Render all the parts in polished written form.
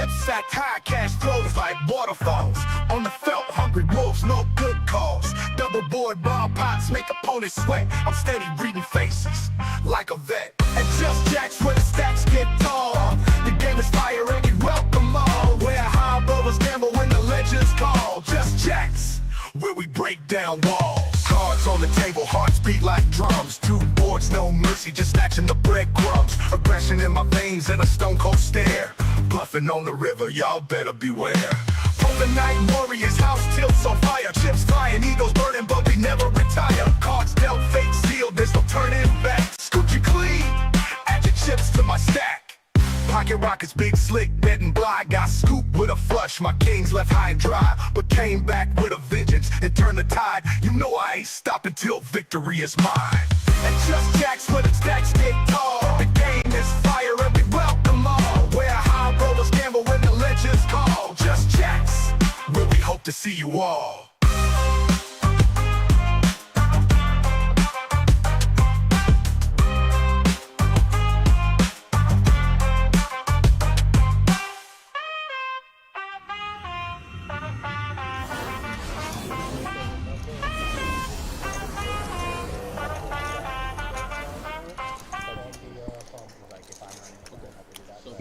Chips sacked high, cash flows like waterfalls. On the felt, hungry wolves, no good calls. Double board ball pots make opponents sweat. I'm steady reading faces like a vet. And just jacks where the stacks get tall. The game is fire and you welcome all. Where high brothers gamble when the legends call. Just jacks where we break down walls. Cards on the table, hearts beat like drums. Two boards, no mercy, just snatching the breadcrumbs. Aggression in my veins and a stone cold stare. Bluffing on the river, y'all better beware. From the night warriors, house tilts on fire. Chips flying, egos burning, but we never retire. Cards dealt, fate sealed, there's no turning back. Scoochie clean, add your chips to my stack. Pocket rockets, big slick, betting blind. Got scooped with a flush, my kings left high and dry. But came back with a vengeance and turned the tide. You know I ain't stopping till victory is mine. And just jacks where the stacks get tall. The game is fire and we welcome all. Where high rollers gamble when the legends call. Just jacks, where we hope to see you all.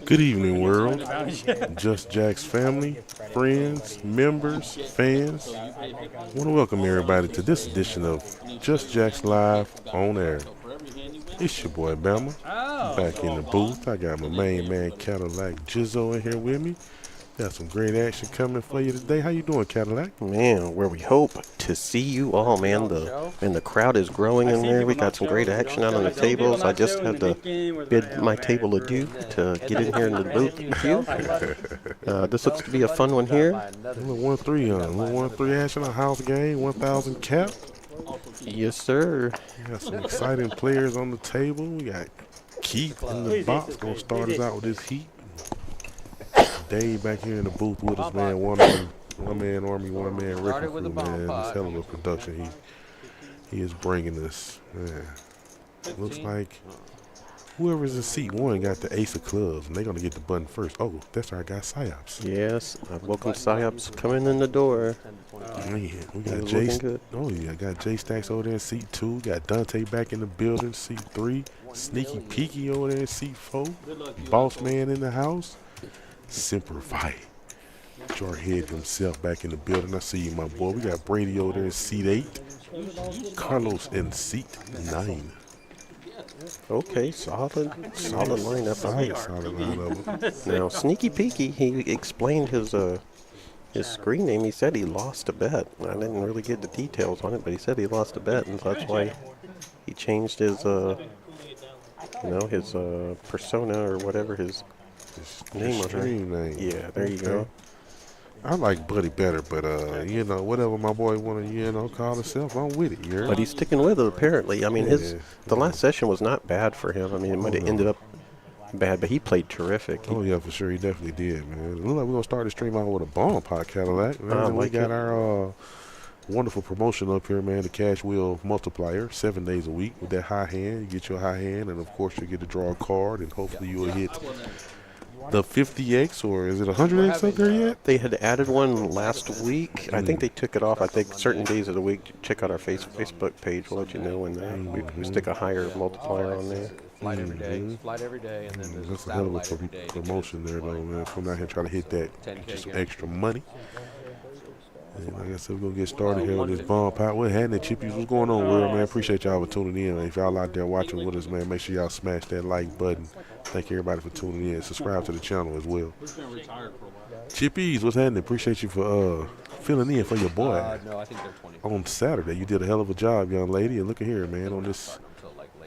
Good evening, world. Just Jack's family, friends, members, fans. I want to welcome everybody to this edition of Just Jack's Live on Air. It's your boy Bama, back in the booth. I got my main man Cadillac Jizzo in here with me. Got some great action coming for you today. How you doing, Cadillac? Man, where we hope to see you all, man. The crowd is growing in there. We got some great action out on the tables. I just had to bid my table adieu to get in here in the booth with you. This looks to be a fun one here. 1-3 action, a house game, 1,000 cap. Yes, sir. We got some exciting players on the table. We got Keith in the box, gonna start us out with this heat. Dave back here in the booth with us, man. One man Army, one man record crew, man. This hell of a production he is bringing us, man. Looks like whoever's in seat one got the ace of clubs, and they're gonna get the button first. Oh, that's our guy Psyops. Yes, welcome Psyops coming in the door. Man, we got Jay. Oh yeah, got Jay Stacks over there in seat 2. Got Dante back in the building, seat 3. Sneaky Peaky over there in seat 4. Boss man in the house. Semper Fi. Jarhead himself back in the building. I see you, my boy. We got Brady over there in seat 8. Carlos in seat 9. Okay, solid lineup. Solid lineup. Now, Sneaky Peaky, he explained his screen name. He said he lost a bet. I didn't really get the details on it, but he said he lost a bet, and that's why he changed his, his persona or whatever his name. Yeah, there you go. I like Buddy better, but whatever my boy want to call himself, I'm with it. But he's sticking with it apparently. I mean, the last session was not bad for him. I mean, it might have ended up bad, but he played terrific. Oh yeah, for sure, he definitely did, man. It looks like we're gonna start the stream out with a bomb pot Cadillac. We got our wonderful promotion up here, man. The Cash Wheel Multiplier, 7 days a week with that high hand. You get your high hand, and of course you get to draw a card, and hopefully you will hit the 50X, or is it 100X up there yet? They had added one last week. I think they took it off. I think certain days of the week. Check out our Facebook page. We'll let you know when we stick a higher multiplier on there. Flight every day, and then there's that's a hell of a promotion there, though, man. From out here trying to hit that, get some extra money. And like I said, we're going to get started here with this bomb pot. What's happening, Chippies? What's going on, world, man? Appreciate y'all for tuning in. If y'all out there watching with us, man, make sure y'all smash that like button. Thank everybody for tuning in. Subscribe to the channel as well. Chippies, what's happening? Appreciate you for filling in for your boy. No, I think they're 20. On Saturday, you did a hell of a job, young lady. And look at here, man, on this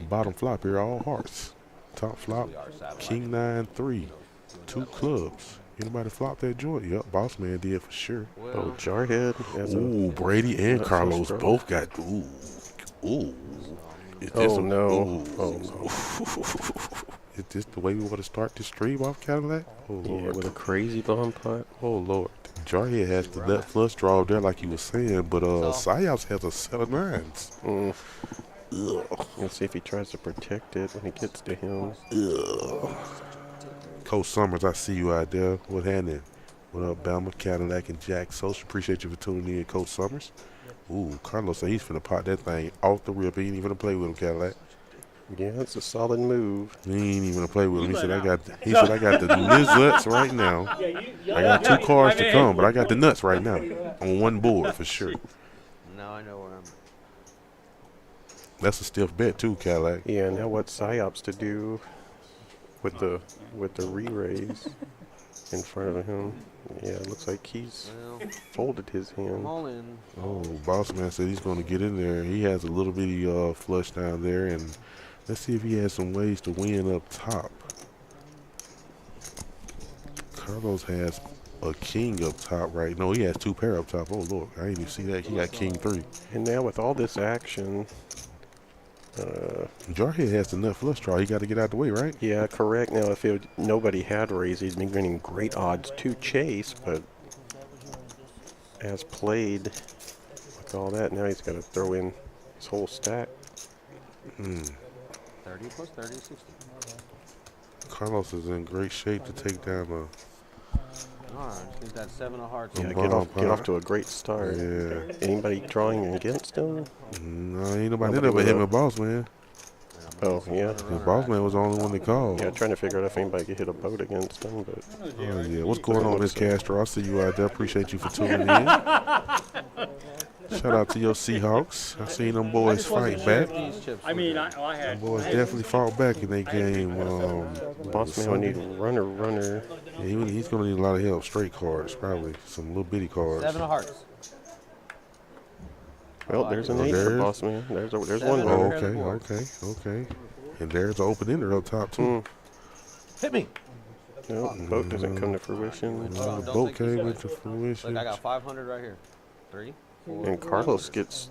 bottom flop here, all hearts. Top flop, King 9-3, 2 clubs. Anybody flop that joint? Yep, Boss Man did for sure. Oh, Jarhead. Ooh, Brady and Carlos both got. Ooh. Oh no. Is this the way we want to start this stream off, Cadillac? Oh Lord. Yeah, with a crazy bomb pot. Oh Lord. Jarhead has the nut flush draw there, like he was saying, but Psyops has a set of 9s. Let's see if he tries to protect it when he gets to him. Coach Summers, I see you out there. What happening? What up, Bama, Cadillac, and Jack Social? Appreciate you for tuning in, Coach Summers. Ooh, Carlos said he's finna pop that thing off the rip. He ain't even finna play with him, Cadillac. Yeah, it's a solid move. He ain't even gonna play with him. He said I got the nuts right now. I got 2 cars to come, but I got the nuts right now on one board for sure. Now I know where I'm. That's a stiff bet too, Cadillac. Yeah, now what Psyops to do with the re-raise in front of him? Yeah, it looks like he's folded his I'm hand. all in. Oh, Boss Man said he's gonna get in there. He has a little bitty flush down there, and let's see if he has some ways to win up top. Carlos has a king up top right. No, he has 2 pair up top. Oh Lord, I didn't even see that. He got king 3. And now with all this action, Jarhead has the nut flush draw. He got to get out the way, right? yeah, correct. Now if nobody had raised, he's been getting great odds to chase, but as played with all that, now he's got to throw in his whole stack. 30 plus 30 is 60. Carlos is in great shape to take down All right, I think that's 7 of hearts. Yeah, bomb get off pot. to a great start. Yeah. Anybody drawing against him? No, ain't nobody in Nobody there but with him a- and Boss Man. Oh, yeah. The Boss Man was the only one that called. Yeah, trying to figure out if anybody could hit a boat against him, but Oh, yeah. What's going on, Miss Castro? I see you out there. Appreciate you for tuning in. Shout out to your Seahawks. I seen them boys fight back. I mean, I had. Boys definitely fought back in their game. Boss Man would need runner. Yeah, he's going to need a lot of help. Straight cards, probably. Some little bitty cards. 7 of hearts. Well, there's an Oh, 8 for there's- Boss Man. There's one Seven. Oh, runner. okay. And there's an open ender up top, too. Hit me. No, boat doesn't come to fruition. The Don't boat think came he's into fruition. Look, I got 500 right here. 3, 4. And Carlos gets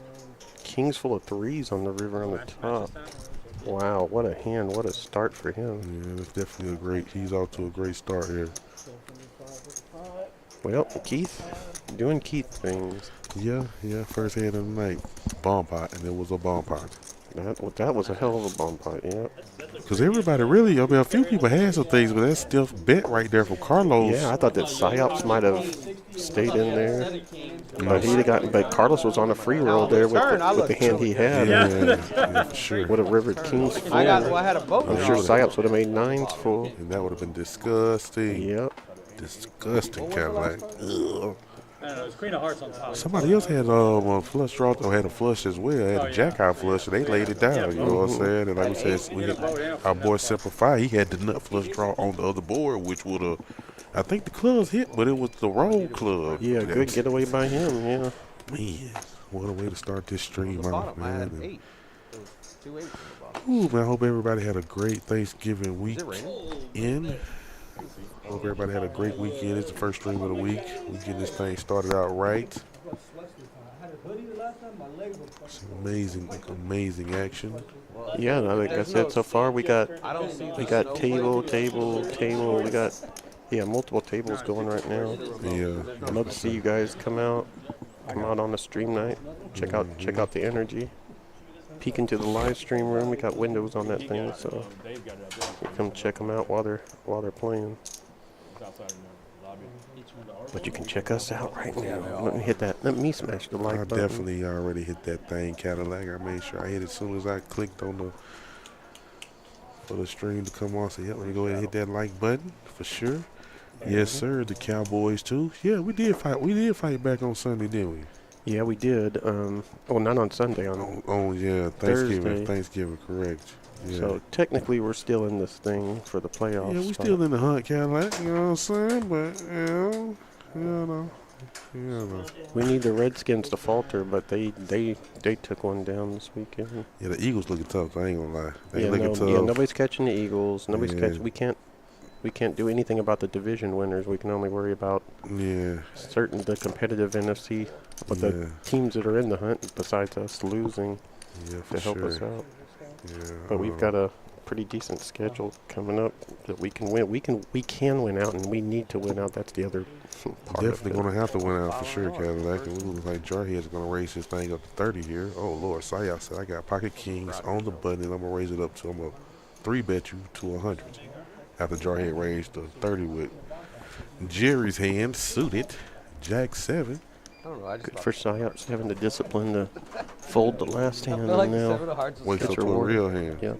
kings full of 3s on the river on the top. Wow, what a hand. What a start for him. Yeah, that's definitely he's off to a great start here. Well, Keith, doing Keith things. Yeah, first hand of the night. Bomb pot, and it was a bomb pot. That was a hell of a bomb pot, yeah. Because everybody really, I mean, a few people had some things, but that's still bet right there from Carlos. Yeah, I thought that Psyops might have stayed in there. But Carlos was on a free roll there with the hand he had. Yeah, for sure. Would have rivered kings full. I had a boat. I'm sure Psyops would have made 9s full. And that would have been disgusting. Yep. Disgusting, kind of like. Ugh. I don't know, it's Queen of Hearts on top. Somebody else had a flush draw, or had a flush as well. Had a jack eye flush, and they laid it down. You know what I'm saying? And like we said, our boy Simplify, he had the nut flush draw on the other board, which would have, I think the clubs hit, but it was the roll club. Yeah, good getaway by him, yeah. Man, what a way to start this stream The off, bottom, I had man. 8. There was 2 8s in the bottom. Ooh, man, I hope everybody had a great Thanksgiving Is it raining? weekend. Hope everybody had a great weekend. It's the first stream of the week. We getting this thing started out right. Some amazing action. Yeah, like I said, so far we got I don't see table. We got multiple tables going right now. Yeah. I'd love to see you guys come out on the stream night. Check out the energy. Peek into the live stream room. We got windows on that thing, so you come check them out while they're playing. But you can check us out right now. Let me smash the like I button. definitely already hit that thing, Cadillac. I made sure I hit it as soon as I clicked on for the stream to come on. So yeah, let me go ahead and hit that like button for sure. Yes, sir. The Cowboys too. Yeah, we did fight. We did fight back on Sunday, didn't we? Yeah, we did. Not on Sunday. Yeah, Thursday. Thanksgiving, correct. Yeah. So technically, we're still in this thing for the playoffs. Yeah, we still in the hunt, Cadillac. You know what I'm saying? But you know. We need the Redskins to falter, but they took one down this weekend. Yeah, the Eagles looking tough. I ain't gonna lie. They Yeah, looking tough. nobody's catching the Eagles. Nobody's Yeah. catching. We can't do anything about the division winners. We can only worry about Yeah. the competitive NFC, but Yeah. the teams that are in the hunt, besides us losing, Yeah, for to help sure. us out. Yeah. But we've got a pretty decent schedule coming up that we can win. We can win out, and we need to win out. That's the other part Definitely of it. gonna have to win out for sure, Cadillac. And we look like Jarhead's gonna raise this thing up to 30 here. Oh Lord, Sayas said I got pocket kings on the button, and I'm gonna raise it up to. I'm gonna 3-bet you to 100. after Jarhead raised the 30 with Jerry's hand suited. Jack 7. I don't know. I just Good for Psyops having the discipline to fold the last hand feel like and the now 7 of hearts is Wakes up gets to a rewarded. real hand. Yeah.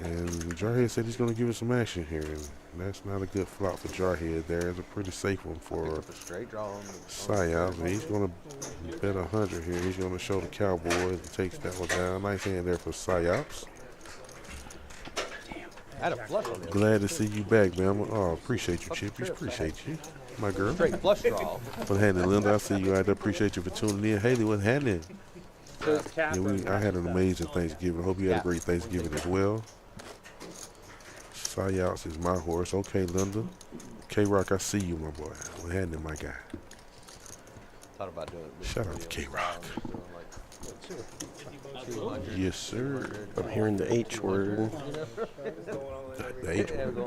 And Jarhead said he's going to give us some action here. And that's not a good flop for Jarhead there. It's a pretty safe one for a straight draw on the Psyops. And he's going to bet 100 here. He's going to show the Cowboys and takes that one down. Nice hand there for Psyops. I had a flush on the other. Glad to see you back, man. Oh, appreciate you, Chippies. Appreciate you, my girl. Straight flush draw. What's happening, Linda? I see you out there. Appreciate you for tuning in. Haley, what's happening? So it's cap. Yeah, I had an amazing Thanksgiving. Hope you had a great Thanksgiving as well. Psyops is my horse. Okay, Linda. K-Rock, I see you, my boy. What's happening, my guy? Thought about doing it. Shout out to K-Rock. Yes, sir. I'm hearing the H word. The H the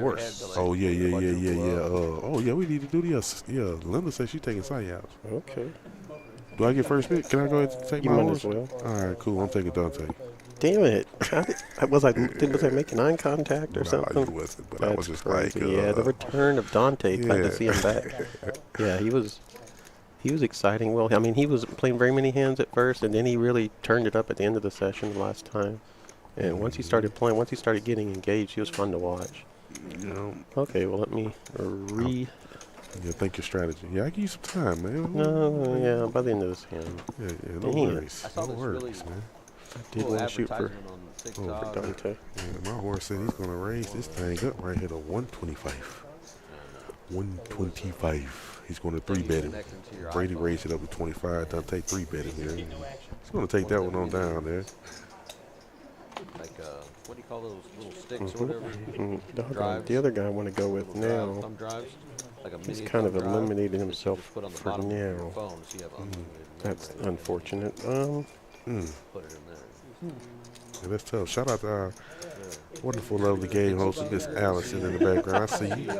horse. Oh, yeah. Oh, yeah, we need to do this. Yeah, Linda said she's taking Psyops. Okay. Do I get first pick? Can I go ahead and take You my might horse? as well. All right, cool. I'm taking Dante. Damn it. Was I making eye contact or No, something? you wasn't, but I was That's just like, crazy. Yeah, the return of Dante. Glad to see him back. Yeah, he was exciting. Well, I mean, he was playing very many hands at first, and then he really turned it up at the end of the session last time. And once he started playing, once he started getting engaged, he was fun to watch. You know, Okay, well, let me yeah, think your strategy. Yeah, I give you some time, man. No, yeah, by the end of this hand. Yeah, no Damn. worries. I saw No this worries, really man. I did want to shoot for advertisement on TikTok. Dante. Yeah, my horse said he's going to raise this thing up right here to 125. 125. He's going to 3-bet him. Brady raised it up to 25. Dante 3-bet him here. He's going to take that one on down there. Like, what do you call those little sticks or whatever? The other guy I want to go with now, Thumb drives? Like a he's mini kind of thumb drive eliminated that you himself just put on the for bottom of your now. phone so you have unlimited That's memory. unfortunate. Put it in there. Yeah, that's tough. Shout out to our wonderful, lovely game host, Miss Allison in the background. I see you.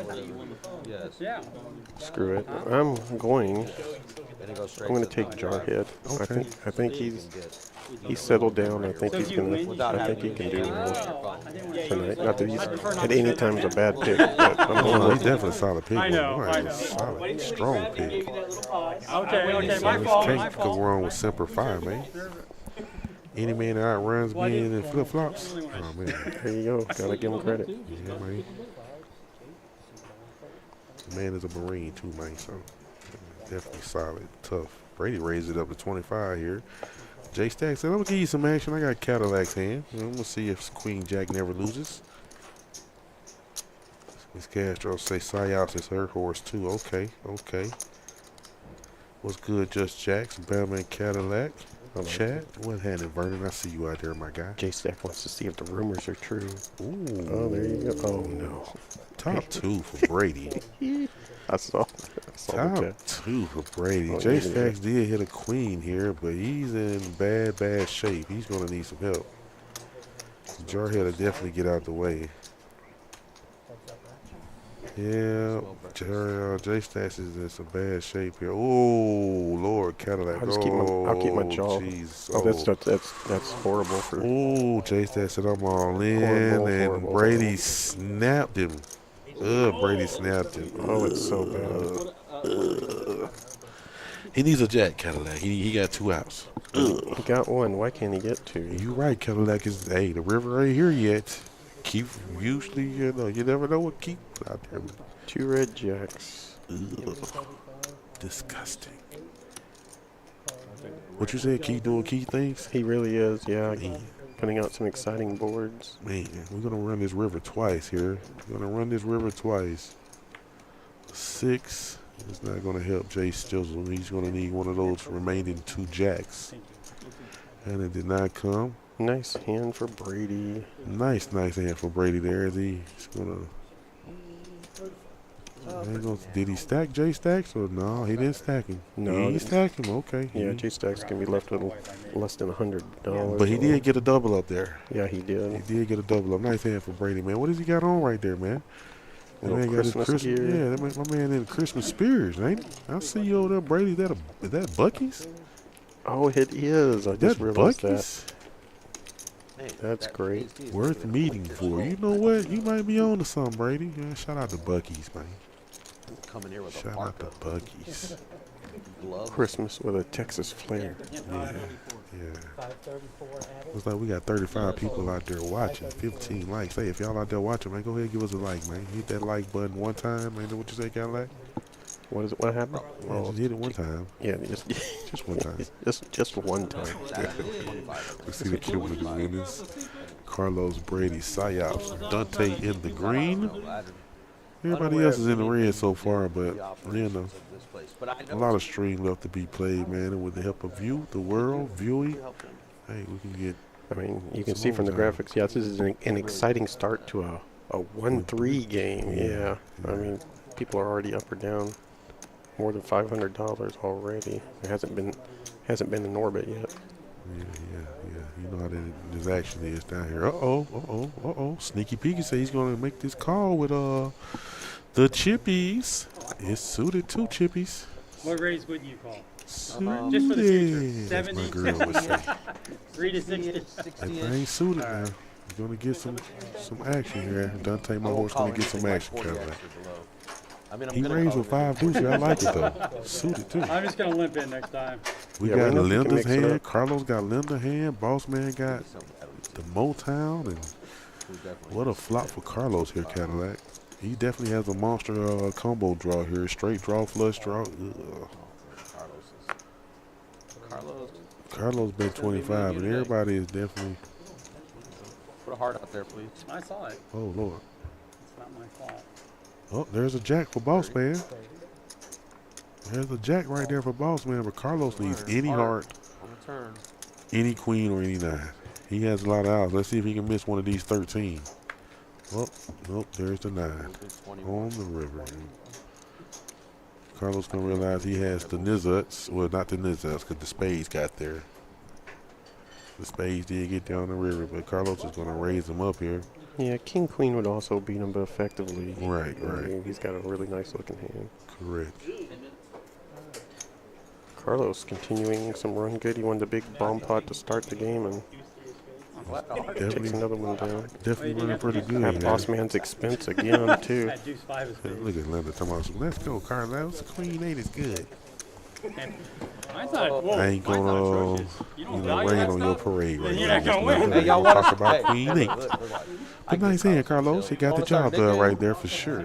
Yes. Yeah. Screw it. I'm going And it goes straight I'm going to the take thumb drive. Jarhead. Okay. I think he's settled down. I think he's gonna. I think he can do well tonight. Not that he's at any time's a bad pick, but I'm Oh, going no, with he's definitely a solid pick. I know, Right, I know. Solid, strong pick. Okay, my fault, my Can't go fault. wrong with Semper Fi, man. Any man that outruns me in flip-flops. Oh, man. There you go. Gotta give him credit. Yeah, man. The man is a Marine, too, man, so definitely solid, tough. Brady raised it up to 25 here. Jay Stack said, I'm going to give you some action. I got Cadillac's hand. I'm going to see if Queen Jack never loses. Miss Castro say Psyops is her horse, too. Okay. What's good, Just Jacks, Bama and Cadillac. Chat, what happened, Vernon? I see you out there, my guy. J Stack wants to see if the rumors are true. Ooh. Oh, there you go. Oh no. Top 2 for Brady. I saw the Top chat. 2 for Brady. Oh, J yeah. Stacks did hit a queen here, but he's in bad shape. He's going to need some help. Jarhead will definitely get out the way. Yeah, J Stacks is in some bad shape here. Oh, Lord, Cadillac. I'll keep my jaw. Jeez. Oh, that's horrible for. Oh, J Stacks said I'm all in, and Horrible. Brady snapped him. Brady snapped him. Oh, it's so bad. He needs a jack, Cadillac. He got 2 outs. He got one. Why can't he get 2? You right, Cadillac is. Hey, the river ain't here yet. Keep usually, you never know what keep out there. 2 red jacks. Ugh. Disgusting. What you said? Keep doing key things. He really is. Yeah, Man, putting out some exciting boards. we're gonna run this river twice here. We're gonna run this river twice. 6 is not gonna help Jay Stizzle. He's gonna need one of those remaining 2 jacks, and it did not come. Nice hand for Brady. Nice hand for Brady there. He's gonna. Did he stack J Stacks or no? He didn't stack him. No, he he- stacked him. Okay. Yeah, J Stacks can be left with less than $100. But he did get a double up there. Yeah, he did. He did get a double up. Nice hand for Brady, man. What does he got on right there, man? That Little man got his Christmas gear. Yeah, my man in Christmas Spears, ain't he? I see you over there, Brady. Is that Bucky's? Oh, it is. I Is just that realized that. Bucky's? That's great. Worth meeting for. You know what? You might be on to something, Brady. Yeah, shout out to Bucky's, man. Coming here with a Shout out to parka, Bucky's. gloves. Christmas with a Texas flair. Yeah. Looks like we got 35 people out there watching. 15 likes. Hey, if y'all out there watching, man, go ahead and give us a like, man. Hit that like button one time, man. Know what you say, Cadillac? What is it? What happened? Yeah, just hit it one time. Yeah, just Just one time. just one time. We see the kid with the winners. Carlos, Brady, Psyops, Dante in the green. Everybody else is in the red so far, but you know, a lot of stream left to be played, man. And with the help of you, the world, viewing, hey, we can get. I mean, you can see from the graphics. Yeah, this is an exciting start to a 1-3 game. Yeah, I mean, people are already up or down more than $500 already. It hasn't been in orbit yet. Yeah. You know how this action is down here. Sneaky Peeky say he's gonna make this call with the chippies. It's suited too, chippies. What raise would you call? Suited. Just for the future. As my 70? girl would say. 3 to 60. If I ain't suited now, you're gonna get some action here. Dante, my horse, gonna get some action coming. He raised with 5 deuces. I like it though. Suited too. I'm just going to limp in next time. We Yeah, got we know if you can Linda's mix it hand. up. Carlos got Linda's hand. Boss man got the Motown. And what a flop for Carlos here, Cadillac. He definitely has a monster combo draw here. Straight draw, flush draw. Ugh. Carlos been 25, and everybody is definitely. Put a heart out there, please. I saw it. Oh Lord. It's not my fault. Oh, there's a jack for Boss Man. There's a jack right there for Boss Man, but Carlos needs any heart, On the turn. any queen, or any 9. He has a lot of outs. Let's see if he can miss one of these 13. Oh, nope, there's the 9 on the river. Carlos gonna realize he has the nizuts. Well, not the nizuts, because the spades got there. The spades did get down the river, but Carlos is gonna raise him up here. Yeah, King Queen would also beat him, but effectively. Right. I mean, he's got a really nice looking hand. Correct. Carlos continuing some run good. He won the big bomb pot to start the game and takes Definitely, another one down. definitely running pretty good. At man. Boss Man's expense again, too. That deuce 5 is Hey, big. look at Linda talking about, let's go, Carlos. Queen 8 is good. Mine's not. Whoa, I ain't mine's not gonna, atrocious. You don't value rain that on your stuff? parade right Then you're now. not gonna Just win. let Hey, us y'all watch talk about hey, Queen 8. Good nice hand, Carlos. He got the job done right there for sure.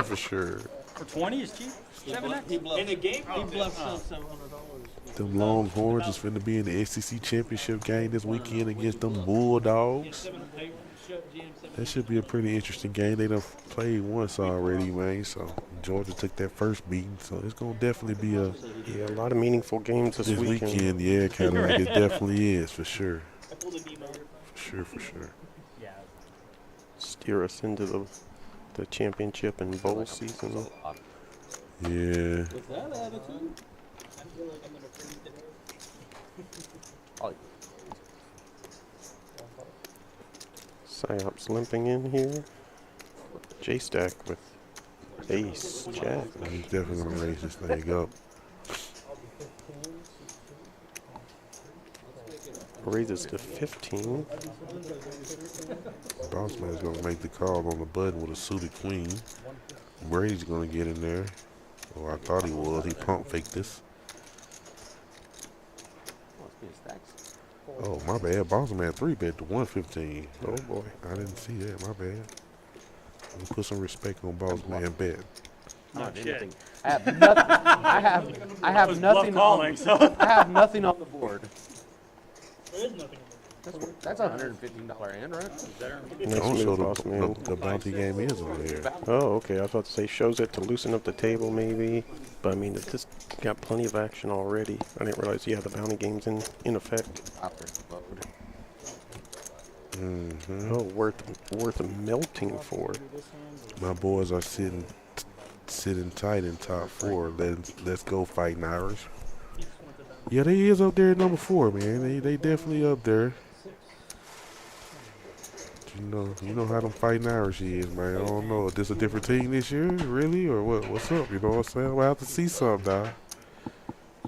For sure. For 20 is cheap. 7X. In the game, he bluffed $700. Them Longhorns is finna be in the SEC championship game this weekend against them Bulldogs. That should be a pretty interesting game. They done played once already, man. So Georgia took that first beating. So it's gonna definitely be a Yeah, a lot of meaningful games this weekend. Yeah, kind of like it definitely is for sure. For sure. Steer us into the championship and bowl season. Yeah. With that attitude, I feel like I'm gonna freeze it. Psyops limping in here. J-Stack with ace, jack. He's definitely gonna raise this thing up. Raises to 15. Boss man's gonna make the call on the button with a suited queen. Brady's gonna get in there. Oh, I thought he was. He pump faked this. Oh, my bad. Boss man 3-bet to 115. Oh boy. I didn't see that. My bad. Let me put some respect on Boss man bet. No shit. I have nothing. I have Was nothing. bluff calling, so. I have nothing on the board. There is nothing. That's a $115 hand, right? Nice Don't show move, boss man. the bounty game is over here. Oh, okay. I was about to say shows it to loosen up the table maybe. But I mean, this got plenty of action already. I didn't realize, yeah, the bounty game's in effect. Oh, worth melting for. My boys are sitting tight in top 4. Let's go Fighting Irish. Yeah, they is up there at number 4, man. They definitely up there. You know how them Fighting Irish is, man. I don't know. Is this a different team this year, really, or what? What's up? You know what I'm saying? We'll have to see something, dog.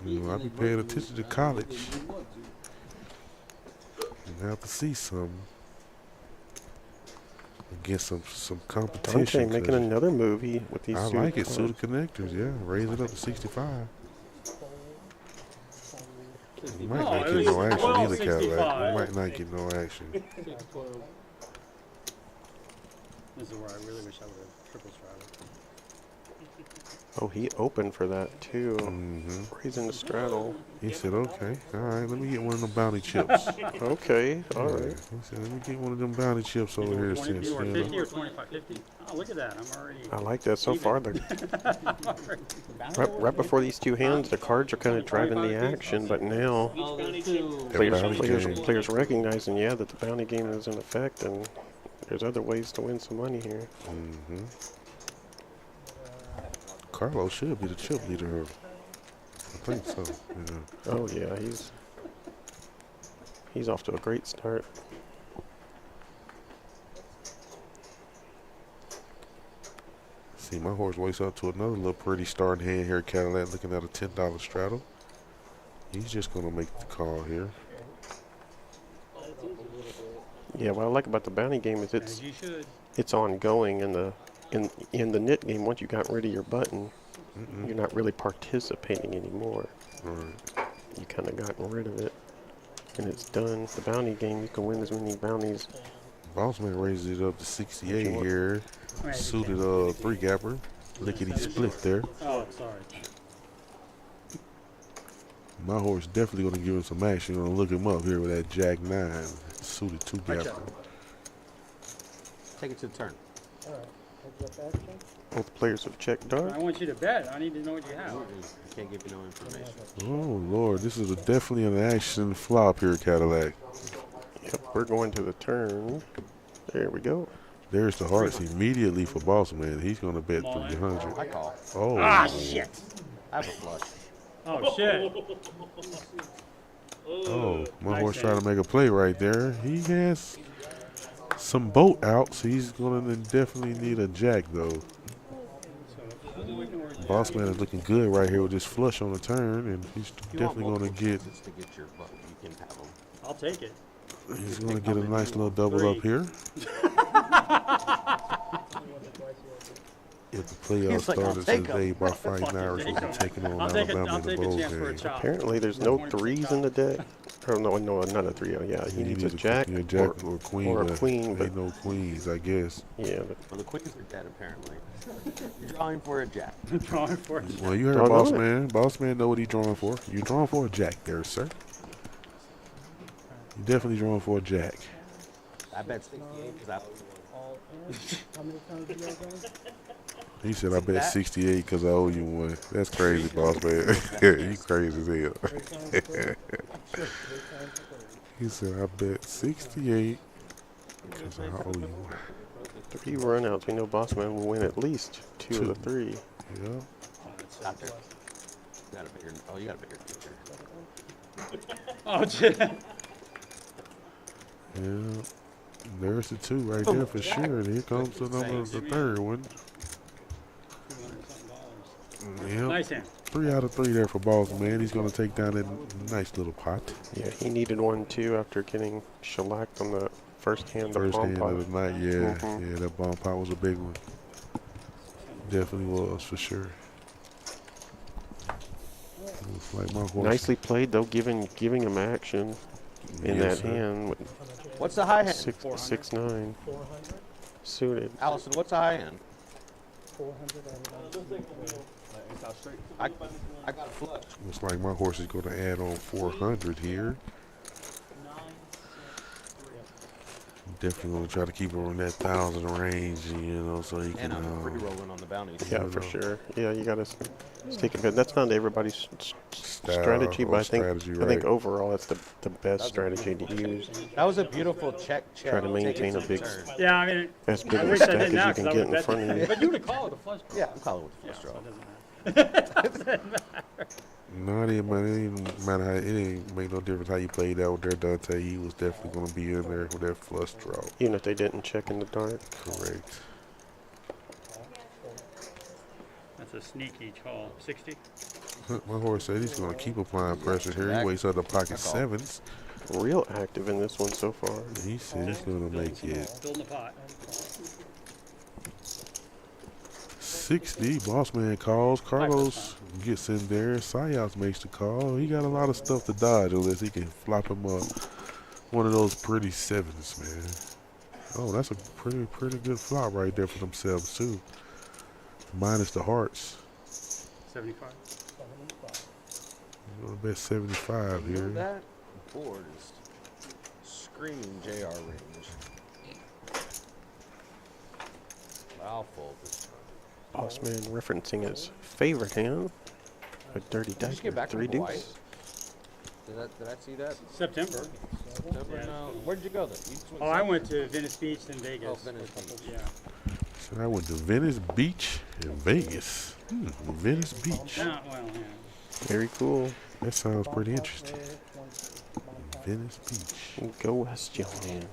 You know, I be paying attention to college. Gonna have to see some. Get some Dante competition. making 'Cause another movie with these I suited like it. cards. Suited connectors, yeah. Raise it up to 65. You might No, not it get no was action 12, either, Cadillac. 65. You might not get no action. 612. This is where I really wish I would have triple straddled. Oh, he opened for that too. Mm-hmm. Raising the straddle. He said, okay, all right, let me get one of them bounty chips. Okay, all right. He said, let me get one of them bounty chips over here since, You were you 50 know. or 25? 50? Oh, look at that. I'm already. I like that so Even. far. Right before these two hands, the cards are kind of driving the action, but now Oh, there's two. The bounty game. players recognizing, yeah, that the bounty game is in effect, and there's other ways to win some money here. Mm-hmm. Carlos should be the chip leader. I think so. Yeah. Oh yeah, he's off to a great start. See, my horse wakes up to another little pretty starting hand here, Cadillac, looking at a $10 straddle. He's just going to make the call here. Yeah, what I like about the bounty game is As you should. it's ongoing in the knit game. Once you got rid of your button, you're not really participating anymore. Right. You kind of gotten rid of it, and it's done. The bounty game, you can win as many bounties. Bossman raises it up to 68 want? here. Right, Suited three-gapper. Lickety split there. Oh, sorry. My horse definitely going to give him some action. Going to look him up here with that Jack 9. Suited two-gapper. Take it to the turn. Both players have checked I dark. want you to bet. I need to know what you have. I can't give you no information. Oh, Lord. This is definitely an action flop here, Cadillac. Yep, we're going to the turn. There we go. There's the hearts immediately for Bossman. He's going to bet 300. I call. Oh. Ah, shit. I have a flush. Oh, shit. Oh, my Nice horse hand. trying to make a play right there. He has some boat outs. He's going to definitely need a jack, though. Bossman is looking good right here with this flush on the turn, and he's If you definitely want going to get. multiple chances to get your button, you can have them. I'll take it. He's going to get a nice little double up here. If the playoffs He's like, I'll started take 'em. today by Fighting Irish, we'll be taking on I'll take Alabama I'll in the take a bowl chance for a game. chop. Apparently, there's no threes in the deck. Oh no, not a three. Oh yeah, he needs a jack, Yeah, jack or queen. or a but queen, Ain't but no queens, I guess. yeah, but Well, the queens are dead, apparently. You're drawing for a jack. Drawing for it. Well, you heard Doggone Boss it. Man. Boss Man know what he's drawing for. You drawing for a jack there, sir. You definitely drawing for a jack. I bet 68 because How many times you guys done? He said, I bet That- 68 because I owe you one. That's crazy, Boss Man. You crazy as hell. 3 times 30. 3 times 30. He said, I bet 68 because I owe you one. 3 runouts. We know Bossman will win at least 2 of the 3. Yeah. Stop there. You got a bigger. Oh, you got a bigger future. Oh, shit. Yeah. There's the 2 right there for sure. And here comes the third one. Yep. Nice hand. 3 out of 3 there for Boss Man. He's going to take down that nice little pot. Yeah, he needed one too after getting shellacked on the first hand. The First palm hand pot. of the night, yeah. Mhm. Yeah, that bomb pot was a big one. Definitely was, for sure. Looks like my horse. Nicely played though, giving him action in Yes, that sir. hand. With What's the high hand? 6-9 400. suited. Allison, what's the high hand? 400 I got a flush. Looks like my horse is going to add on 400 here. Definitely going to try to keep her in that 1,000 range, you know, so he can. And I'm free rolling on the bounties. Yeah, for sure. Yeah, you gotta take it. That's not everybody's strategy, or but I think strategy, right. overall that's the best strategy to use. That was a beautiful check. Try to maintain a big, Yeah, I mean, as big I a wish I stack did now as you because can I get would in front of bet. you. But you would have called it a flush draw. Yeah, I'm calling with Yeah, flush so draw. it doesn't matter. No, it didn't matter how. It didn't make no difference how you played that with their Dante. He was definitely going to be in there with that flush draw. Even if they didn't check in the dark. Correct. That's a sneaky call. 60. My horse said he's going to keep applying pressure here. He wakes up the pocket sevens. real active in this one so far. He said he's gonna make it Building the pot. 60. Boss man calls. Carlos gets in there. Sayas makes the call. He got a lot of stuff to dodge unless he can flop him up one of those pretty sevens, man. Oh, that's a pretty good flop right there for themselves too. Minus the hearts. 75. I'm gonna bet 75 You know here. that board is screaming JR range. I'll fold this time. Boss man referencing his favorite hand. A dirty Did you just get dice. back from 3 Hawaii? deuce. Did I see that? September. September? Yeah. No. Where'd you go then? You just went Oh, I south? went to Venice Beach, then Vegas. Oh, Venice Beach. Yeah. So I went to Venice Beach in Vegas. Venice Beach. Yeah, well, yeah. Very cool. That sounds pretty interesting. Venice Beach. Go West, young man.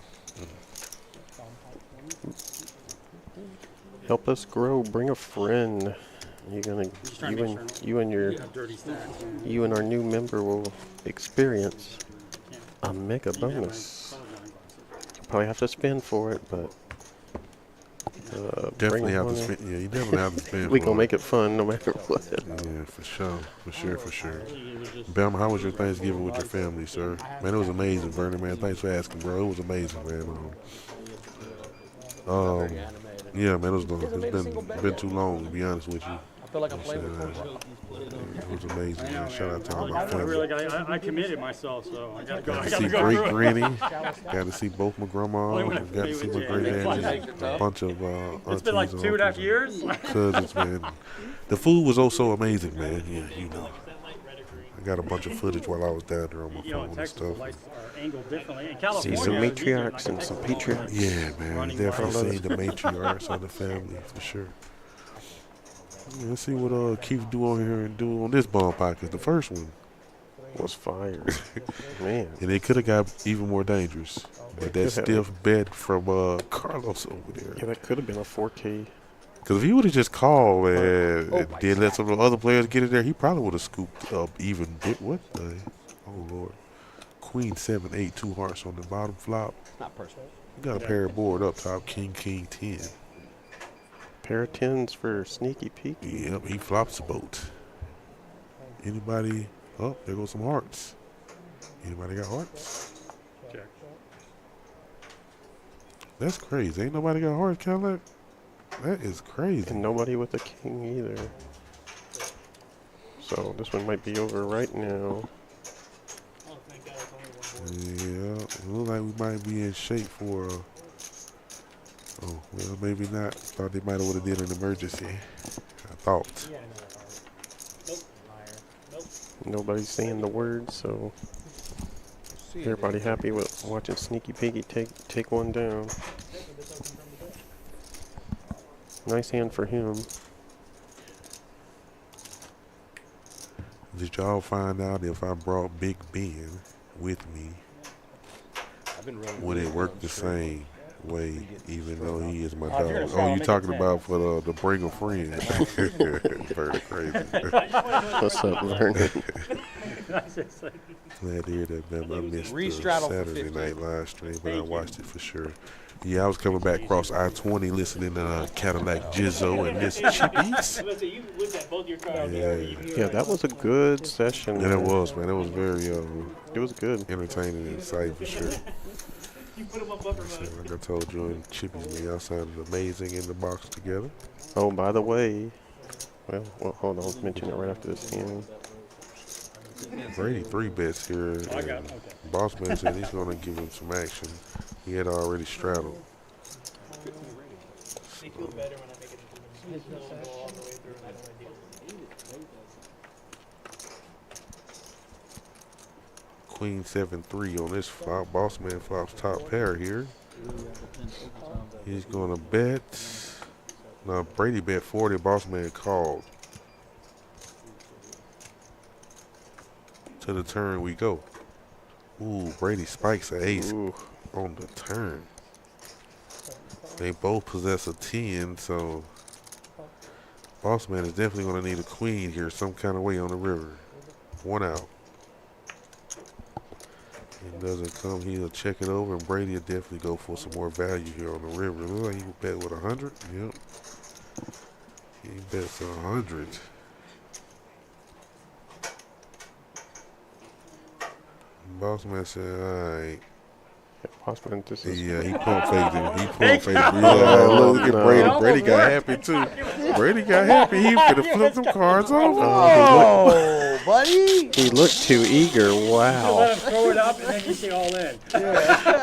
Help us grow. Bring a friend. You're gonna, Just trying to you make and sure you and your, You have dirty stacks. Yeah. you and our new member will experience Yeah. a mega You have my bonus. colorblind glasses. You probably have to spend for it, but Definitely bring have to one in. spend. Yeah, you definitely have to spend. We for gonna it. make it fun no matter what. Yeah, for sure. For sure, for sure. You can just- Bam, how was your Thanksgiving with your family, sir? Man, it was amazing, Vernon, man. Thanks for asking, bro. It was amazing, man. Very animated. Yeah, man, it's been too long, to be honest with you. I feel like I'm playing with football. It was amazing, man. Shout out to all my I really family. I committed myself, so I gotta go. Got I to gotta see go great through it. granny. Got to see both my grandmas. Only when I Got to see my play great with aunties. Jay. A bunch of It's been like aunties, 2.5 uncles, years. cousins, man. The food was also amazing, man. Yeah, you know. I got a bunch of footage while I was down there on my You know, in phone and Texas, the stuff. lights are angled differently. In See California, some it's easier, matriarchs like and in some Texas, patriarchs. Yeah, man. Running Definitely wild. seen the matriarchs of the family for sure. Yeah, let's see what Keith do on here and do on this bomb podcast. The first one, Was fired. Man. and it could have got even more dangerous. But that could have. stiff bet from Carlos over there. Yeah, that could have been a 4K. Because if he would have just called and Oh my then let some of the other players get in there, he probably would have scooped up even bit. What the? Oh Lord! Queen 7-8, 2 hearts on the bottom flop. Not personal. You got a pair of board up top. King 10. Pair of 10s for sneaky peeky. Yep, he flops the boat. Anybody? Oh, there goes some hearts. Anybody got hearts? Check. That's crazy. Ain't nobody got hearts, Cadillac? That is crazy. And nobody with a king either. So this one might be over right now. Oh, thank God, it's only one board. Yeah, it look like we might be in shape for. Oh, well, maybe not. Thought they might have would have did an emergency. I thought. Yeah, another card. Nope. Liar. Nope. Nobody's saying the word, so See it. everybody happy with watching Sneaky Piggy take one down. Okay, but this open from the deck. Nice hand for him. Did y'all find out if I brought Big Ben with me, I've been rolling would it really work well the straight. same way, even though he is my if you're gonna dog? sell, Oh, I'll you make it talking 10. about for the bring a friend? Very crazy. What's up, Vernon? That's just like- Glad to hear that, man. I missed the Re-straddle for Saturday 50. night live stream, but I Thank you. watched it for sure. Yeah, I was coming back across I-20 listening to Cadillac Jizzo and Miss Chippies. Listen, you looked at both your cards. Yeah. Yeah, that was a good session. And it was, man. It was very It was good. entertaining and exciting for sure. You put them up upper So, mode. like I told you, and Chippies and y'all sounded amazing in the box together. Oh, by the way, well, hold on. I'll mention it right after this hand. Brady 3 bets here. I got and it, okay. Boss man said he's going to give him some action. He had already straddled. They feel better when I make it into them. Don't go all the way through and I don't deal with it. Queen 7-3 on this flop. Boss man flops top pair here. He's going to bet. No, Brady bet 40. Boss man called. To the turn we go. Ooh, Brady spikes an ace Ooh, on the turn. They both possess a 10, so Boss man is definitely going to need a queen here some kind of way on the river. One out. It doesn't come, he'll check it over, and Brady will definitely go for some more value here on the river. Look like he would bet with 100. Yep. He bets 100. Boss man said, all right. Bossman, this is Yeah, he pump faked it. He pump faked it. Yeah, look at no. Brady. Brady got happy too. Brady got happy. He finna flip them cards over. Oh, buddy. he looked too eager. You Wow. let him throw it up and then you say all in.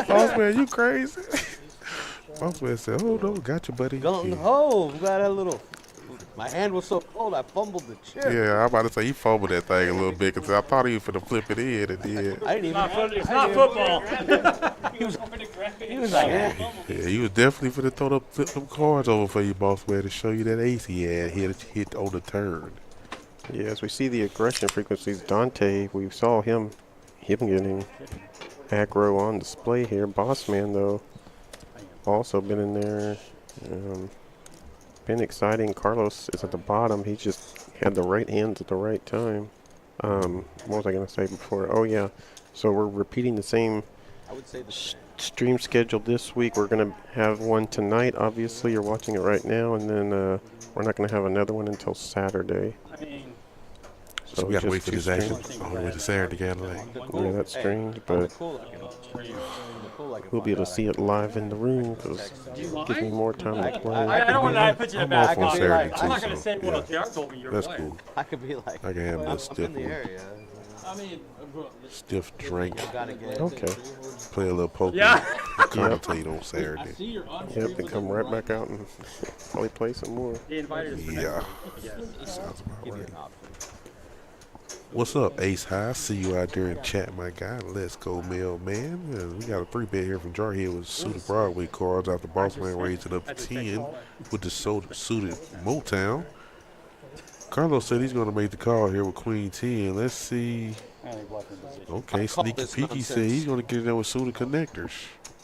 Boss man, you crazy? Boss man said, "Oh no, got you, buddy." Gung ho. Got a little. My hand was so cold, I fumbled the chip. Yeah, I'm about to say he fumbled that thing a little bit because I thought he was finna flip it in and did. I didn't even. It's not football. He was like, Yeah, he was definitely finna flip them cards over for you, boss man, to show you that ace he had hit on the turn. Yeah, as we see the aggression frequencies, Dante, we saw him getting aggro on display here. Bossman, though, also been in there. Been exciting. Carlos is at the bottom. He just had the right hands at the right time. What was I going to say before? Oh, yeah. So we're repeating the same I would say the stream schedule this week. We're going to have one tonight. Obviously, you're watching it right now. And then we're not going to have another one until Saturday. I mean, So we gotta just wait for two this action streams. all the way to Saturday, Cadillac. Yeah, that's strange, but we'll be able to see it live in the room because it gives me more time to play. I don't want to put you in I'm a bad off on spot. Saturday I'm not too, going to so say what yeah, JR told me you're that's playing. cool. I could be like, I can have I'm this stiff in the one. area. Stiff drink, Gotta get. Okay. play a little poker. Yeah. Commentate on Saturday. Yep, and come right back out and probably play some more. He invited us for next Yeah, week, yes. sounds about right. What's up, Ace High? See you out there in chat, my guy. Let's go, mailman. We got a 3-bet here from Jarhead with suited Broadway cards after Bossman raised it up to 10 with the suited Motown. Carlos said he's going to make the call here with Queen 10. Let's see. Okay, Sneaky Peeky said he's going to get it there with suited connectors.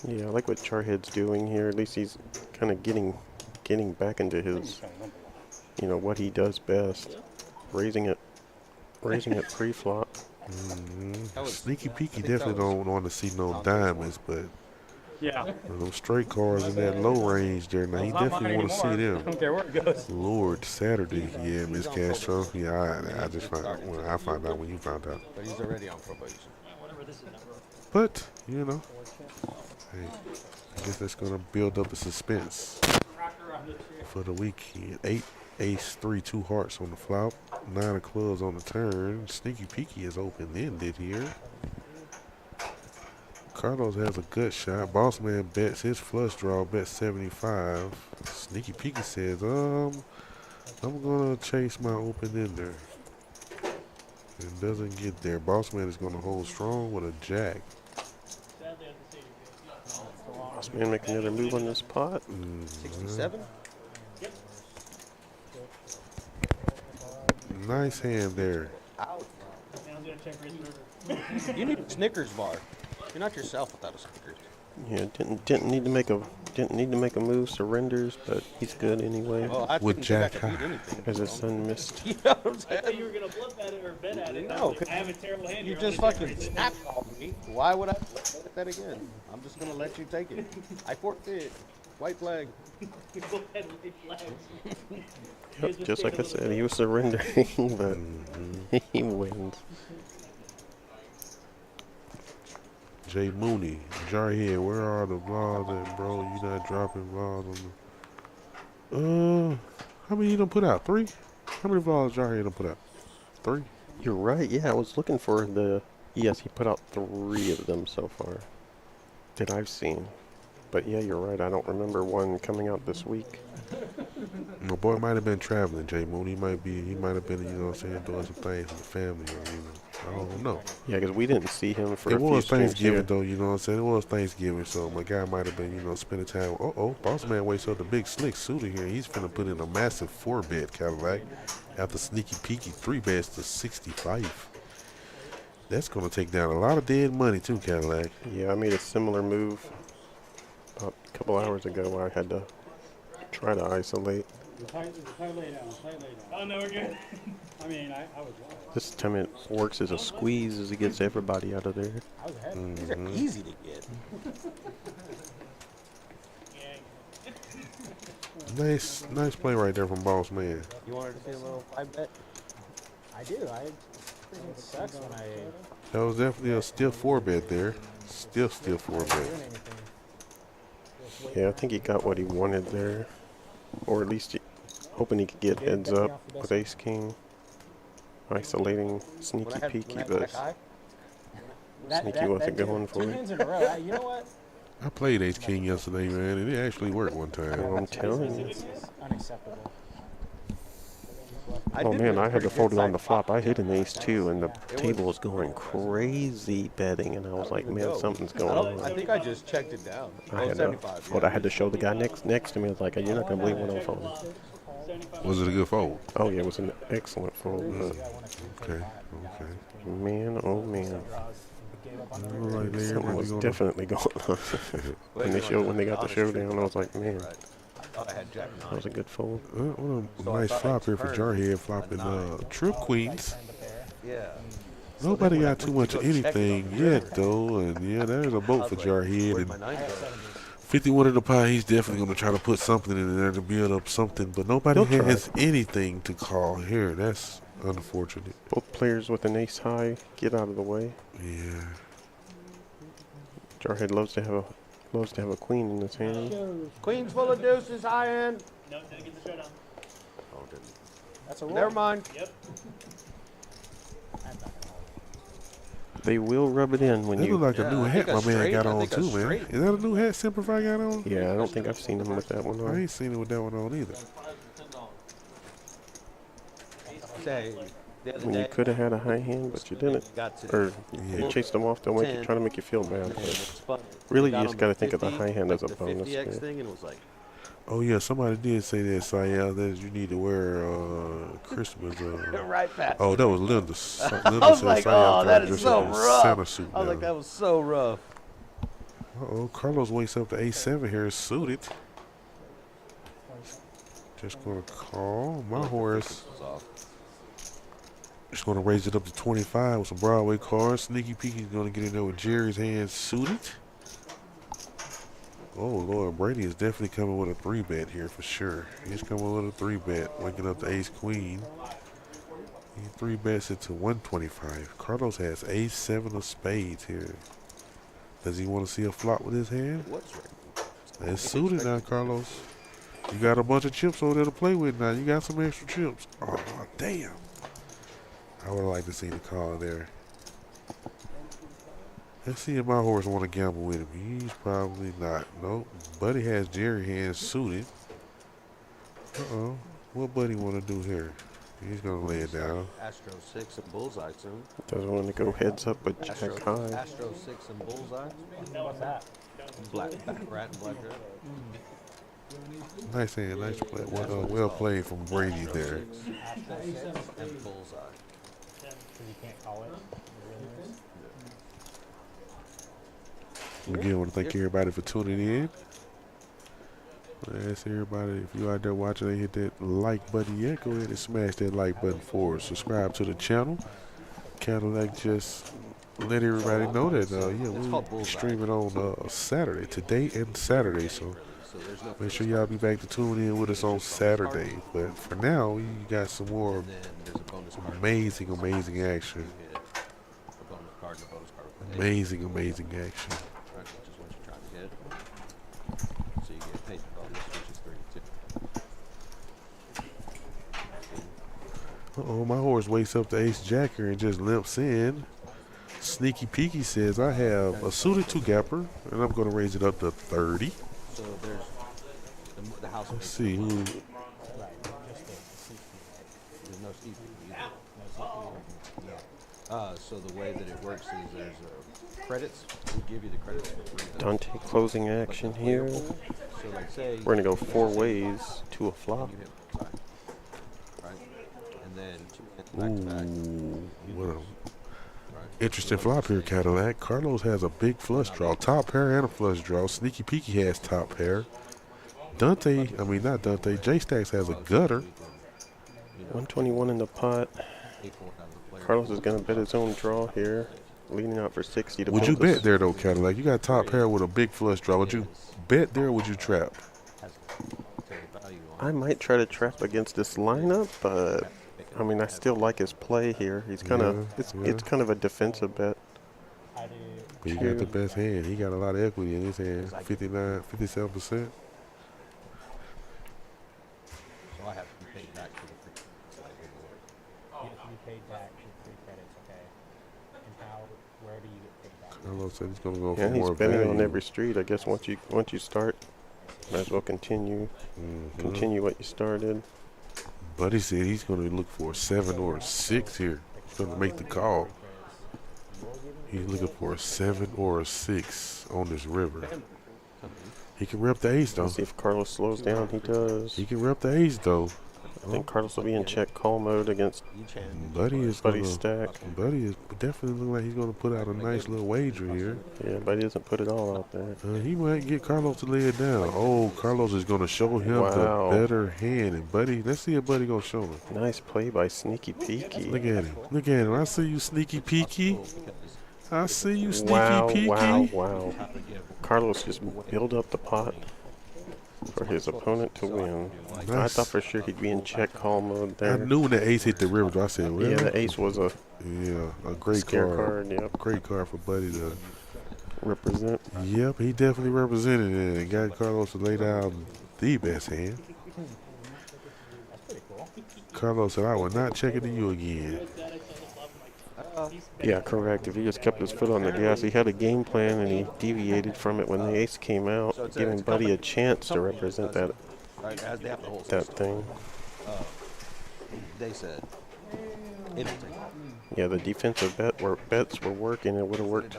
Yeah, I like what Charhead's doing here. At least he's kind of getting back into his, what he does best, raising it pre-flop. Sneaky Peeky definitely don't want to see no diamonds, but Yeah. those straight cards in that low range there, now he Well, it's not definitely mine want to see anymore. I them. don't care where it goes. Lord, Saturday, yeah, Miss Castro. Yeah, I just found out. Well, I found out when you found out. But he's already on probation. But hey, I guess that's gonna build up the suspense for the weekend. 8 ace 3 2 hearts on the flop, 9 of clubs on the turn. Sneaky Peeky is open-ended here. Carlos has a good shot. Bossman bets his flush draw, bet 75. Sneaky Peeky says, I'm gonna chase my open-ender. And doesn't get there. Bossman is gonna hold strong with a jack. Bossman making another move on this pot. 67? Nice hand there. Ouch. You need a Snickers bar. You're not yourself without a Snickers. Yeah, didn't need to make a move. Surrenders, but he's good anyway. Well, I With didn't think I Jack could beat high. anything. As his son missed. You know what I'm I thought saying? you were gonna flip at it or bet at it. No, I have a terrible hand. You here. just I'm gonna fucking take it. snap on me. Why would I bet at that again? I'm just gonna let you take it. I forfeit. White flag. You both had white flags. Yep, just like I said, he was surrendering, but he wins. Jay Mooney, Jarhead, where are the vlogs at, bro? You not dropping vlogs on the... how many you done put out? 3? How many vlogs Jarhead done put out? 3? You're right. Yeah, I was looking for the. Yes, he put out 3 of them so far that I've seen. But yeah, you're right. I don't remember one coming out this week. My boy might have been traveling, Jay Mooney. He might have been, doing some things with the family, or, I don't know. Yeah, because we didn't see him for It a few was streams Thanksgiving, here. though, you know what I'm saying? It was Thanksgiving, so my guy might have been, spending time. Boss man wakes up the big slick suitor here. He's finna put in a massive 4-bet Cadillac after Sneaky Peeky 3 bets to 65. That's gonna take down a lot of dead money too, Cadillac. Yeah, I made a similar move about a couple hours ago where I had to try to isolate. Tight lay down. Oh no, we're good. I mean, I was wrong. This time it works as a squeeze as he gets everybody out of there. I was ahead. These are easy to get. Nice play right there from Boss Man. You wanted to see a little 5-bet? I do. I freaking sucks when I That was definitely a stiff 4-bet there. Stiff 4-bet. doing anything. Yeah, I think he got what he wanted there. Or at least hoping he could get heads up with Ace King. Isolating Sneaky Peeky, but Sneaky wasn't going for Two it. hands in a row. You know what? I played Ace King yesterday, man, and it actually worked one time. I'm telling you. It's unacceptable. Oh man, I had to fold it on the flop. I hit an ace too, and the table was going crazy betting, and I was like, man, something's going I on. think I just checked it down. I had to, what I had to show the guy next to me. I was like, you're not gonna believe what I'm folding. Was it a good fold? Oh yeah, it was an excellent fold. Okay. Man, oh man, Right there, something was definitely going on. when they got the showdown, I was like, man, I had Jack that was a good fold. What a nice flop here for Jarhead, flopping trip queens. Yeah. Nobody got too much of anything yet, though, and yeah, there's a boat for Jarhead. And 51 in the pot, he's definitely going to try to put something in there to build up something, but nobody has anything to call here. That's unfortunate. Both players with an ace high, get out of the way. Yeah. Jarhead loves to have a queen in his hand. Queen's full of deuces, high end. No, didn't get the showdown. Oh, didn't. That's a roll. Never mind. Yep. They will rub it in when That you. look like a new I hat think my a man straight. got I on think a too, man. straight. Is that a new hat Simplify got on? Yeah, I don't think I've seen him with that one I on. ain't seen it with that one on either. Say, the other When you day, could have had a high hand, but you didn't. got to Or you chased them off, they'll try to make you feel bad. But really, you just got to think of the high hand as a bonus. 50x Yeah. thing, and it was like, Oh yeah, somebody did say that, Sayel, that you need to wear Christmas. right past. Oh, that was Linda. Linda I was said like, Sayel oh, that tried to is dress so up in a rough. Santa suit. I was like, that was so rough. Uh-oh, Carlos wakes up to A7 here, suited. Just gonna call my horse. Just gonna raise it up to 25 with some Broadway cards. Sneaky Peeky's gonna get in there with Jerry's hands suited. Oh Lord, Brady is definitely coming with a 3-bet here for sure. He's coming with a 3-bet, waking up to Ace Queen. He 3-bets it to 125. Carlos has Ace-7 of spades here. Does he want to see a flop with his hand? What's right? It's suited now, Carlos. You got a bunch of chips over there to play with now. You got some extra chips. Oh, damn. I would have liked to see the call there. Let's see if my horse want to gamble with him. He's probably not. Nope. Buddy has Jerry hands suited. Uh-oh. What Buddy want to do here? He's going to lay it down. Astro 6 and bullseye soon. Doesn't want to go heads up with Astro, jack high. Astro 6 and bullseye. What's that? Black rat and black rat. Nice hand. Nice play. Well played from Brady there. Astro 6 and bullseye. Because you can't call it. Again, I want to thank everybody for tuning in. Ask everybody, if you out there watching and hit that like button yet, go ahead and smash that like button for us. Subscribe to the channel. Cadillac just let everybody know that, yeah, we're streaming on Saturday, today and Saturday. So make sure y'all be back to tune in with us on Saturday. But for now, we got some more amazing action. Amazing action. So you get paid for bonus, which is 32. Uh-oh, my horse wakes up to Ace Jacker and just limps in. Sneaky Peeky says, I have a suited 2-gapper, and I'm going to raise it up to 30. So there's the house. Let's see who. There's no Steve either. So the way that it works is there's credits. We give you the credits for free. Dante closing action here. So like say We're going to go 4 ways to a flop. you hit side, right? And then 2 hits back to back. What a interesting flop here, Cadillac. Carlos has a big flush draw, top pair and a flush draw. Sneaky Peeky has top pair. Not Dante, J-Stacks has a gutter. 121 in the pot. Carlos is going to bet his own draw here, leading out for 60 to Would pull you this. bet there though, Cadillac? You got top pair with a big flush draw. Would you bet there or would you trap? I might try to trap against this lineup, but I mean, I still like his play here. He's kind of it's kind of a defensive bet. I do. But he got the best hand. He got a lot of equity in his hand. 59, 57%. So I have to be paid back for the free. You have to be paid back with 3 credits, okay? And how, where do you get paid back? Carlos said he's gonna go Yeah, for he's more betting value. on every street. I guess once you start, might as well continue what you started. Buddy said he's gonna look for a 7 or a 6 here. He's gonna make the call. He's looking for a 7 or a 6 on this river. He can rep the ace though. Let's see if Carlos slows down. He does. He can rep the ace though. I think Carlos will be in check call mode against Buddy is Buddy's gonna. stack. Buddy is definitely looking like he's gonna put out a nice little wager here. Yeah, Buddy doesn't put it all out there. He might get Carlos to lay it down. Oh, Carlos is gonna show him Wow. the better hand. And Buddy, let's see if Buddy gonna show him. Nice play by Sneaky Peeky. Look at him. Look at him. I see you, sneaky peeky. I see you, sneaky Wow, peeky. wow, wow. Carlos just built up the pot for his opponent to win. I Nice. thought for sure he'd be in check call mode there. I knew when the ace hit the river, I said, well, Yeah, the ace was a yeah, a great scare card. card. Yep, Great card for Buddy to. represent. Yep, he definitely represented it and got Carlos to lay down the best hand. That's pretty cool. Carlos said, I will not check it to you again. Yeah, correct. If he just kept his foot on the gas, he had a game plan and he deviated from it when the ace came out, giving Buddy a chance to represent that Right, as they have the whole thing. They said it'll take long. Yeah, the defensive bets were working. It would have worked.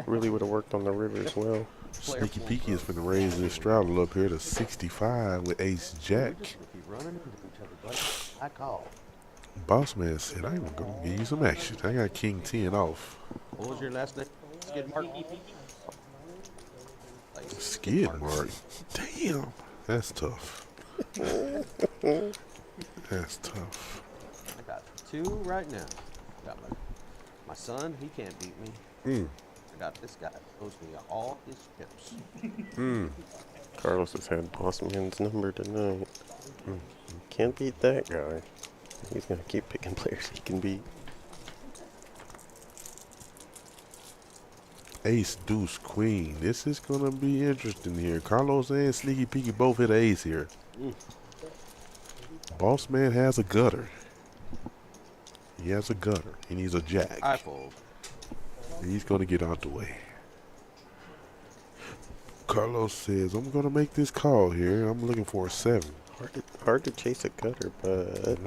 Really would have worked on the river as well. Sneaky Peeky is going to raise this straddle up here to 65 with ace jack. If you run into each other, buddy, I call. Boss man said, I'm going to give you some action. I got king 10 off. What was your last name? Skid Mark? Skid mark. Damn. That's tough. That's tough. I got 2 right now. Got my son, he can't beat me. I got this guy, owes me all his chips. Carlos has had Boss Man's number tonight. Can't beat that guy. He's going to keep picking players he can beat. Ace, deuce, queen. This is going to be interesting here. Carlos and Sneaky Peeky both hit ace here. Boss man has a gutter. He has a gutter. He needs a jack. I fold. He's going to get out the way. Carlos says, I'm going to make this call here. I'm looking for a 7. Hard to chase a gutter, but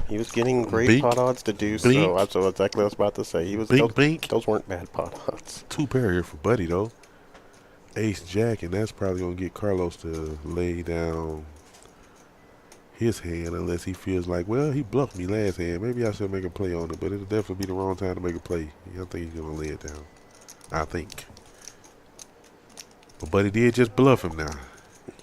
he was getting great Bink. pot odds to do Bink. so. That's exactly what I was about to say. He was Bink, bink. those weren't bad pot odds. 2 pair here for Buddy, though. Ace, jack, and that's probably going to get Carlos to lay down his hand unless he feels like, well, he bluffed me last hand. Maybe I should make a play on it, but it'll definitely be the wrong time to make a play. I think he's going to lay it down. I think. But Buddy did just bluff him now.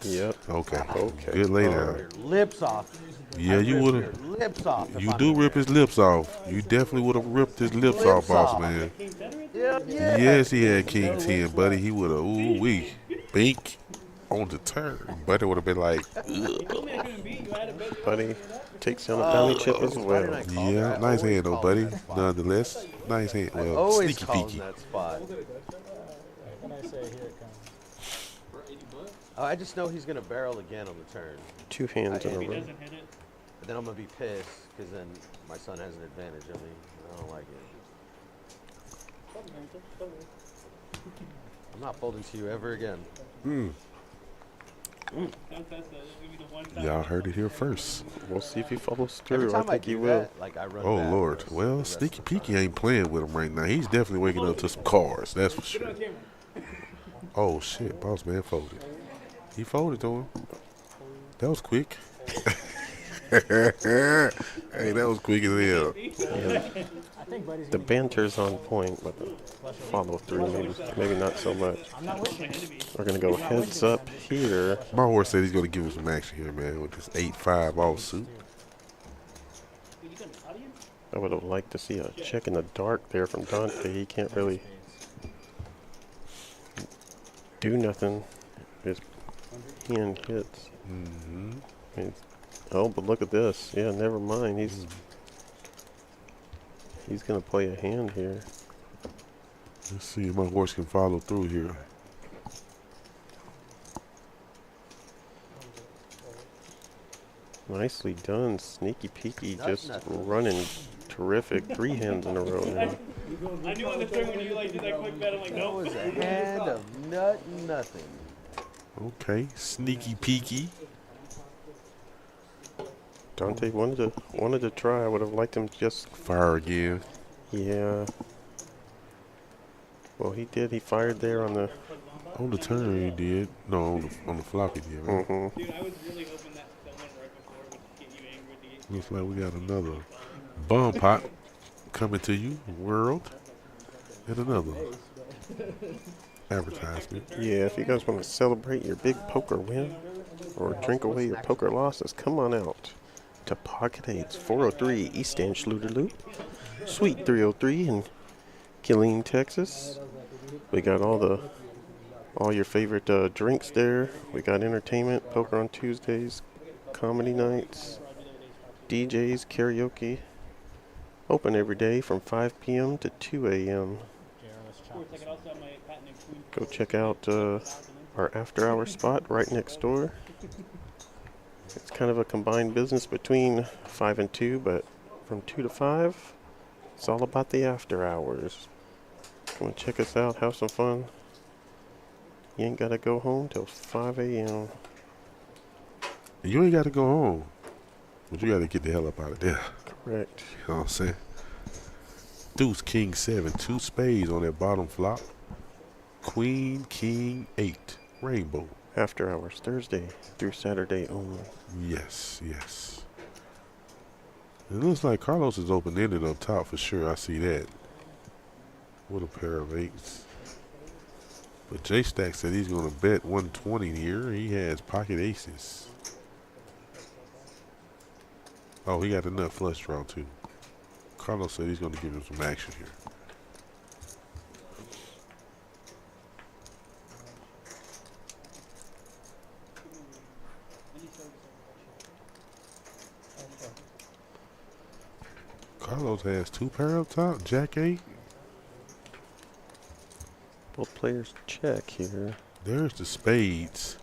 Yep. Okay. Okay. Good lay All down. right. Lips off. Yeah, you would have. Your lips off. if You I'm do in rip there. his lips off. You definitely would have ripped his lips off, Lips boss off. man. Yeah. Yes, he had king 10, buddy. He would have, ooh wee, bink on the turn. Buddy would have been like, Buddy takes down a bounty chip as well. yeah, nice hand though, buddy. Nonetheless, nice hand. Well, Always sneaky calls peeky. that spot. When I say here it comes. Oh, I just know he's gonna barrel again on the turn. 2 hands in a If he row. doesn't hit it, But then I'm gonna be pissed because then my son has an advantage of me. I don't like it. I'm not folding to you ever again. Y'all heard it here first. We'll see if he follows Every through. I time I think he do will. that, like I run Oh back Lord. for the Well, rest sneaky of the peeky ain't playing with him right now. He's definitely waking up to some cards. That's for sure. Oh shit, boss man folded. He folded to him. That was quick. Hey, that was quick as hell. I think Buddy's The gonna banter's on point, but the follow through maybe not so much. I'm not with you. We're gonna go heads up here. My horse said he's gonna give him some action here, man, with this 8-5 offsuit. I would have liked to see a check in the dark there from Dante. He can't really do nothing. His hand hits. Mm-hmm. Oh, but look at this. Yeah, never mind. He's gonna play a hand here. Let's see if my horse can follow through here. Nicely done, sneaky peeky, Nut just nothing. running terrific. 3 hands in a row now. I knew on the third when you like did that quick bet, I'm like, That nope. was a hand of nut nothing. Okay, sneaky peeky. Dante wanted to try. I would have liked him just, Fire again. yeah. Well, he did. He fired there on the. On the turn he did. No, on the flop he did, right? Mm-hmm. Dude, I was really hoping that the one right before would get you angry to get Looks like we got another bomb pot coming to you, world. And another advertisement. Yeah, if you guys want to celebrate your big poker win or drink away your poker losses, come on out to Pocket 8's 403 East End Schluterloop, Suite 303 in Killeen, Texas. We got all your favorite drinks there. We got entertainment, poker on Tuesdays, comedy nights, DJs, karaoke. Open every day from 5 p.m. to 2 a.m. Go check out our after-hour spot right next door. It's kind of a combined business between 5 and 2, but from 2 to 5, it's all about the after hours. Come and check us out, have some fun. You ain't got to go home till 5 a.m. You ain't got to go home, but you got to get the hell up out of there. Correct. You know what I'm saying? Deuce, King 7, 2 spades on that bottom flop. Queen, King 8, rainbow. After hours, Thursday through Saturday only. Yes, yes. It looks like Carlos is open-ended up top for sure. I see that. With a pair of 8s. But J-Stack said he's going to bet 120 here. He has pocket aces. Oh, he got a nut flush draw too. Carlos said he's going to give him some action here. Carlos has 2 pair up top, Jack 8. Both players check here. There's the spades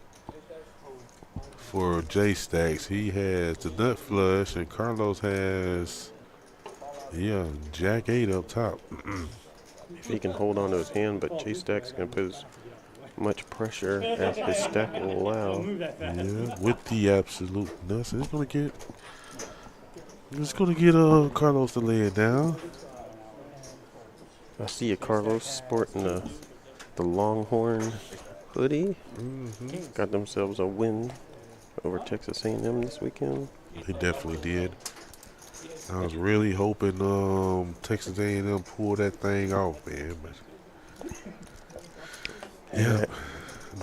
for J-Stacks. He has the nut flush, and Carlos has, yeah, Jack 8 up top. If he can hold on to his hand, but J-Stack's going to put as much pressure as his stack will allow. Yeah, with the absolute nuts. It's gonna get Carlos to lay it down. I see you, Carlos, sporting the Longhorn hoodie. Got themselves a win over Texas A&M this weekend. They definitely did. I was really hoping Texas A&M pulled that thing off, man. But yeah,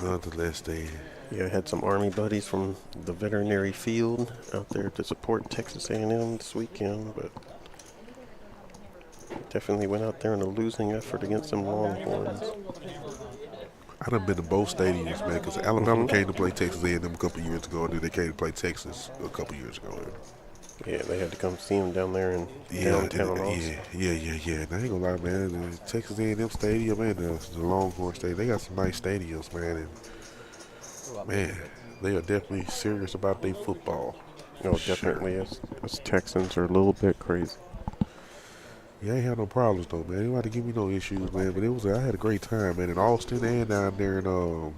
nonetheless, they. Yeah, I had some Army buddies from the veterinary field out there to support Texas A&M this weekend, but definitely went out there in a losing effort against them Longhorns. I done been to both stadiums, man, because Alabama came to play Texas A&M a couple years ago, and then they came to play Texas a couple years ago. Yeah, they had to come see him down there in downtown Austin. Yeah. And I ain't gonna lie, man. The Texas A&M Stadium and the Longhorn Stadium, they got some nice stadiums, man. And man, they are definitely serious about their football. Oh, definitely. Us Texans are a little bit crazy. Yeah, I ain't had no problems though, man. They didn't have to give me no issues, man. But I had a great time, man, in Austin and down there in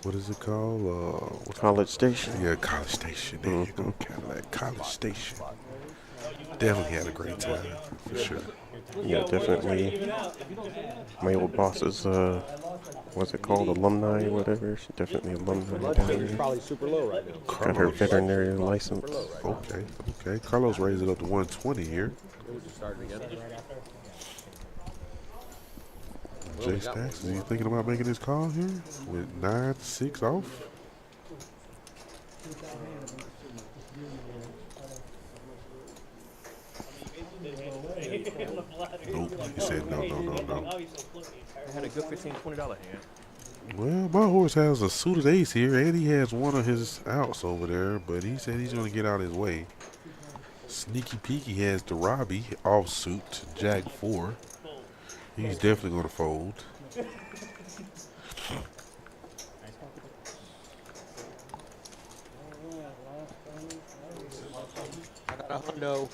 what is it called? College Station. Yeah, College Station. There you go, Cadillac College Station. Definitely had a great time for sure. Yeah, definitely. My old boss's, what's it called, alumni or whatever. She's definitely alumni down there. Probably super low right now. Got her veterinary license. Okay. Carlos raised it up to 120 here. Starting together. Jay Stacks, is he thinking about making his call here with 9-6 off? on the bladder. Nope. He said no, no, no, no. Oh, he's so close the entire I had a good $15, $20 hand. Well, my horse has a suited ace here, and he has one of his outs over there, but he said he's going to get out his way. Sneaky Peeky has the Robbie offsuit, Jack 4. He's definitely going to fold. I got a hundo.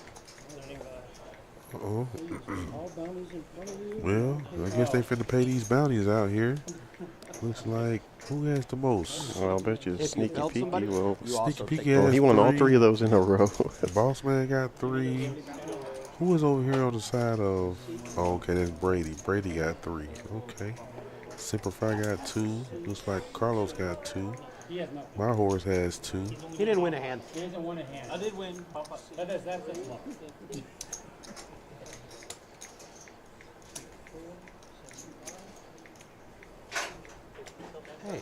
Uh-oh. Well, I guess they finna pay these bounties out here. Looks like, who has the most? Well, I'll bet you If you Sneaky help Peeky somebody, will. you also Sneaky take Peeky Well, has he won all 3. 3 of those in a row. Boss Man got 3. Who was over here on the side of? Oh, okay, that's Brady. Brady got 3. Okay. Simplify got 2. Looks like Carlos got 2. My horse has 2. He didn't win a hand. He hasn't won a hand. I did win. That's a flop. Hey,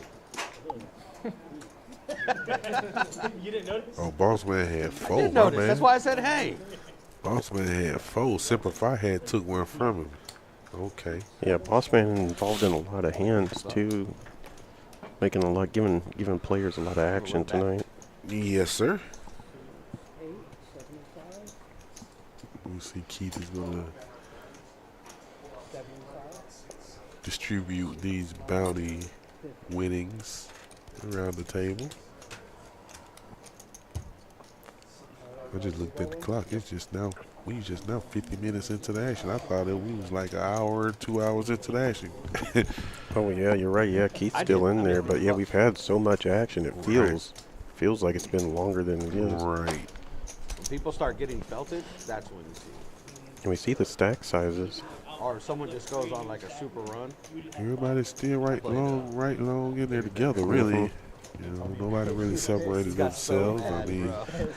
You didn't notice? Oh, Boss Man had I 4. did My notice. That's man. why I said hey. Boss Man had 4. Simplify had took one from him. Okay. Yeah, Boss Man involved in a lot of hands too, making a lot, giving players a lot of action tonight. Yes, sir. We see Keith is gonna distribute these bounty winnings around the table. I just looked at the clock. It's just now, we just now 50 minutes into the action. I thought we was like an hour, 2 hours into the action. Oh yeah, you're right. Yeah, Keith's I still did- in I there, did but yeah, look. we've had so much action. It feels like it's been longer than it is. Right. When people start getting felted, that's when you see. And we see the stack sizes. Or someone just goes on like a super run. Everybody's still right long in there together, really. You know, nobody really separated themselves. I mean,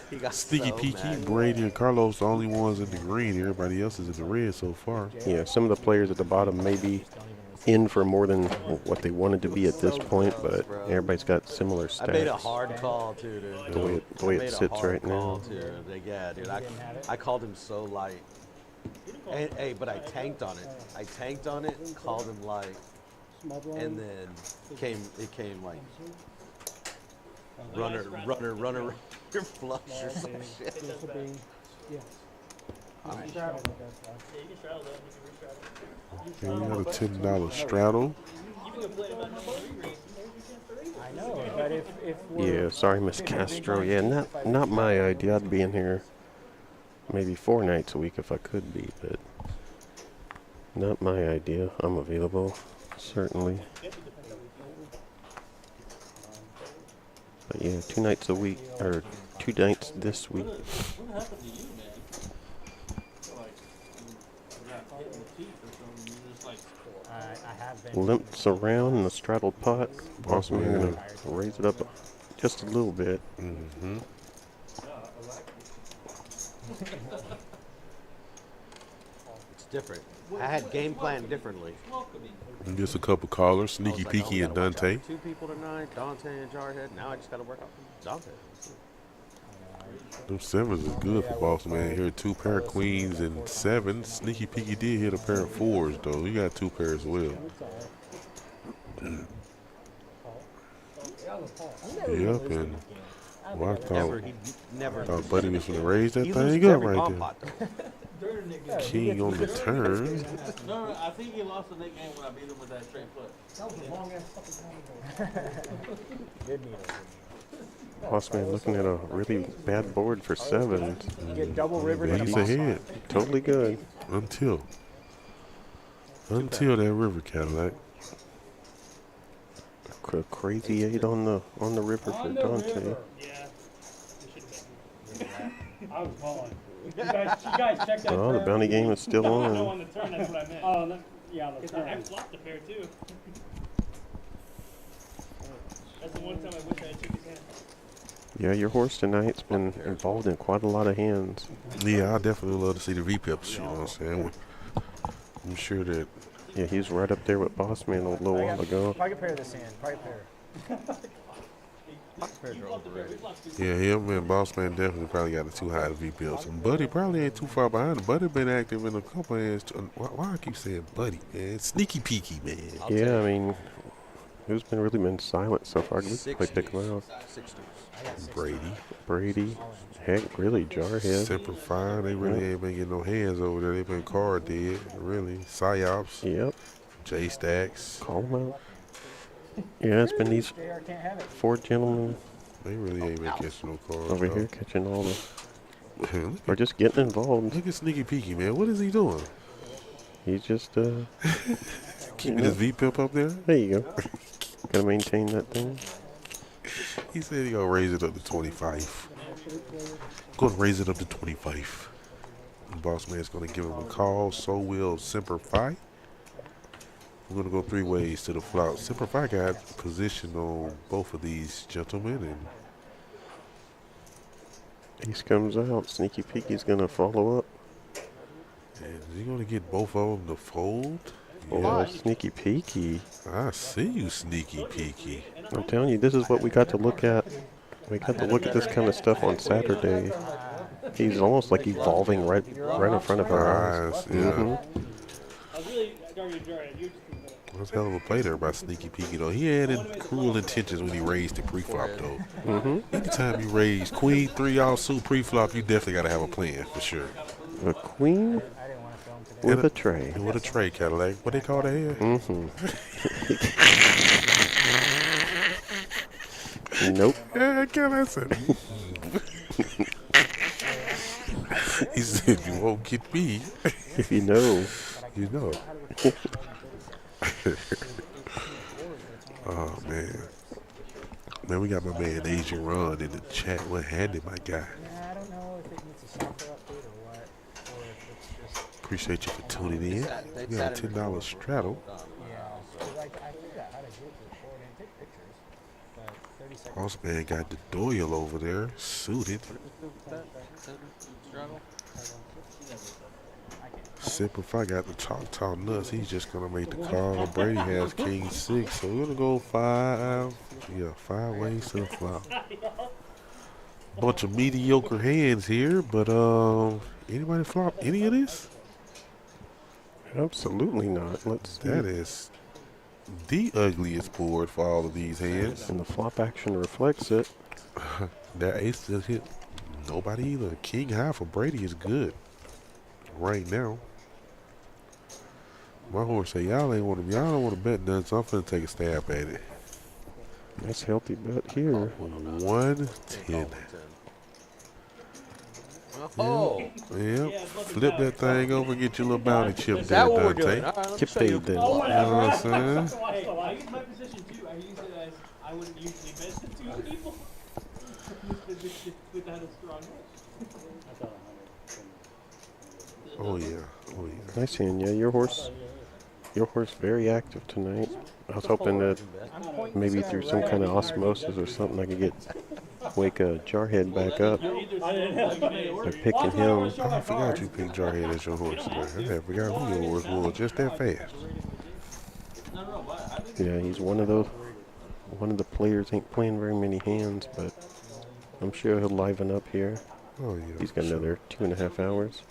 He got Sneaky so Peeky, mad. Brady, and Carlos the only ones in the green. Everybody else is in the red so far. Yeah, some of the players at the bottom may be in for more than what they wanted to be at this point, but everybody's got similar I made a stacks. hard call too, dude. The way I it made a sits hard right call, now. too. Like, yeah, dude. I called him so light. And, hey, but I tanked on it. I tanked on it, called him light, and then it came like runner, flush or some shit. Yeah, you can straddle though. You can Okay, we got a $10 straddle. even go play about 3 races. I know, but if we're Yeah, sorry, Miss Castro. Yeah, not my idea. I'd be in here maybe 4 nights a week if I could be, but not my idea. I'm available, certainly. But yeah, 2 nights a week, or 2 nights this week. What happened to you, man? Like, you got hit in the teeth or something. You just like, I have been Limps around in the straddled pot. Boss man gonna raise it up just a little bit. Mm-hmm. It's different. I had game planned differently. And just a couple callers, I Sneaky was like, oh, we Peeky and gotta watch out Dante. for 2 people tonight, Dante and Jarhead. Now I just gotta work out for Dante. Them 7s is good for Boss Man here. 2 pair of queens and 7s. Sneaky Peeky did hit a pair of 4s though. He got 2 pairs as well. Yep, and well, I thought Buddy was gonna raise that He loses thing up every right bomb there. pot, though. King on the turn. no, I think he lost the Nick game when I beat him with that straight foot. good needle. Boss man looking at a really bad board for 7s. Get double rivered in He's the box. ahead Totally good. until that river Cadillac. Crazy 8 on the river for Dante. Yeah. We should have I was calling. You guys check that. Oh, the turn? bounty game is still No, on. on the turn, that's what I meant. Oh, no, yeah, on the Because I turn. flopped the pair too. That's the one time I wish I had took his hand. Yeah, your horse tonight's been involved in quite a lot of hands. Yeah, I definitely love to see the VPIPs, you know what I'm saying? I'm sure that Yeah, he was right up there with Boss Man a little while ago. Probably pair this hand. Probably pair. Pairs are overrated. Yeah, him and Boss Man definitely probably got the too high of VPLs. And Buddy probably ain't too far behind him. Buddy been active in a couple hands. Why I keep saying Buddy, man? Sneaky peeky, man. Yeah, I mean, who's really been silent so far? We can probably pick him out. 60s. Brady. Heck, really, Jarhead. Semper Fi, they really ain't been getting no hands over there. They been card dead, really. Psyops, Yep, J Stacks. call him out. Yeah, it's been these four gentlemen They really ain't been catching no cards. over though. here catching all the, look, or just getting involved. look at Sneaky Peeky, man. What is he doing? He's just, Keeping his V pimp up there? there you go. Gotta maintain that thing. He said he gonna raise it up to 25. Gonna raise it up to 25. And Boss Man's gonna give him a call. So will Semper Fi. We're gonna go three ways to the flop. Semper Fi got position on both of these gentlemen, and Ace comes out. Sneaky Peeky's gonna follow up. is he gonna get both of them to fold? Oh, Sneaky Peeky. I see you, Sneaky Peeky. I'm telling you, this is what we got to look at. We got to look at this kind of stuff on Saturday. He's almost like evolving right in front of our eyes. Eyes, yeah. Mhm. That's a hell of a play there by Sneaky Peeky, though. He had cruel intentions when he raised the pre-flop, though. Anytime you raise Queen 3 offsuit pre-flop, you definitely got to have a plan, for sure. A queen with a tray. And with a tray, Cadillac. What they call that here? Nope. Yeah, Cadillac said. He said, you won't get me. If you know. You know. Oh, man. Man, we got my man Asian Ron in the chat. What handed my guy? I don't know if it needs a software update or what, or if it's just, Appreciate you for tuning in. We got a $10 straddle. yeah. 'Cause I figured out how to do it before and take pictures, but 30 seconds. Boss man got the Doyle over there, suited. Simplify got the talk nuts. He's just gonna make the call. Brady has King 6, so we're gonna go 5. Yeah, 5 ways to the flop. Bunch of mediocre hands here, but anybody flop any of this? Absolutely not. Let's see. That is the ugliest board for all of these hands. And the flop action reflects it. That ace just hit nobody either. King high for Brady is good right now. My horse say y'all ain't want to. Y'all don't want to bet none, so I'm finna take a stab at it. Nice healthy bet here. 110. Oh, Yep. Flip that thing over, get your little bounty chip is there, that what we're Dante. doing? All right, let me Chip show you. fade then. You know what I'm saying? So I use my position too. I use it as I wouldn't usually bet to two people without a strong hit. Oh yeah. Oh yeah. Nice hand, yeah. Your horse very active tonight. I was hoping that maybe through some kind of osmosis or something I could wake a Jarhead back up by picking him. Oh, I forgot you picked Jarhead as your horse today. I forgot who your horse was just that fast. Yeah, he's one of the players ain't playing very many hands, but I'm sure he'll liven up here. Oh yeah. He's got for sure. another 2.5 hours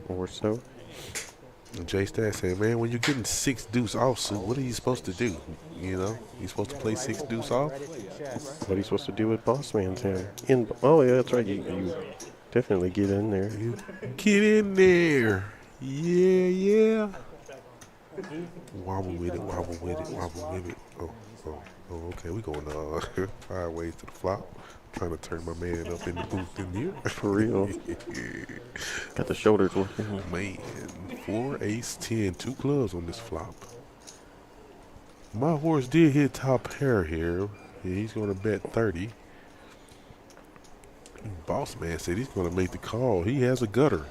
or so. And Jay Stat said, man, when you're getting 6 deuce offsuit, what are you supposed to do? You know, you supposed to play 6 deuce off? What are you supposed to do with Boss Man's hand? Oh yeah, that's right. You definitely get in there. You get in there. Yeah. Wobble with it, wobble with it, wobble with it. Oh, okay, we going 5 ways to the flop. Trying to turn my man up in the booth in here. For real. Got the shoulders working. Man, 4, ace, 10, 2 clubs on this flop. My horse did hit top pair here. Yeah, he's going to bet 30. Boss man said he's going to make the call. He has a gutter.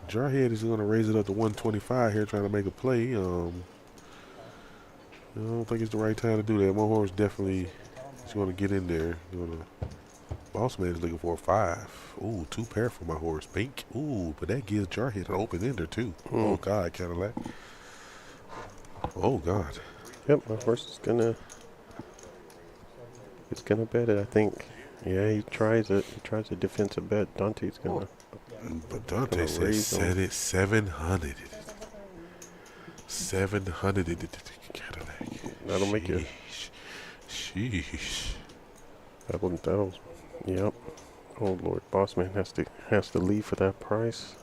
Jarhead is going to raise it up to 125 here, trying to make a play. I don't think it's the right time to do that. My horse definitely is going to get in there. Boss man is looking for a 5. Ooh, 2 pair for my horse. Bink. Ooh, but that gives Jarhead an open ender too. Oh God, Cadillac. Oh God. Yep, my horse is gonna. It's gonna bet it, I think. Yeah, he tries it. He tries a defensive bet. Dante's gonna. But Dante Gonna said raise set them. it 700. 700 in the Cadillac. That'll make you. Sheesh. That'll. Yep. Oh Lord, boss man has to leave for that price.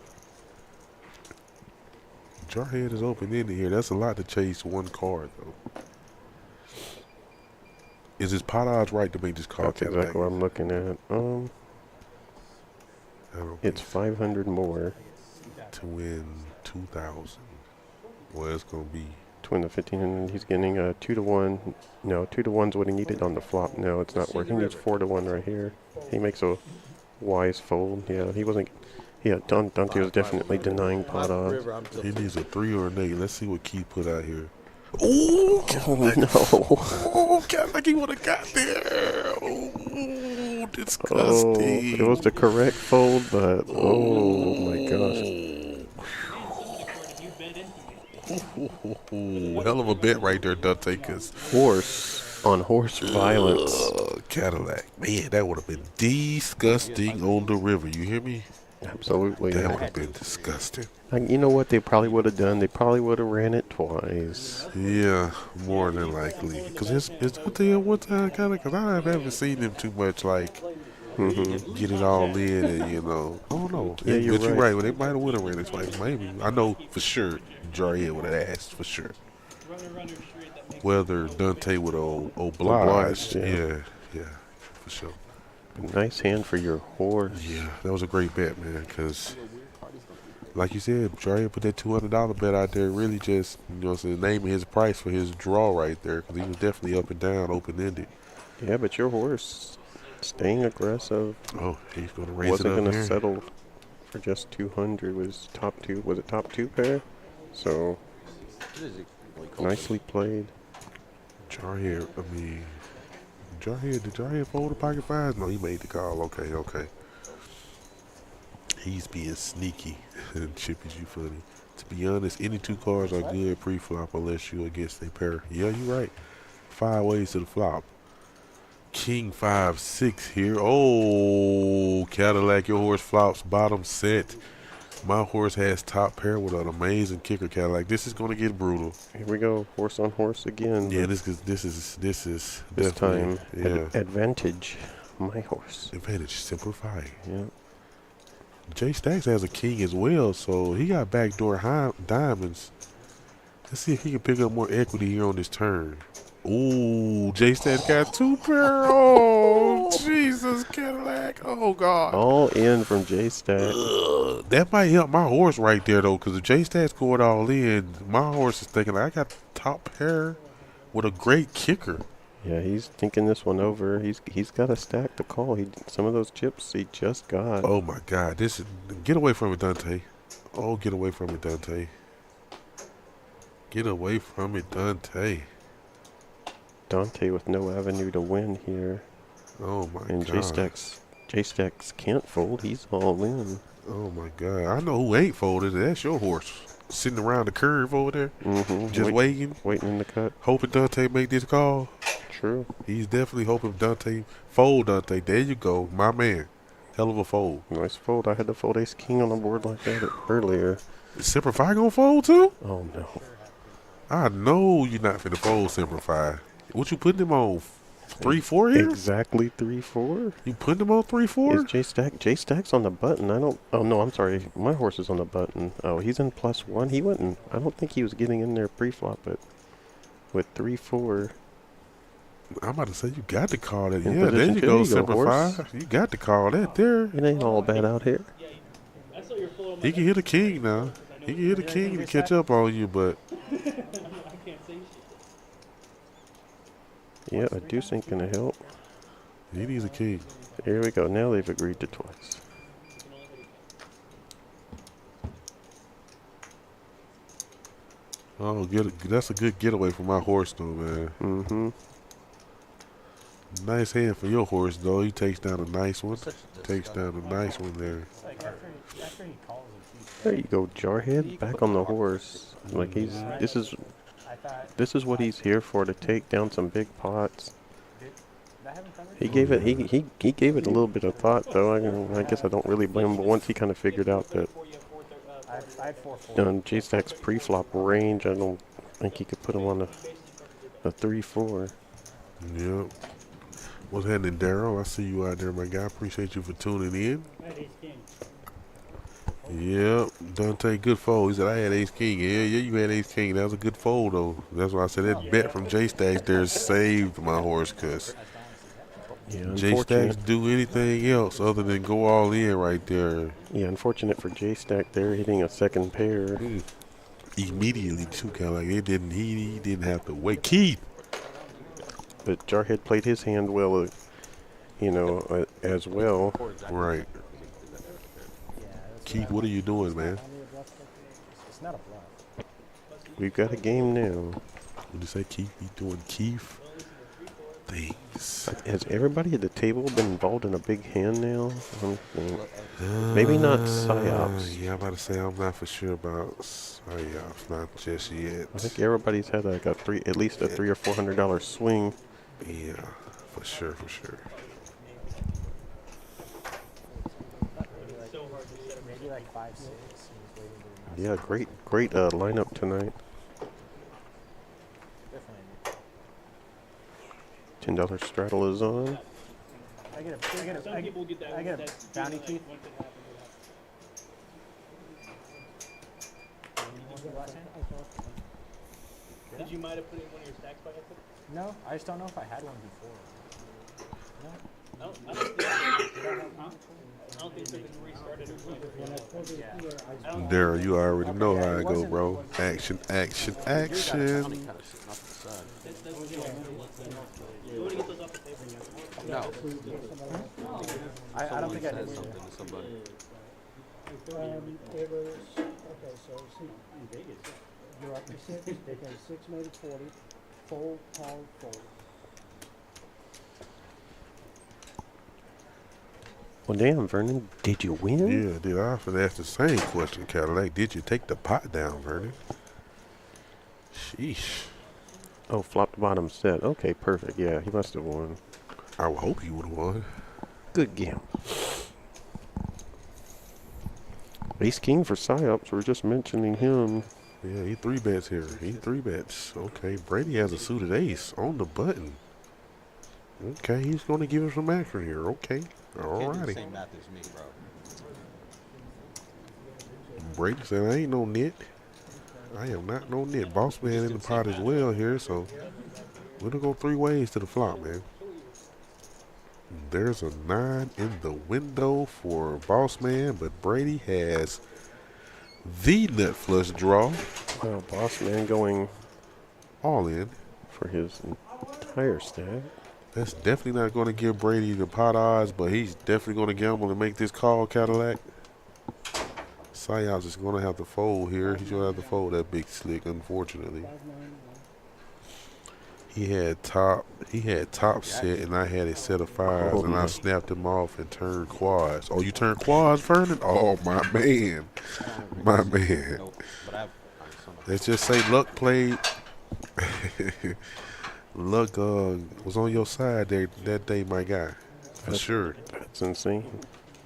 Jarhead is open in here. That's a lot to chase one card, though. Is his pot odds right to make this card? That's exactly what I'm looking at. It's 500 more to win 2,000. Well, it's gonna be to win the 1500. He's getting a 2-to-1. No, 2-to-1's what he needed on the flop. No, it's not working. He needs 4-to-1 right here. He makes a wise fold. Yeah, he wasn't. Yeah, Dante was definitely denying pot odds. he needs a 3 or an 8. Let's see what Keith put out here. Oh, no. Oh, like he would have got there. Oh, disgusting. Oh, it was the correct fold, but oh my gosh. Hell of a bet right there, Dante, because Horse on horse violence. Cadillac. Man, that would have been disgusting on the river. You hear me? Absolutely. That would have been disgusting. You know what they probably would have done? They probably would have ran it twice. Yeah, more than likely. Because it's Dante at one time kind of, because I haven't seen him too much, like, get it all in and, you know. I don't know. Yeah, but you're you're right. right. Well, they might have would have ran it twice. Maybe. I know for sure Jarhead would have asked for sure. Whether Dante would have obliged. Yeah. Yeah, for sure. Nice hand for your horse. Yeah, that was a great bet, man, because like you said, Jarhead put that $200 bet out there, really just, you know, naming his price for his draw right there, because he was definitely up and down, open-ended. Yeah, but your horse staying aggressive. Oh, he's going to raise Wasn't it up going to here. settle for just 200. Was top two? Was it top two pair? So nicely played. Jarhead, did Jarhead fold the pocket fives? No, he made the call. Okay. He's being sneaky. Chippy's you funny. To be honest, any two cards are good pre-flop unless you against a pair. Yeah, you're right. 5 ways to the flop. King 5-6 here. Oh, Cadillac, your horse flops bottom set. My horse has top pair with an amazing kicker, Cadillac. This is going to get brutal. Here we go, horse on horse again. Yeah, this is this definitely, time yeah. advantage. My horse. Advantage, simplify. Yeah. Jay Stacks has a king as well, so he got backdoor diamonds. Let's see if he can pick up more equity here on this turn. Ooh, Jay Stacks got 2 pair. Oh, Jesus, Cadillac. Oh, God. All in from J Stack. That might help my horse right there, though, because if Jay Stacks scored all in, my horse is thinking, I got top pair with a great kicker. Yeah, he's thinking this one over. He's got a stack to call. Some of those chips he just got. Oh, my God. Get away from it, Dante. Oh, get away from it, Dante. Get away from it, Dante. Dante with no avenue to win here. Oh, my and God. J Stacks can't fold. He's all in. Oh, my God. I know who ain't folded. That's your horse. Sitting around the curve over there. Just waiting. Waiting in the cut. Hoping Dante make this call. True. He's definitely hoping Dante fold Dante. There you go. My man. Hell of a fold. Nice fold. I had to fold ace king on a board like that earlier. Is Simplify gonna fold too? Oh, no. I know you're not finna fold Simplify. What you putting him on? 3-4 here? Exactly 3-4. You putting him on 3-4? Is J Stack's on the button? Oh no, I'm sorry. My horse is on the button. Oh, he's in +1. He wouldn't. I don't think he was getting in there pre-flop, but with 3-4. I'm about to say you got to call that. In Yeah, there position you two, go, you go, Simplify. horse. You got to call that there. It ain't all bad out here. He can hit a king now. He can hit a king to catch up on you, but Yeah, a deuce ain't gonna help. he needs a king. Here we go. Now they've agreed to twice. Oh, that's a good getaway for my horse, though, man. Mm-hmm. Nice hand for your horse, though. He takes down a nice one. Takes down a nice one there. There you go, Jarhead. Back on the horse. Like this is This is what he's here for, to take down some big pots. Did I have him covered? He gave it. He gave it a little bit of thought, though. I guess I don't really blame him. But once he kind of figured out that I had 4-4. J-Stack's pre-flop range, I don't think he could put him on a 3-4. Yep. What's happening, Daryl? I see you out there, my guy. Appreciate you for tuning in. Yep. Dante, good fold. He said, I had ace king. Yeah, you had ace king. That was a good fold, though. That's why I said that bet from J-Stacks there saved my horse, because Yeah, J-Stacks unfortunate. do anything else other than go all in right there. Yeah, unfortunate for J-Stack there, hitting a second pair. Immediately, too, kind of like it didn't. He didn't have to wait. Keith. But Jarhead played his hand well, as well. Right. Keith, what are you doing, man? It's not a bluff. We've got a game now. When you say Keith, you doing Keith things. Has everybody at the table been involved in a big hand now? Maybe not psyops. Yeah, I'm about to say I'm not for sure about psyops, not just yet. I think everybody's had like at least a $300 or $400 swing. Yeah, for sure, for sure. Maybe like 5-6. Yeah, great lineup tonight. Definitely. $10 straddle is on. I get a bounty Keith. Did you might have put in one of your stacks by accident? No, I just don't know if I had one before. No? I don't think so. Because restarted it. Daryl, you already know how I go, bro. Action, action, action. No. I don't think I did. Said something to somebody. It was, okay, so see, in Vegas, you're up to 6, they pay 6 made it 40, fold, call, fold. Well, damn, Vernon, did you win? Yeah, dude, I often ask the same question, Cadillac. Did you take the pot down, Vernon? Sheesh. Oh, flop bottom set. Okay, perfect. Yeah, he must have won. I would hope he would have won. Good game. Ace King for psyops. We're just mentioning him. Yeah, he 3-bets here. He 3-bets. Okay, Brady has a suited ace on the button. Okay, he's going to give us some action here. Okay, alrighty. Same math as me, bro. Brady said, I ain't no nit. I am not no nit. Boss man in the pot as well here, so we're going to go 3 ways to the flop, man. There's a 9 in the window for Boss Man, but Brady has the nut flush draw. Well, Boss Man going all in for his entire stack. That's definitely not going to give Brady the pot odds, but he's definitely going to gamble and make this call, Cadillac. Psyops is going to have to fold here. He's going to have to fold that big slick, unfortunately. He had top set, and I had a set of 5s, and I snapped him off and turned quads. Oh, you turned quads, Vernon? Oh, my man. My man. Let's just say luck played. Luck was on your side there that day, my guy. For sure. That's insane.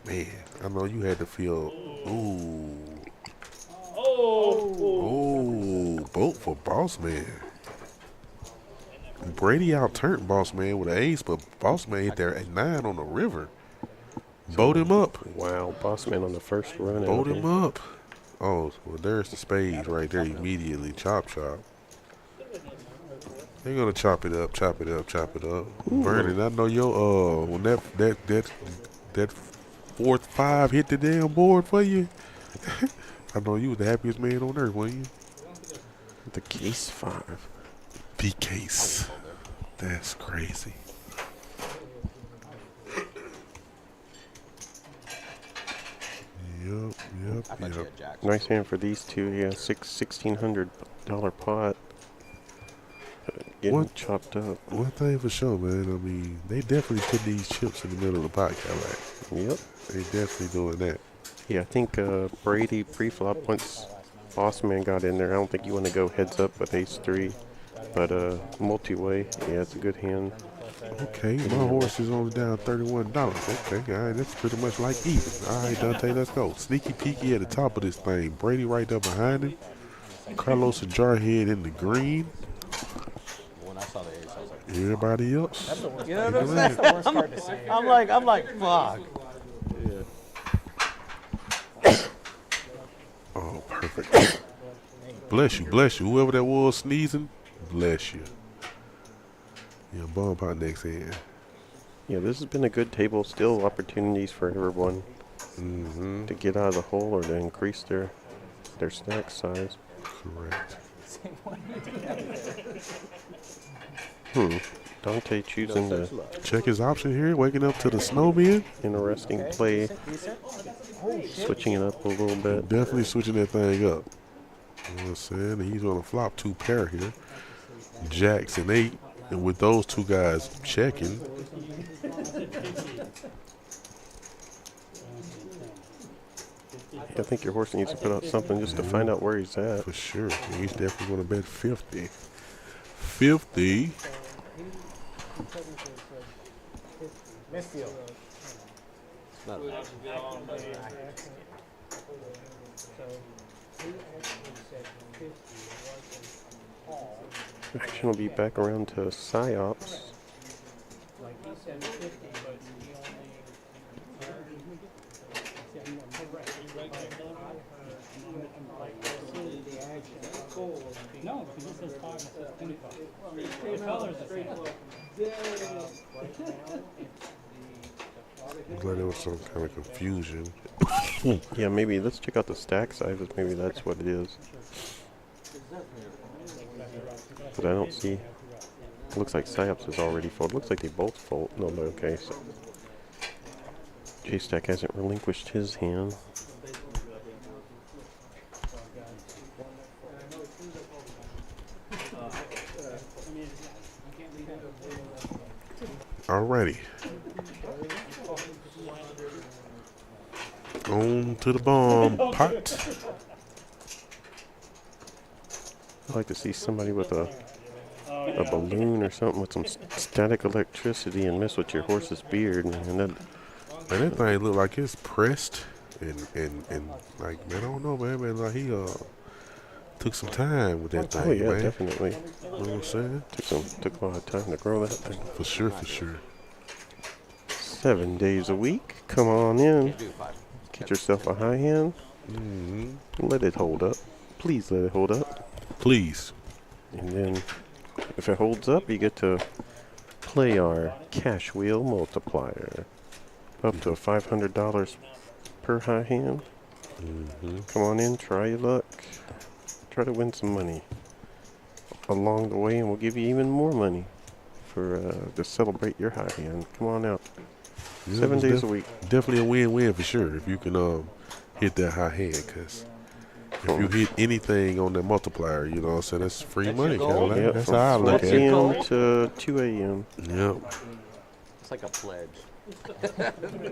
Man, I know you had to feel, ooh. Oh, boat for Boss Man. Brady out-turned Boss Man with an ace, but Boss Man hit there at 9 on the river. Boat him up. Wow, Boss Man on the first run. Boat him up. Oh, well, there's the spades right there immediately. Chop, chop. They're gonna chop it up, chop it up, chop it up. Vernon, I know your when that fourth 5 hit the damn board for you. I know you was the happiest man on earth, weren't you? The case 5. The case. That's crazy. Yep. Nice hand for these two. Yeah, $1,600 pot. Getting chopped up. One thing for sure, man. I mean, they definitely put these chips in the middle of the pot, Cadillac. Yep. They definitely doing that. Yeah, I think Brady pre-flop once Boss man got in there. I don't think you want to go heads up with ace 3. But multi-way, yeah, it's a good hand. Okay, my horse is only down $31. Okay, all right, that's pretty much like even. All right, Dante, let's go. Sneaky peeky at the top of this thing. Brady right there behind him. Carlos and Jarhead in the green. When I saw the ace, I was like, Everybody else. you know what I'm saying? That's the worst card to see. I'm like, fuck. Oh, perfect. Bless you, bless you. Whoever that was sneezing, bless you. Yeah, bomb pot next hand. Yeah, this has been a good table. Still opportunities for everyone to get out of the hole or to increase their stack size. Correct. Dante choosing the Check his option here. Waking up to the snowman. interesting play. Switching it up a little bit. Definitely switching that thing up. You know what I'm saying? He's going to flop 2 pair here. Jacks and 8. And with those 2 guys checking, I think your horse needs to put out something just to find out where he's at. for sure. He's definitely going to bet 50. 50. Misfield. Not We have to get on the Action will be back around to Psyops. No, because it says 5 and it says 25. The color's the same. Looks like there was some kind of confusion. Yeah, maybe let's check out the stack sizes. Maybe that's what it is. But I don't see. Looks like Psyops is already fold. Looks like they both fold. No, but okay. So J-Stack hasn't relinquished his hand. Alrighty. On to the bomb pot. I'd like to see somebody with a balloon or something with some static electricity and mess with your horse's beard. And that, Man, that thing look like it's pressed and like, man, I don't know, man, like he took some time with that thing, oh yeah, man. definitely. You know what I'm saying? Took a lot of time to grow that thing. For sure, for sure. 7 days a week. Come on in. Get yourself a high hand. Let it hold up. Please let it hold up. Please. And then if it holds up, you get to play our cash wheel multiplier. Up to $500 per high hand. Come on in, try your luck. Try to win some money along the way, and we'll give you even more money for to celebrate your high hand. Come on out. Yeah, 7 it's days a week. Definitely a win-win for sure if you can hit that high hand, because if you hit anything on that multiplier, you know what I'm saying, that's free money. goal? Kinda. Yep, That's from how I look 4 at it. p.m. to 2 a.m. Yep. It's like a pledge.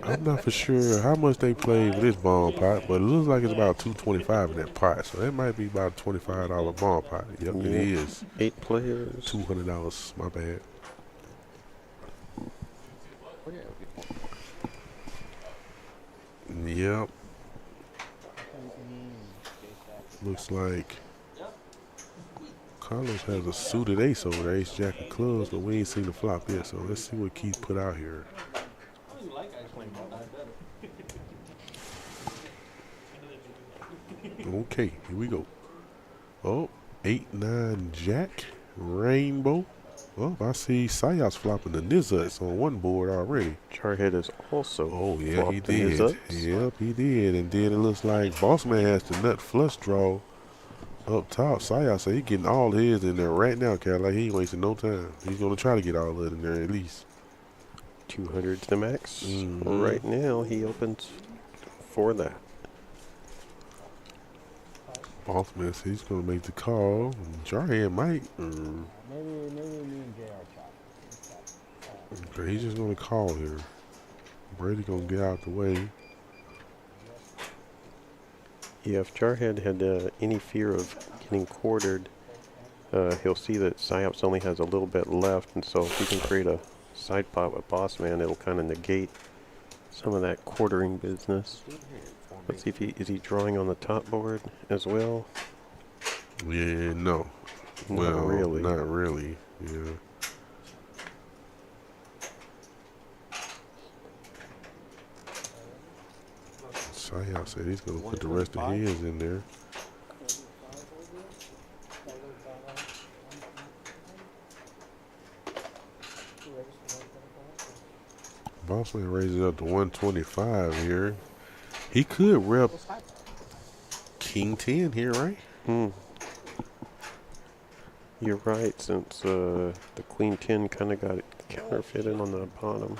I'm not for sure how much they play with this bomb pot, but it looks like it's about $225 in that pot, so that might be about a $25 bomb pot. Yep, it is. 8 players. $200. My bad. Yep. Looks like Carlos has a suited ace over there, ace jack of clubs, but we ain't seen the flop yet. So let's see what Keith put out here. I don't even like ice cream. Okay, here we go. Oh, 8-9 jack, rainbow. Oh, I see Sayas flopping the Nizuts on one board already. Charhead is also. Oh yeah, he flopped in his did. ups. Yep, he did. And then it looks like Boss Man has the nut flush draw up top. Sayas said he getting all his in there right now, Cal. Like he ain't wasting no time. He's gonna try to get all of it in there at least. 200 to the max. Mhm. Right now, he opens for that. Boss Man said he's gonna make the call. Jarhead might. Maybe me and JR chop. Okay, he's just gonna call here. Brady gonna get out the way. Yeah, if Jarhead had any fear of getting quartered, he'll see that Psyops only has a little bit left, and so if he can create a side pot with Boss Man, it'll kind of negate some of that quartering business. Let's see if is he drawing on the top board as well? Yeah, no. Not really. Not really. Yeah. Sayal said he's gonna put the rest of his in there. Bossman raises up to 125 here. He could rep King 10 here, right? You're right, since the Queen 10 kind of got counterfeited on the bottom.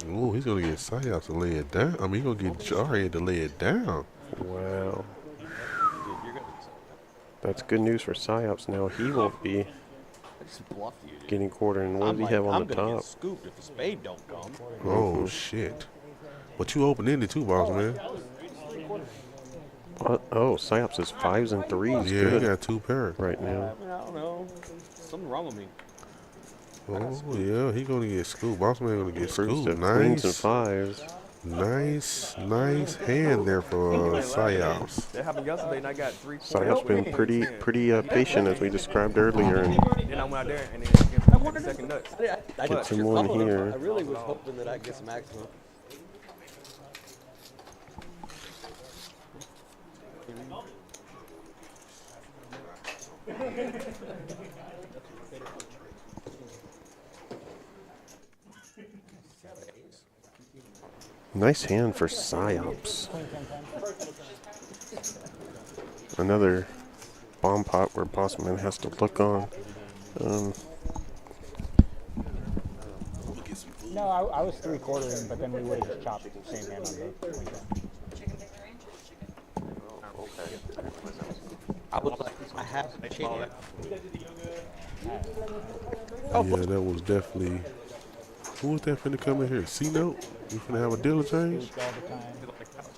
Oh, he's gonna get Sayal to lay it down. I mean, he's gonna get Jarhead to lay it down. Wow. That's good news for Psyops now. He won't be getting quartered. And what does he have on the top? Get scooped if the spade don't come. Oh, shit. But you open-ended too, boss man. Oh, Psyops is 5s and 3s. Yeah, good he got 2 pairs right now. I don't know. Something wrong with me. Oh, yeah, he gonna get scooped. Boss man gonna get Proves scooped. that Queens and Nice. 5s. Nice hand there for Psyops. That happened yesterday, and I got 3 Psyops been pretty patient as we described earlier, and Then I went out there and then gave him second nuts. gets him one here. I really was hoping that I'd get some action. Nice hand for Psyops. Another bomb pot where Bossman has to look on. No, I was 3/4ing, but then we would have just chopped the same hand on the queen. I was like, I have a chance. Yeah, that was definitely. Who was that finna come in here? C-Note? You finna have a dealer change?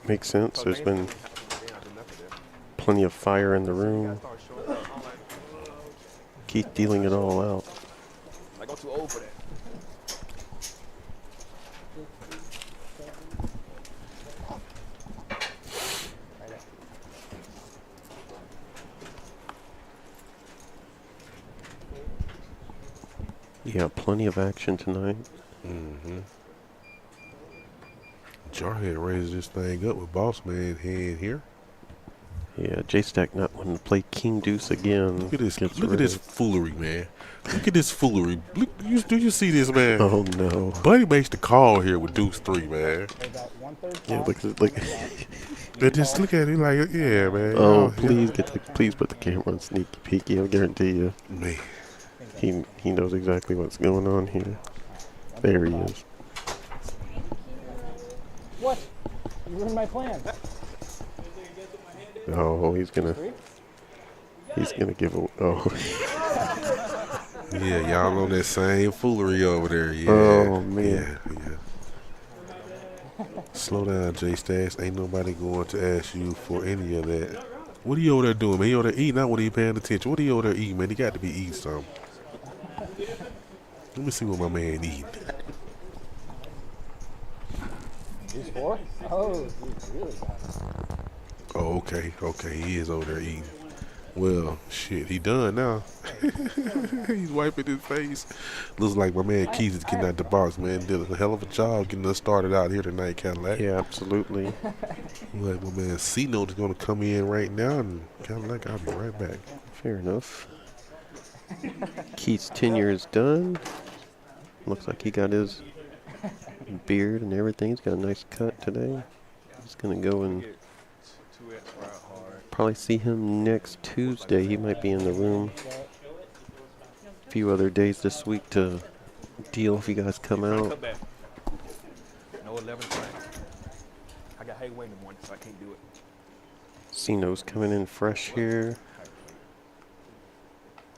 Makes sense. There's been plenty of fire in the room. Keith dealing it all out. Like, I'm too old for that. Yeah, plenty of action tonight. Jarhead raises this thing up with Boss Man hand here. Yeah, J-Stack not wanting to play King Deuce again. Look at this! Look at this foolery, man. Look at this foolery. Look, do you see this, man? Oh no! Buddy makes the call here with Deuce 3, man. Yeah, look. They just look at him like, yeah, man. Oh, please put the camera on sneaky peeky. I guarantee you. Man. He knows exactly what's going on here. There he is. What? You ruined my plan. Oh, he's gonna give a. Oh. Yeah, y'all on that same foolery over there. Yeah. Oh man. Yeah. Slow down, J Stash. Ain't nobody going to ask you for any of that. What are you over there doing, man? He over there eating? Not what he paying attention. What are you over there eating, man? He got to be eating something. Let me see what my man eating. He's 4? Oh, he's really bad. Oh, okay. He is over there eating. Well, shit, he done now. He's wiping his face. Looks like my man Keith is getting out the box, man. Did a hell of a job getting us started out here tonight, Cadillac. Yeah, absolutely. Like my man C-Note is going to come in right now, and Cadillac, I'll be right back. Fair enough. Keith's tenure is done. Looks like he got his beard and everything. He's got a nice cut today. He's going to go and probably see him next Tuesday. He might be in the room a few other days this week to deal if you guys come out. No 11 track. I got hay waiting in the morning, so I can't do it. Cino's coming in fresh here.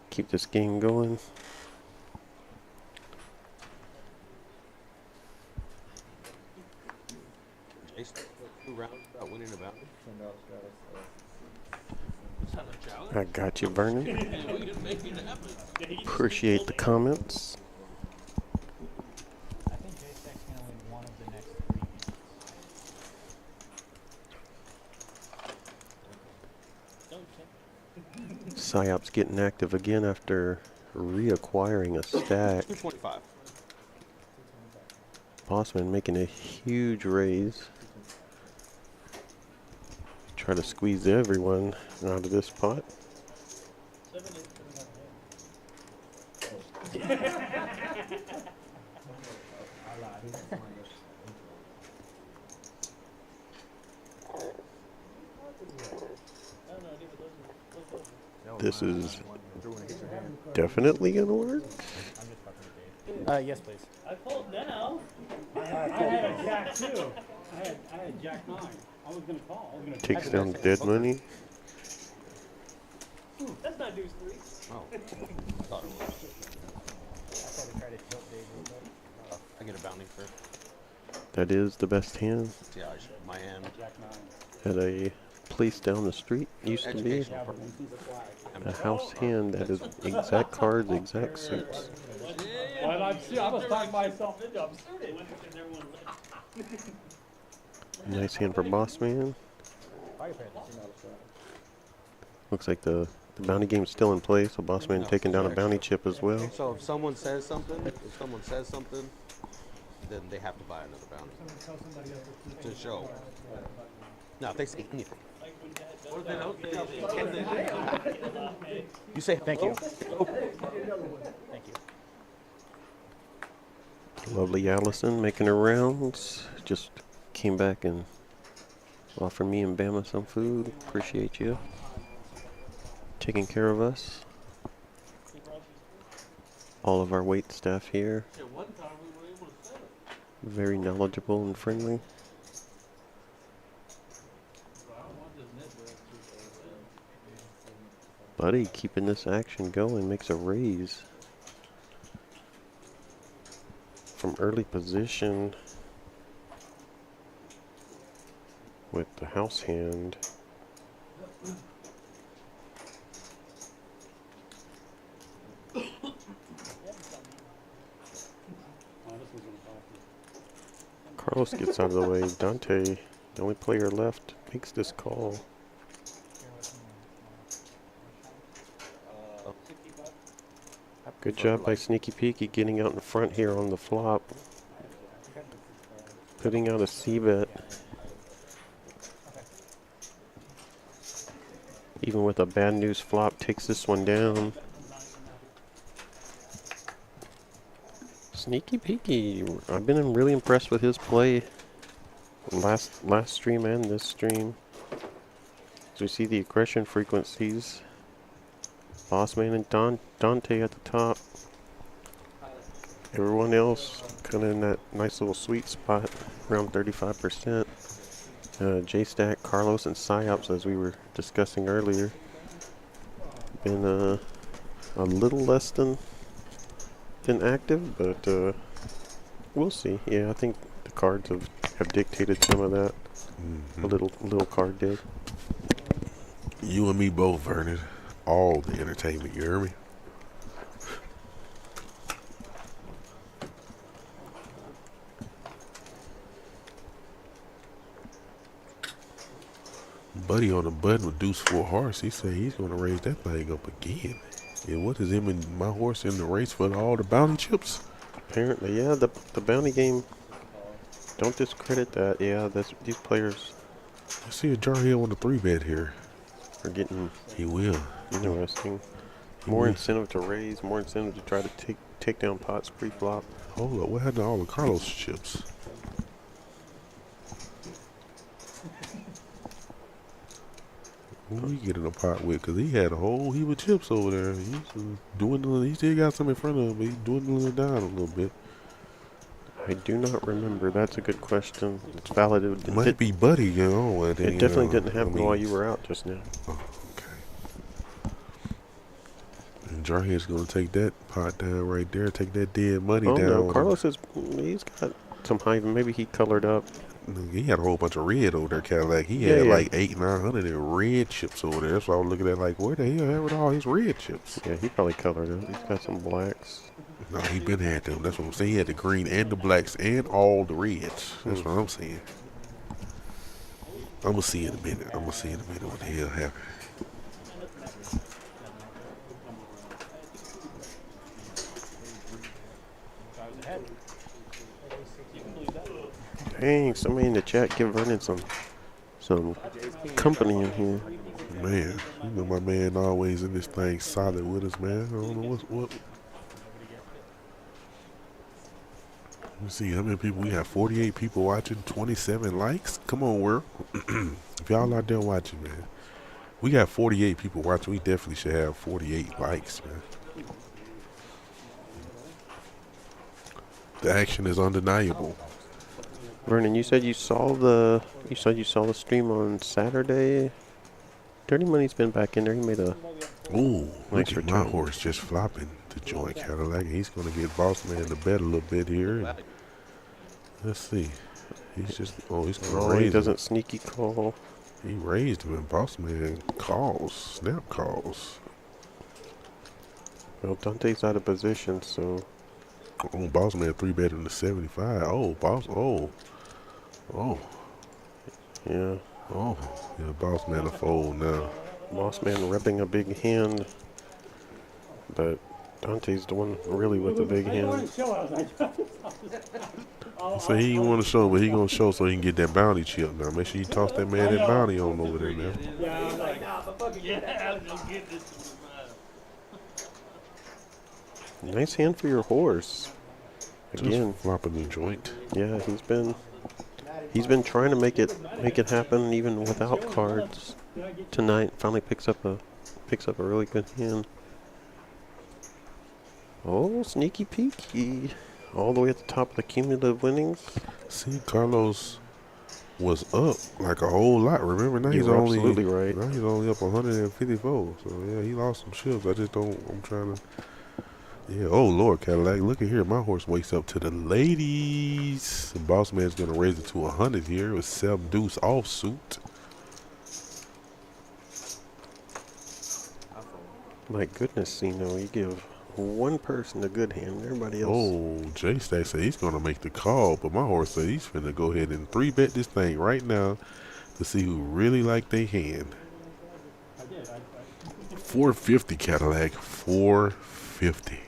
Keep this game going. rounds without winning a bounty? It's not a challenge. I got you, Vernon. And we can make it happen. Appreciate the comments. I think J-Stack's gonna win one of the next 3 games. Psyop's getting active again after reacquiring a stack. 225. Bossman making a huge raise. Try to squeeze everyone out of this pot. This is definitely gonna work. Yes, please. I called now. I had a jack too. I had jack 9. I was gonna call. I was gonna Takes down dead money. That's not deuce 3. Oh. I thought it was. I tried to tilt Dave a little bit. I get a bounty first. That is the best hand. Yeah, I should. My hand. Jack 9. At a place down the street used to be Educational purpose. a house hand that is exact cards, exact suits. Well, I was talking myself into absurdity. Nice hand for Bossman. Looks like the bounty game's still in play, so Bossman taking down a bounty chip as well. So if someone says something, then they have to buy another bounty. To show. No, if they say anything. You say Thank you. Thank you. Lovely Allison making her rounds. Just came back and offered me and Bama some food. Appreciate you taking care of us. All of our wait staff here. Very knowledgeable and friendly. Buddy keeping this action going makes a raise. From early position with the house hand. Carlos gets out of the way. Dante, the only player left, makes this call. Good job by Sneaky Peeky getting out in front here on the flop. Putting out a C-bet. Even with a bad news flop, takes this one down. Sneaky Peeky, I've been really impressed with his play last stream and this stream. As we see the aggression frequencies. Bossman and Dante at the top. Everyone else kind of in that nice little sweet spot, around 35%. J-Stack, Carlos, and Psyops, as we were discussing earlier, been a little less than active, but we'll see. Yeah, I think the cards have dictated some of that. A little card did. You and me both, Vernon. All the entertainment, you hear me? Buddy on the button with deuce 4 horse. He said he's going to raise that thing up again. And what is him and my horse in the race for all the bounty chips? Apparently, yeah, the bounty game, don't discredit that. Yeah, these players I see a jar here on the 3-bet here. are getting He will. interesting. More incentive to raise, more incentive to try to take down pots pre-flop. Hold up, what happened to all the Carlos chips? Who we get in a pot with? Because he had a whole heap of chips over there. He's dwindling. He still got some in front of him, but he's dwindling it down a little bit. I do not remember. That's a good question. It's valid. It might be Buddy, you know. It definitely didn't happen while you were out just now. Oh, okay. And Jarhead's going to take that pot down right there. Take that dead money Oh down. no, Carlos he's got some high. Maybe he colored up. He had a whole bunch of red over there, Cadillac. He Yeah, had yeah. like 800-900 in red chips over there. That's why I was looking at like, where the hell happened to all his red chips? Yeah, he probably colored it. He's got some blacks. No, he been had them. That's what I'm saying. He had the green and the blacks and all the reds. That's what I'm saying. I'm gonna see in a minute. I'm gonna see in a minute what the hell happened. Dang, somebody in the chat give Vernon some company in here. Man, you know my man always in this thing solid with us, man. I don't know what. Let me see how many people we have. 48 people watching, 27 likes. Come on, world. If y'all out there watching, man, we got 48 people watching. We definitely should have 48 likes, man. The action is undeniable. Vernon, you said you saw the stream on Saturday. Dirty Money's been back in there. He made a Ooh, nice look at my return. horse just flopping the joint Cadillac. He's gonna get Boss Man to bet a little bit here. And let's see. He's just he's gonna Oh, he raise him. doesn't sneaky call. He raised him and Boss Man calls, snap calls. Well, Dante's out of position, so Oh, Boss Man 3-betting to 75. Oh, yeah. Yeah, Boss Man a fold now. Boss Man repping a big hand, but Dante's the one really with the big hand. So he didn't want to show, but he gonna show so he can get that bounty chip now. Make sure you toss that man that bounty on over there now. Yeah, I'm like, nah, but fucking yeah, I'm gonna get this. Nice hand for your horse. Again, Just flopping the joint. yeah, he's been trying to make it happen even without cards. Tonight finally picks up a really good hand. Oh, sneaky peeky. All the way at the top of the cumulative winnings. See, Carlos was up like a whole lot. Remember, now You're he's only absolutely right. Now he's only up 154. So yeah, he lost some chips. I just don't. I'm trying to. Yeah. Oh Lord, Cadillac, look at here. My horse wakes up to the ladies. The Boss Man's gonna raise it to 100 here with 7 deuce offsuit. My goodness, Sino, you give one person a good hand, everybody else. Oh, J-Stack said he's going to make the call, but my horse said he's finna go ahead and 3-bet this thing right now to see who really like their hand. 450 Cadillac, 450.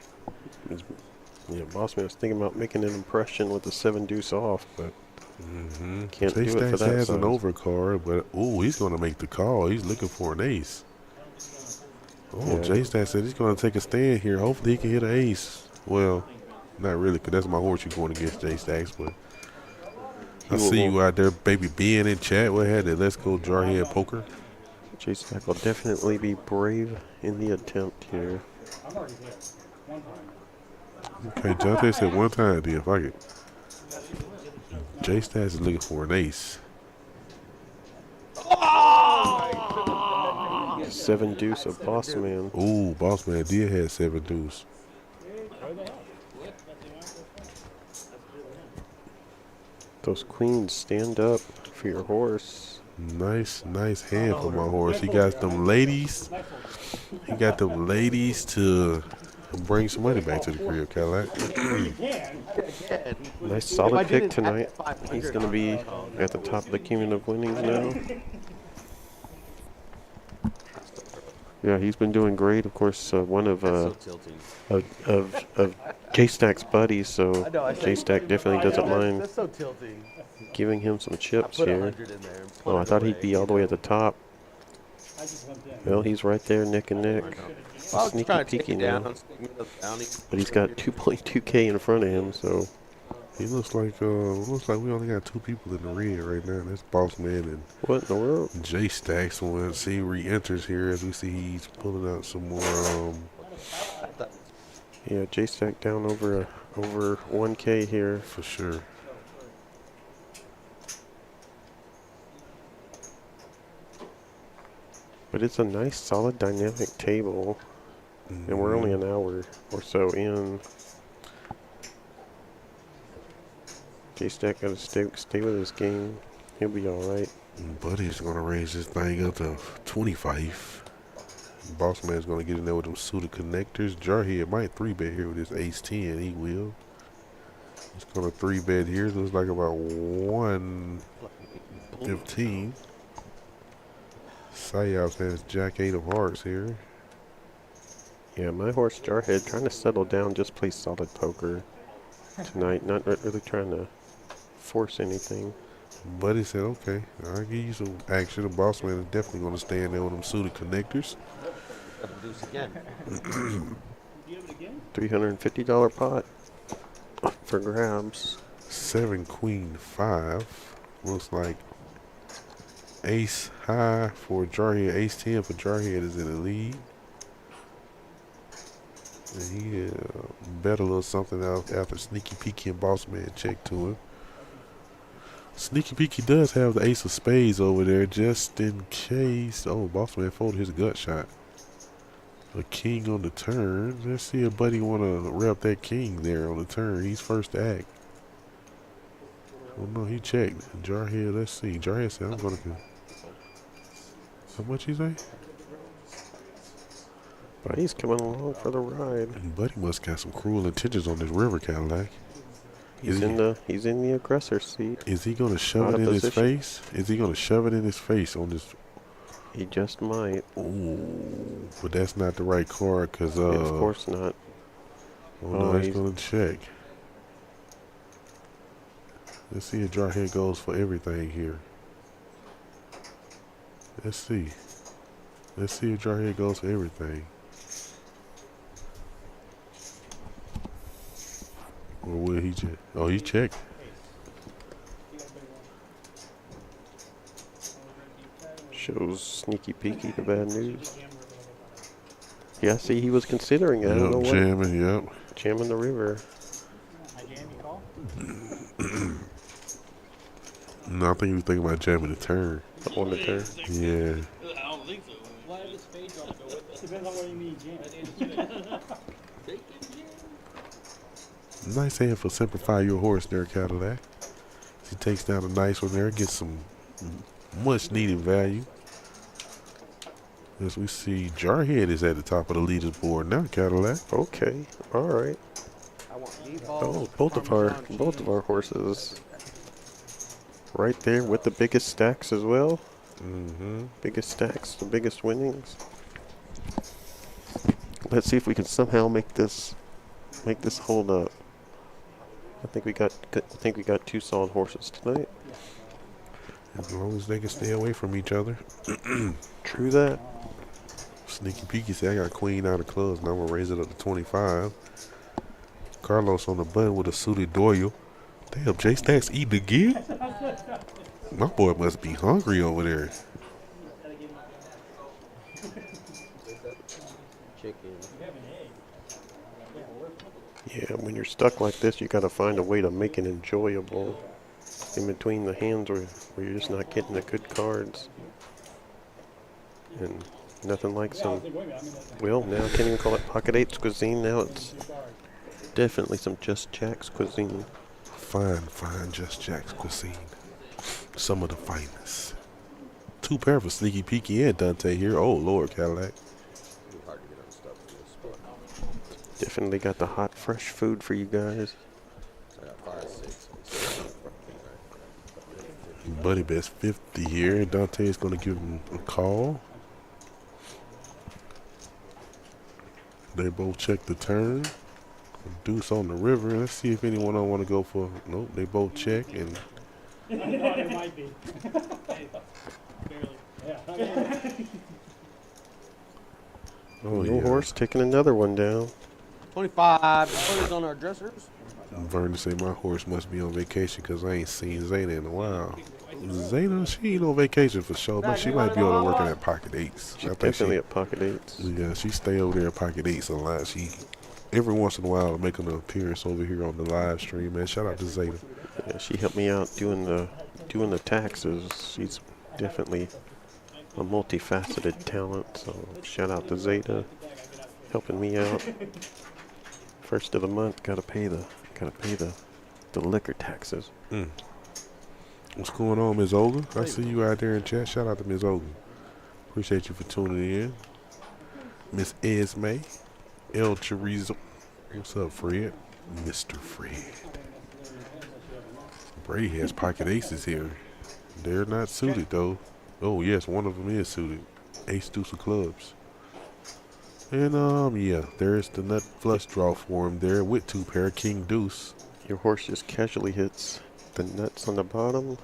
Yeah, Boss Man was thinking about making an impression with the 7 deuce off, but can't do it for J-Stack that has an size. overcard, but oh, he's going to make the call. He's looking for an ace. Oh, Yeah. J-Stack said he's going to take a stand here. Hopefully he can hit an ace. Well, not really, because that's my horse you're going against, J-Stacks, but I see you out there, baby, being in chat. What had it? Let's go Jarhead Poker. J-Stack will definitely be brave in the attempt here. Okay, Dante said one time, then fuck it. J-Stats is looking for an ace. 7 deuce of Boss Man. Ooh, Boss Man did have 7 deuce. Those queens stand up for your horse. Nice hand for my horse. He got them ladies. He got them ladies to bring some money back to the crib, Cadillac. Nice solid pick tonight. He's going to be at the top of the cumulative winnings now. Yeah, he's been doing great. Of course, one of J-Stack's buddies, so J-Stack definitely doesn't mind That's so tilting. giving him some chips Put here. 100 in there. Oh, I thought he'd be all the way at the top. Well, he's right there, neck and neck. I was Sneaky trying to take peeky it down. now. I was thinking of the bounty. But he's got 2.2K in front of him, so He looks like we only got 2 people in the red right now. That's Boss Man and what in the world? J-Stacks. When he re-enters here, as we see he's pulling out some more. Yeah, J-Stack down over 1K here. For sure. But it's a nice, solid, dynamic table. And we're only an hour or so in. J-Stack gotta stay with his game. He'll be alright. Buddy's gonna raise this thing up to 25. Boss man's gonna get in there with them suited connectors. Jarhead might 3-bet here with his ace 10. He will. He's gonna 3-bet here. Looks like about 115. Sayos has jack 8 of hearts here. Yeah, my horse Jarhead trying to settle down, just play solid poker tonight. Not really trying to force anything. Buddy said, okay, I'll give you some action. The boss man is definitely gonna stand there with them suited connectors. Double deuce again. $350 pot for grabs. 7 queen 5. Looks like ace high for Jarhead. Ace 10 for Jarhead is in the lead. And he bet a little something out after Sneaky Peeky and Boss Man checked to him. Sneaky Peeky does have the ace of spades over there just in case. Oh, Boss Man folded his gut shot. A king on the turn. Let's see if Buddy want to rep that king there on the turn. He's first to act. Oh no, he checked. Jarhead, let's see. Jarhead said, I'm going to... How much you say? Buddy's coming along for the ride. Buddy must got some cruel intentions on this river Cadillac. He's in the aggressor seat. Is he gonna shove it in his face? Is he gonna shove it in his face on this? He just might. Ooh, but that's not the right card, cause Yeah, of course not. Oh no, he's gonna check. Let's see if Jarhead goes for everything here. Let's see. Let's see if Jarhead goes for everything. Or will he check? Oh, he checked. Shows Sneaky Peeky the bad news. Yeah, see, he was considering it. I don't know what. Jamming, yep. Jamming the river. No, I think he was thinking about jamming the turn. On the turn. Yeah. I don't think so. Why did the spade drop go with it? Depends on what you mean, jam. Nice hand for Simplify Your Horse there, Cadillac. He takes down a nice one there, gets some much needed value. As we see, Jarhead is at the top of the leaderboard now, Cadillac. Okay, all right. Oh, both of our horses right there with the biggest stacks as well. Mm-hmm. Biggest stacks, the biggest winnings. Let's see if we can somehow make this hold up. I think we got 2 solid horses tonight. As long as they can stay away from each other. True that. Sneaky Peeky said, I got queen out of clubs. Now I'm going to raise it up to 25. Carlos on the button with a suited Doyle. Damn, J-Stack's eating again? My boy must be hungry over there. Chicken. Yeah, when you're stuck like this, you got to find a way to make it enjoyable in between the hands where you're just not getting the good cards. And nothing like some, well, now I can't even call it pocket eights cuisine. Now it's definitely some just Jack's cuisine. Fine, just Jack's cuisine. Some of the finest. 2 pair for Sneaky Peeky and Dante here. Oh, Lord, Cadillac. Hard to get unstuck in this spot. Definitely got the hot, fresh food for you guys. I got 5, 6. Buddy bets 50 here. Dante is going to give him a call. They both check the turn. Deuce on the river. Let's see if anyone don't want to go for. Nope, they both check and. I thought it might be. Barely. Yeah. Oh, No yeah. horse taking another one down. 25. Put it on our dressers. Vernon say my horse must be on vacation because I ain't seen Zeta in a while. Zeta, she ain't on vacation for sure, but she might be over there working at Pocket Eights. She's definitely at pocket eights. Yeah, she stay over there at Pocket Eights a lot. She every once in a while making an appearance over here on the live stream. Man, shout out to Zeta. Yeah, she helped me out doing the taxes. She's definitely a multifaceted talent. So shout out to Zeta, helping me out. First of the month, gotta pay the The liquor taxes. What's going on, Ms. Olga? I see you out there in chat. Shout out to Ms. Olga. Appreciate you for tuning in. Miss Esme. El Chorizo. What's up, Fred? Mr. Fred. Brady has pocket aces here. They're not suited, though. Oh, yes, one of them is suited. Ace deuce of clubs. And, yeah, there's the nut flush draw for him there with 2 pair, king deuce. Your horse just casually hits the nuts on the bottom.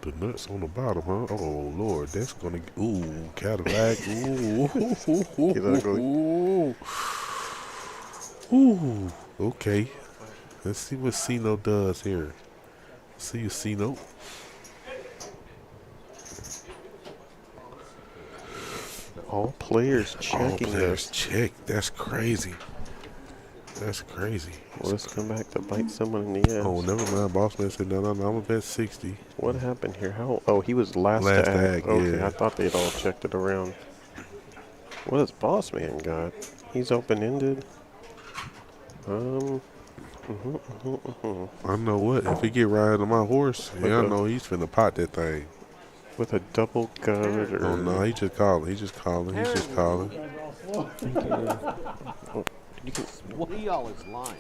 The nuts on the bottom, huh? Oh, Lord, that's gonna... Ooh, Cadillac. Ooh. Ooh. Okay. Let's see what C-Note does here. See you, C-Note. All players checking. All players check. That's crazy. That's crazy. Will this come back to bite someone in the ass? Oh, never mind. Bossman said, no, I'm gonna bet 60. What happened here? How? Oh, he was last to act. Okay, yeah. I thought they'd all checked it around. What has Bossman got? He's open-ended. I know what. If he get right on my horse, yeah, I know he's finna pot that thing. With a double gut or... Oh, no, he just calling. He's just calling. He's just calling. What of y'all is lying?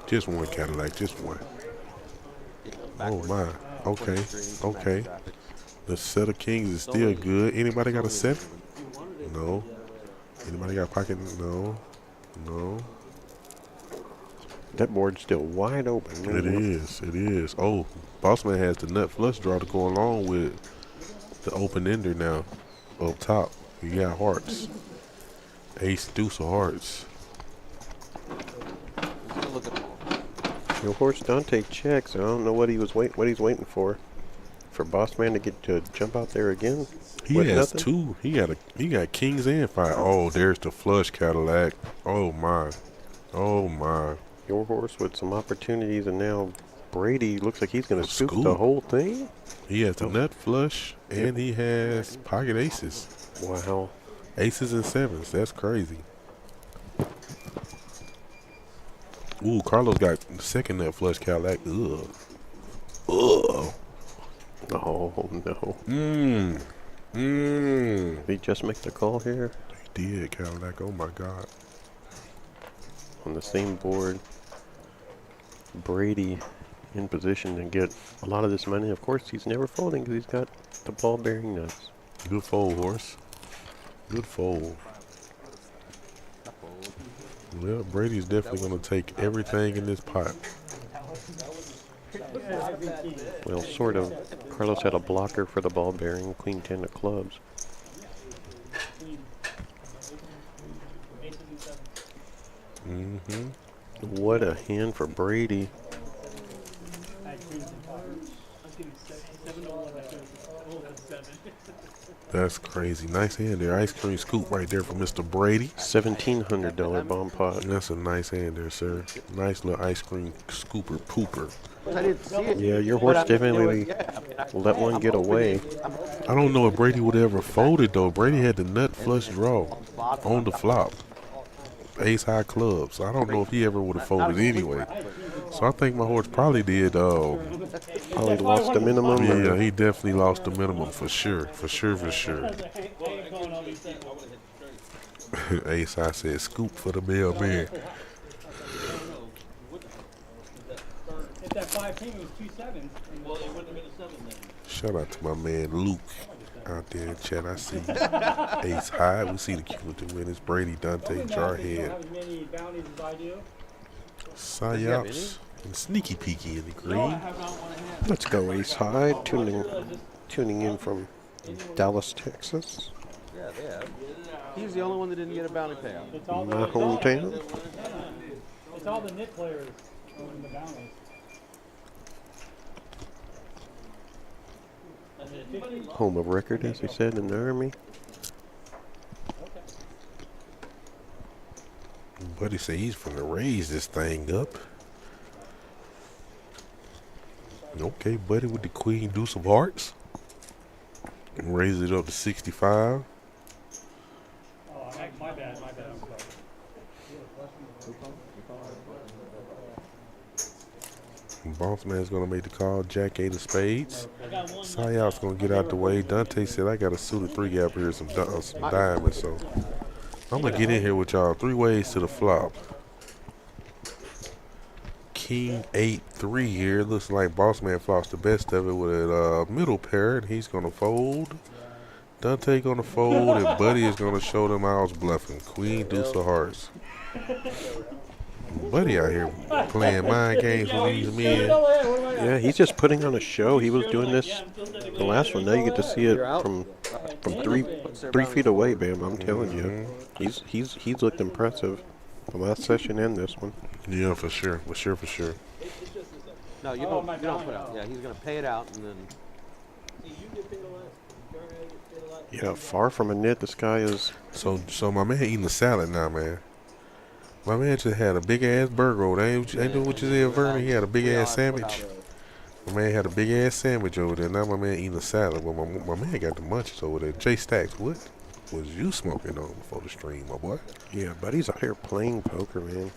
Just one Cadillac, just one. Oh, my. Okay, okay. The set of kings is still good. Anybody got a 7? No. Anybody got pocket? No. No. That board's still wide open. It is. It is. Oh, Bossman has the nut flush draw to go along with the open ender now. Up top. You got hearts. Ace deuce of hearts. Your horse Dante checks. I don't know what he was what he's waiting for. For Bossman to get to jump out there again. He has nothing? 2. He got kings and 5. Oh, there's the flush Cadillac. Oh my. Oh my. Your horse with some opportunities, and now Brady looks like he's going to scoop the whole thing. He has the nut flush, and he has pocket aces. Wow. Aces and 7s. That's crazy. Ooh, Carlos got the second nut flush Cadillac. Ugh. Ugh. Oh, no. Did he just make the call here? He did, Cadillac. Oh, my God. On the same board, Brady in position to get a lot of this money. Of course, he's never folding because he's got the ball-bearing nuts. Good fold, horse. Good fold. Well, Brady's definitely going to take everything in this pot. Well, sort of. Carlos had a blocker for the ball-bearing, queen 10 of clubs. What a hand for Brady. That's crazy. Nice hand there. Ice cream scoop right there for Mr. Brady. $1,700 bomb pot. That's a nice hand there, sir. Nice little ice cream scooper pooper. I didn't see it. Yeah, your horse definitely let one get away. I don't know if Brady would ever fold it, though. Brady had the nut flush draw on the flop. Ace high clubs. So I don't know if he ever would have folded anyway. So I think my horse probably did. Probably lost the minimum. Yeah, he definitely lost the minimum for sure. For sure, for sure. Ace high said scoop for the mailman. If that 5 team was 2 7s, Well, it wouldn't have been a 7 then. Shout out to my man Luke out there in chat. I see Ace high. We see the cumulative winners. Brady, Dante, Jarhead, have as many bounties as I do. Psyops, and Sneaky Peeky in the green. Let's go Ace High, tuning in from Dallas, Texas. Yeah, they have. He's the only one that didn't get a bounty payout. My hometown. It's all the knit players in the bounties. Home of record, as they said in the Army. Buddy say he's finna raise this thing up. Okay, Buddy with the queen deuce of hearts. Raise it up to 65. Oh, my bad. Boss man's gonna make the call. Jack 8 of spades. Sayout's gonna get out the way. Dante said, I got a suited 3-gap here, some diamonds. So I'm gonna get in here with y'all. 3 ways to the flop. King 8-3 here. Looks like boss man flops the best of it with a middle pair, and he's gonna fold. Dante gonna fold, and Buddy is gonna show them I was bluffing. Queen deuce of hearts. Buddy out here playing mind games with these men. Yeah, he's just putting on a show. He was doing this the last one. Now you get to see it from 3 feet away, Bam. I'm telling you, he's looked impressive. The last session and this one. Yeah, for sure. No, you don't put out. Yeah, he's gonna pay it out and then. Yeah, far from a nit. This guy is. So my man eating a salad now, man. My man just had a big ass burger over there. Ain't what you said, Vernon? He had a big ass sandwich. My man had a big ass sandwich over there. Now my man eating a salad. Well, my man got the munchies over there. Jay Stacks, what was you smoking on before the stream, my boy? Yeah, Buddy's out here playing poker, man.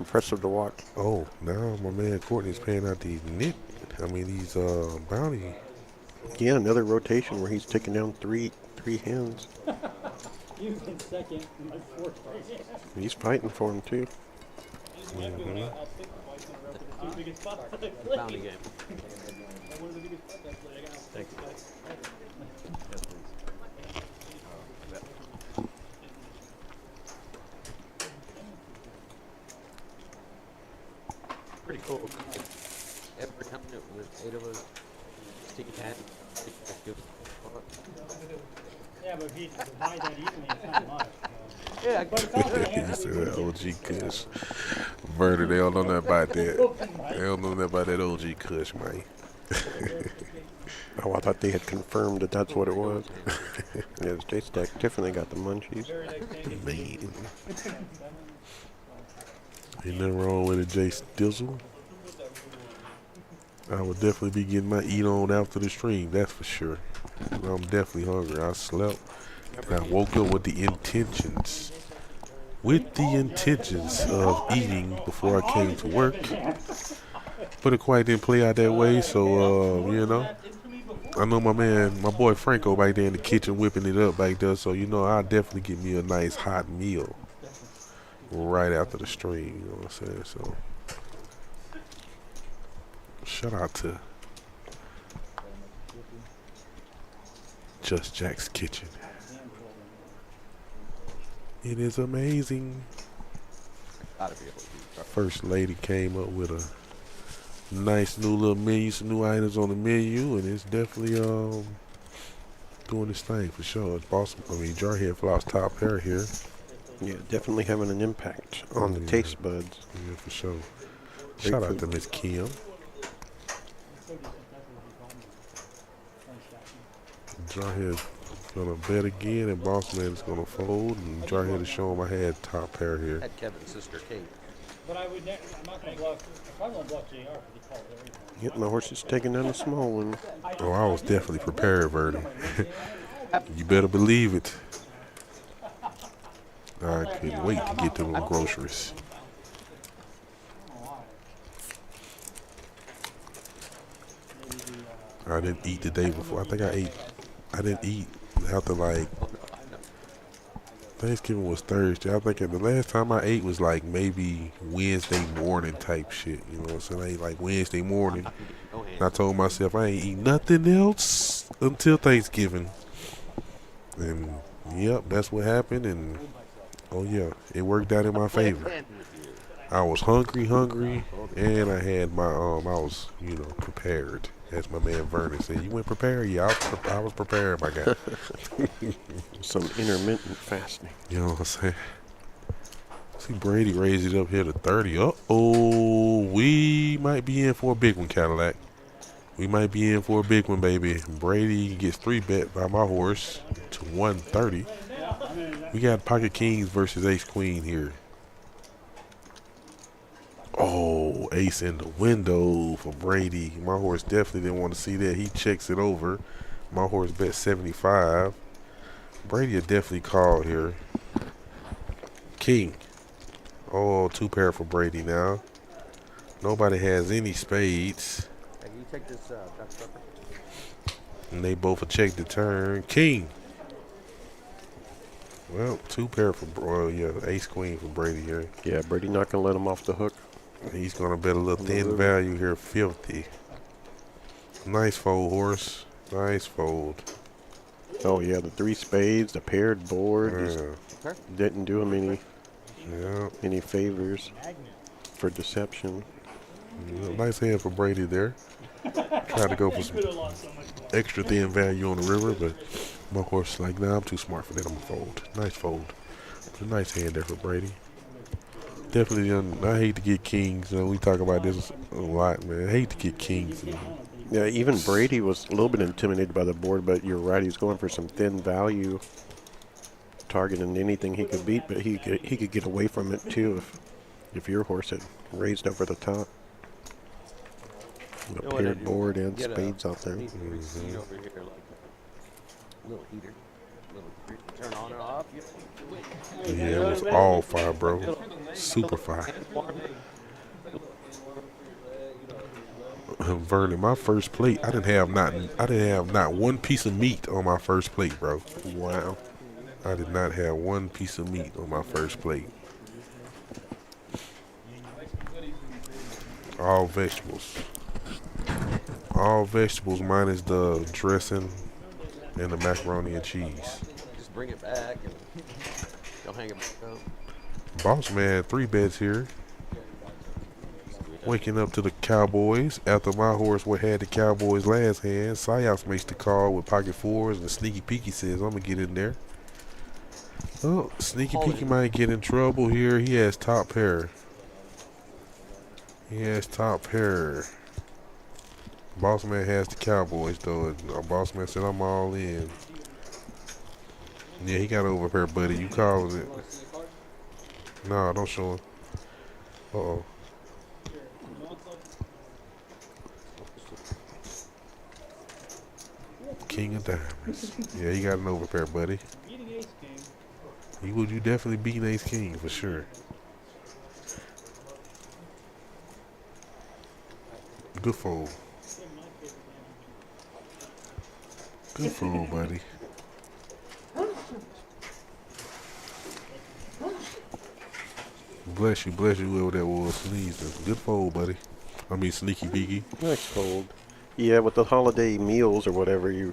Impressive to watch. Oh, now my man Courtney's paying out these these bounty. Yeah, another rotation where he's taking down three hands. You've been second in my 4th race. He's fighting for him too. Bounty game. Thank you. Pretty cool. Every time with 8 of us, take a hand. Yeah, but if you divide that evenly, it's not much. Yeah, He said OG Kush. Vernon, they don't know nothing about that. They don't know nothing about that OG Kush, man. Oh, I thought they had confirmed that that's what it was. Yeah, it's J Stack. Definitely got the munchies. Man. Ain't nothing wrong with it, Jay Stizzle. I would definitely be getting my eat on after the stream, that's for sure. I'm definitely hungry. I slept. And I woke up with the intentions. Of eating before I came to work. But it quite didn't play out that way, so, I know my boy Franco back there in the kitchen whipping it up back there, so, I'll definitely get me a nice hot meal right after the stream, you know what I'm saying? So, shout out to Just Jack's Kitchen. It is amazing. First lady came up with a nice new little menu, some new items on the menu, and it's definitely doing its thing for sure. It's awesome. Jarhead Flops top pair here. Yeah, definitely having an impact on the taste buds. Yeah, for sure. Shout out to Miss Kim. Jarhead gonna bet again, and Boss Man is gonna fold, and Jarhead is showing I had top pair here. Had Kevin's sister Kate. But I'm not going to bluff. I'm probably going to bluff JR because he called everything. Yep, my horse is taking down a small one. Oh, I was definitely prepared, Vernon. You better believe it. I couldn't wait to get to them groceries. I didn't eat the day before. I think I didn't eat after Thanksgiving was Thursday. I think the last time I ate was maybe Wednesday morning type shit. You know what I'm saying? I ate Wednesday morning. And I told myself I ain't eat nothing else until Thanksgiving. And yep, that's what happened. And oh yeah, it worked out in my favor. I was hungry, and I had my I was prepared. As my man Vernon said, you went prepared? Yeah, I was prepared, my guy. Some intermittent fasting. You know what I'm saying? See Brady raise it up here to 30. Uh-oh, we might be in for a big one, Cadillac. We might be in for a big one, baby. Brady gets 3-bet by my horse to 130. We got Pocket Kings versus Ace Queen here. Oh, ace in the window for Brady. My horse definitely didn't want to see that. He checks it over. My horse bet 75. Brady had definitely called here. King. Oh, 2 pair for Brady now. Nobody has any spades. Hey, can you take this Dr. Pepper? And they both will check the turn. King. Well, 2 pair for, yeah, ace queen for Brady here. Yeah, Brady not gonna let him off the hook. He's going to bet a little thin value here, 50. Nice fold, horse. Nice fold. Oh yeah, the 3 spades, the paired board, just didn't do him any favors for deception. Yeah, nice hand for Brady there. Tried to go for some extra thin value on the river, but my horse is like, nah, I'm too smart for that. I'm going to fold. Nice fold. It's a nice hand there for Brady. Definitely, I hate to get kings. We talk about this a lot, man. I hate to get kings. Yeah, even Brady was a little bit intimidated by the board, but you're right. He's going for some thin value, targeting anything he could beat, but he could get away from it too if your horse had raised over the top. The paired board and spades out there. Over here, like a little heater. Turn on and off. Yeah, it was all fire, bro. Super fire. Vernon, my first plate, I didn't have not one piece of meat on my first plate, bro. Wow. I did not have one piece of meat on my first plate. All vegetables. All vegetables minus the dressing and the macaroni and cheese. Just bring it back and go hang it back up. Boss man, 3 bets here. Waking up to the Cowboys after my horse had the Cowboys last hand. Sayas makes the call with pocket 4s, and Sneaky Peeky says, I'm going to get in there. Oh, Sneaky Peeky might get in trouble here. He has top pair. He has top pair. Boss man has the Cowboys, though. Boss man said, I'm all in. Yeah, he got over pair, buddy. You called it. No, don't show him. Uh-oh. King of diamonds. Yeah, he got an overpair, buddy. You definitely beat ace king for sure. Good fold. Good fold, buddy. Bless you, whoever that was sneezing. Good fold, buddy. I mean, Sneaky Peeky. Nice fold. Yeah, with the holiday meals or whatever, you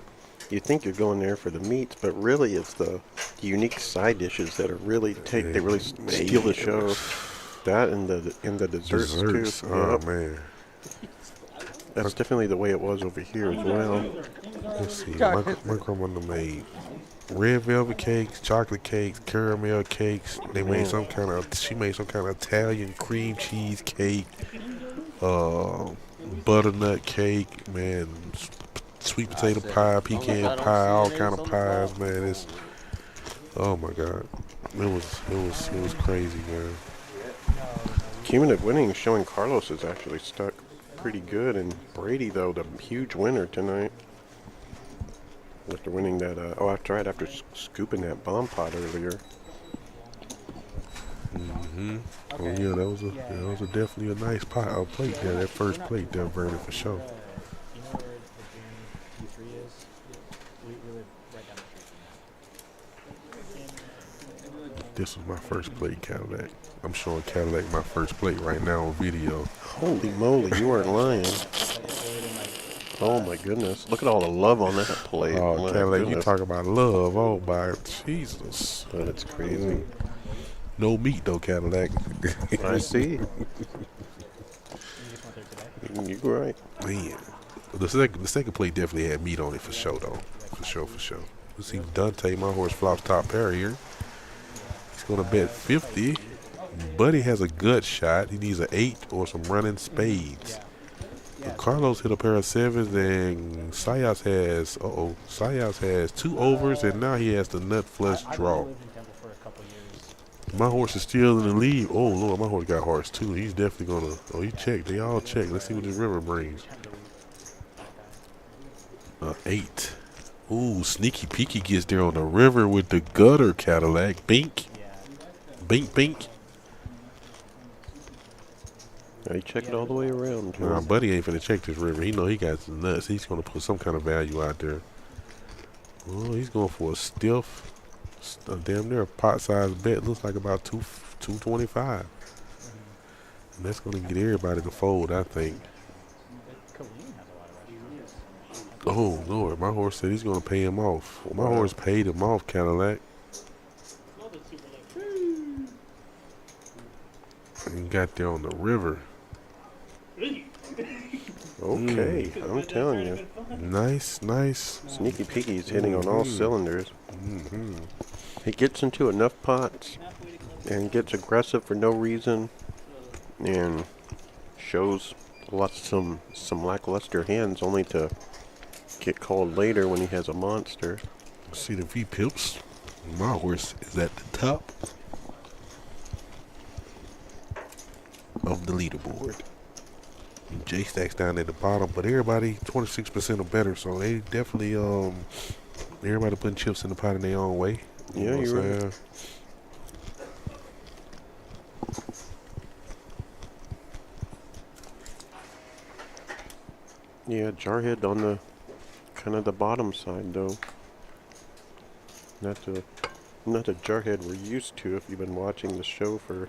think you're going there for the meats, but really it's the unique side dishes that are really they really steal the show. That and the desserts too. Oh Yep. man. That's definitely the way it was over here as well. Let's see. My grandmother made red velvet cakes, chocolate cakes, caramel cakes. They made she made some kind of Italian cream cheese cake, butternut cake, man, sweet potato pie, pecan pie, all kind of pies, man. It's, oh my God, it was crazy, man. Cumulative winning showing Carlos is actually stuck pretty good, and Brady though the huge winner tonight after winning that. After scooping that bomb pot earlier. Oh yeah, that was definitely a nice plate there. That first plate there, Vernon, for sure. You know where the June Q3 is? We live right down the street. This was my first plate, Cadillac. I'm showing Cadillac my first plate right now on video. Holy moly, you aren't lying. Oh my goodness. Look at all the love on that plate. Oh, My Cadillac, you goodness. talk about love. Oh my Jesus. That's crazy. No meat though, Cadillac. I see. You're right. Man. The second plate definitely had meat on it for sure though. For sure. You see Dante, my horse flops top pair here. He's gonna bet 50. Buddy has a gut shot. He needs an 8 or some running spades. Carlos hit a pair of 7s, and Sayas has 2 overs, and now he has the nut flush draw. My horse is still in the lead. Oh Lord, my horse got hearts too. He's definitely gonna. Oh, he checked. They all checked. Let's see what this river brings. 8. Ooh, Sneaky Peeky gets there on the river with the gutter, Cadillac. Bink. Bink. Now you check it all the way around. Nah, buddy ain't finna check this river. He know he got some nuts. He's gonna put some kind of value out there. Oh, he's going for a stiff, damn near a pot-sized bet. Looks like about 225. And that's gonna get everybody to fold, I think. Oh Lord, my horse said he's gonna pay him off. My horse paid him off, Cadillac. And got there on the river. Okay, I'm telling you. Nice. Sneaky Peeky's hitting on all cylinders. He gets into enough pots and gets aggressive for no reason and shows some lackluster hands only to get called later when he has a monster. See the V-pips. My horse is at the top of the leaderboard. J-Stack's down at the bottom, but everybody 26% or better, so they definitely everybody putting chips in the pot in their own way. Yeah, you're right. Yeah, Jarhead on the kind of the bottom side though. Not the Jarhead we're used to if you've been watching the show for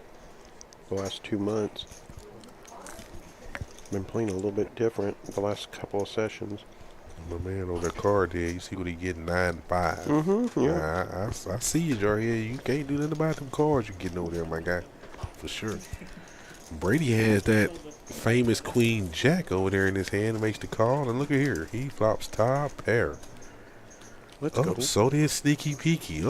the last 2 months. Been playing a little bit different the last couple of sessions. My man on that card there, you see what he getting 9-5. Yeah. I see you, Jarhead. You can't do nothing about them cards you're getting over there, my guy, for sure. Brady has that famous Queen Jack over there in his hand and makes the call, and look at here, he flops top pair. Let's go. So did Sneaky Peeky.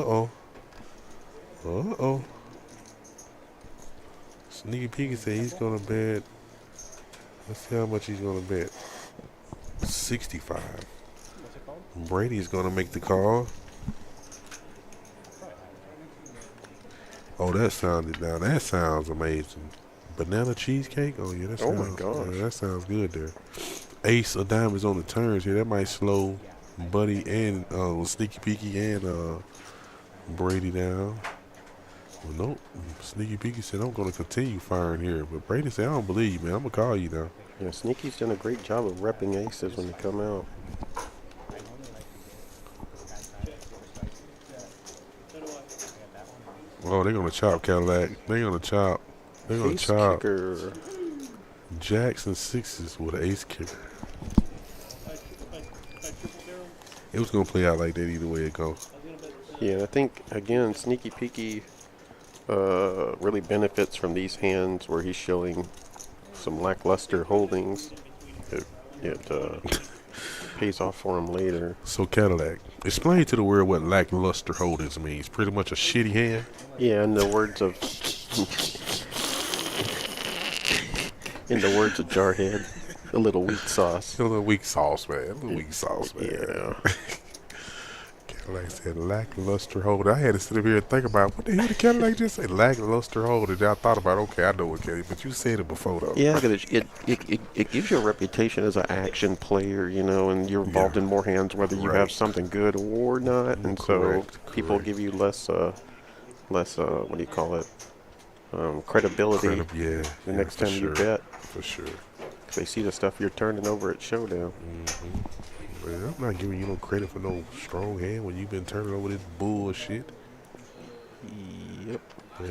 Sneaky Peeky said he's gonna bet. Let's see how much he's gonna bet. 65. Brady's gonna make the call. Oh, that sounds amazing. Banana cheesecake? Oh yeah, that sounds, oh my gosh. that sounds good there. Ace of diamonds on the turns here. That might slow Buddy and Sneaky Peeky and Brady down. Well, nope. Sneaky Peeky said, I'm going to continue firing here. But Brady said, I don't believe you, man. I'm going to call you now. Yeah, Sneaky's done a great job of repping aces when they come out. Oh, they're going to chop Cadillac. They're going to chop. They're going to chop. Kicker. Jacks and sixes with an ace kicker. It was going to play out like that either way it goes. Yeah, I think, again, Sneaky Peeky really benefits from these hands where he's showing some lackluster holdings. It pays off for him later. So Cadillac, explain to the world what lackluster holdings means. Pretty much a shitty hand? Yeah, in the words of Jarhead, a little weak sauce. A little weak sauce, man. A little weak sauce, man. Yeah. Cadillac said lackluster holder. I had to sit up here and think about what the hell did Cadillac just say? Lackluster holder. I thought about, okay, I know what Kelly, but you said it before though. Yeah, because it gives you a reputation as an action player, you know, and you're involved in more hands whether you have something good or not, and so people give you less what do you call it? Credibility. The next time you bet. For sure. They see the stuff you're turning over at Showdown. Man, I'm not giving you no credit for no strong hand when you've been turning over this bullshit. Yep. The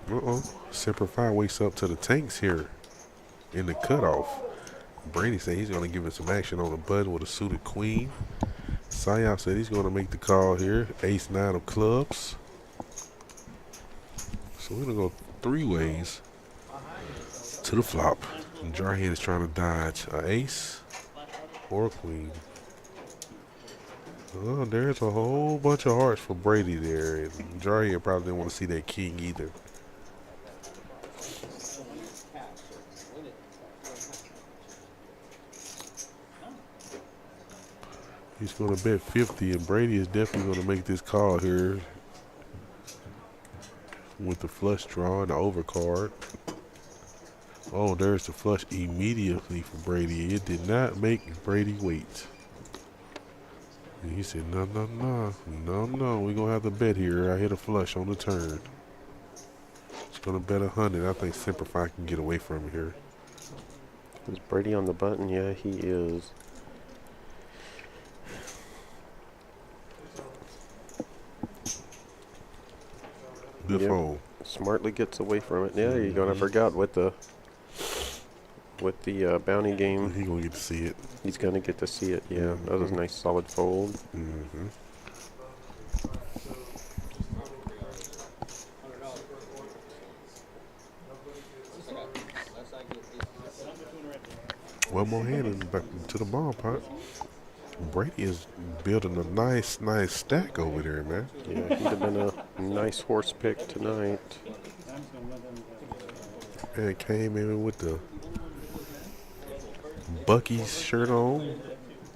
hell? Semper Fi wakes up to the tanks here in the cutoff. Brady said he's going to give it some action on the button with a suited queen. Sayop said he's going to make the call here. Ace 9 of clubs. So we're going to go 3 ways to the flop. And Jarhead is trying to dodge an ace or a queen. Oh, there's a whole bunch of hearts for Brady there. And Jarhead probably didn't want to see that king either. He's going to bet 50, and Brady is definitely going to make this call here with the flush draw and the overcard. Oh, there's the flush immediately for Brady. It did not make Brady wait. And he said, no, we're going to have to bet here. I hit a flush on the turn. Gonna bet 100. I think Simplify can get away from here. Is Brady on the button? Yeah, he is. Good Yep. fold. Smartly gets away from it. Yeah, there you go. And I forgot with the bounty game. He gonna get to see it. He's gonna get to see it. Yeah, that was a nice solid fold. Mm-hmm. One more hand and back to the ball pot. Brady is building a nice stack over there, man. Yeah, he'd have been a nice horse pick tonight. And came in with the Bucky's shirt on,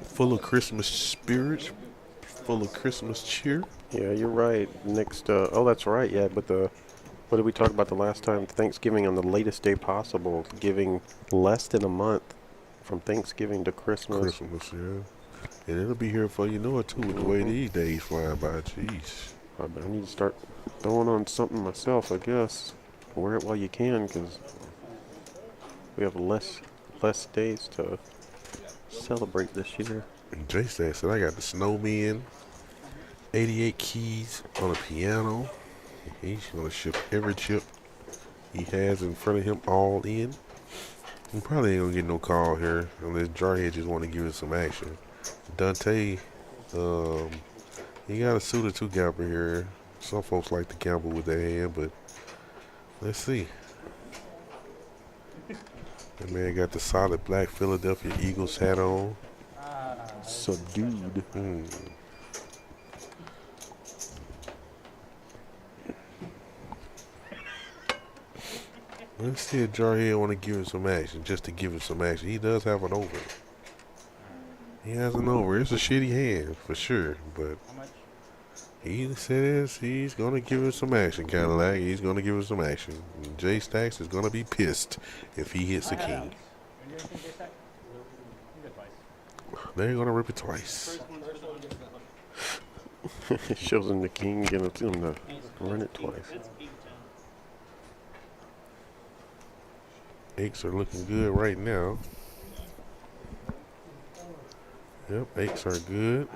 full of Christmas spirit, full of Christmas cheer. Yeah, you're right. Next, oh, that's right. Yeah, but what did we talk about the last time? Thanksgiving on the latest day possible, giving less than a month from Thanksgiving to Christmas. Christmas, yeah. And it'll be here before you know it, too, with the way these days flying by. Jeez. I need to start throwing on something myself, I guess. Wear it while you can, because we have less days to celebrate this year. And J-Stack said, I got the Snowman, 88 keys on a piano. He's going to ship every chip he has in front of him all in. He probably ain't going to get no call here unless Jarhead just want to give it some action. Dante, he got a suited two gamble here. Some folks like to gamble with their hand, but let's see. That man got the solid black Philadelphia Eagles hat on. Subdued. Let's see if Jarhead want to give him some action, just to give him some action. He does have an over. He has an over. It's a shitty hand, for sure, but he says he's going to give him some action, Cadillac. He's going to give him some action. And J Stacks is going to be pissed if he hits the king. They're going to rip it twice. It shows him the king, and it's him to run it twice. Eights are looking good right now. Yep, eights are good.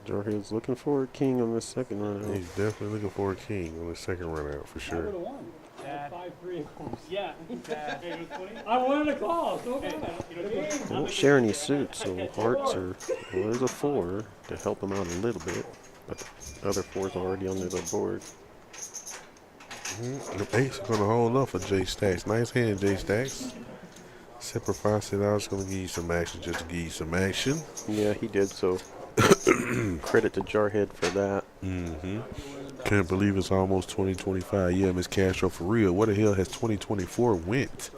Jarhead's looking for a king on the second run out. He's definitely looking for a king on the second run out, for sure. Yeah. I wanted to call so bad. Don't share any suits, so hearts are, well, there's a 4 to help him out a little bit, but the other 4's already under the board. The eights are going to hold up for J Stacks. Nice hand, J Stacks. Simplify said I was going to give you some action just to give you some action. Yeah, he did, so credit to Jarhead for that. Can't believe it's almost 2025. Yeah, Miss Castro, for real. Where the hell has 2024 went?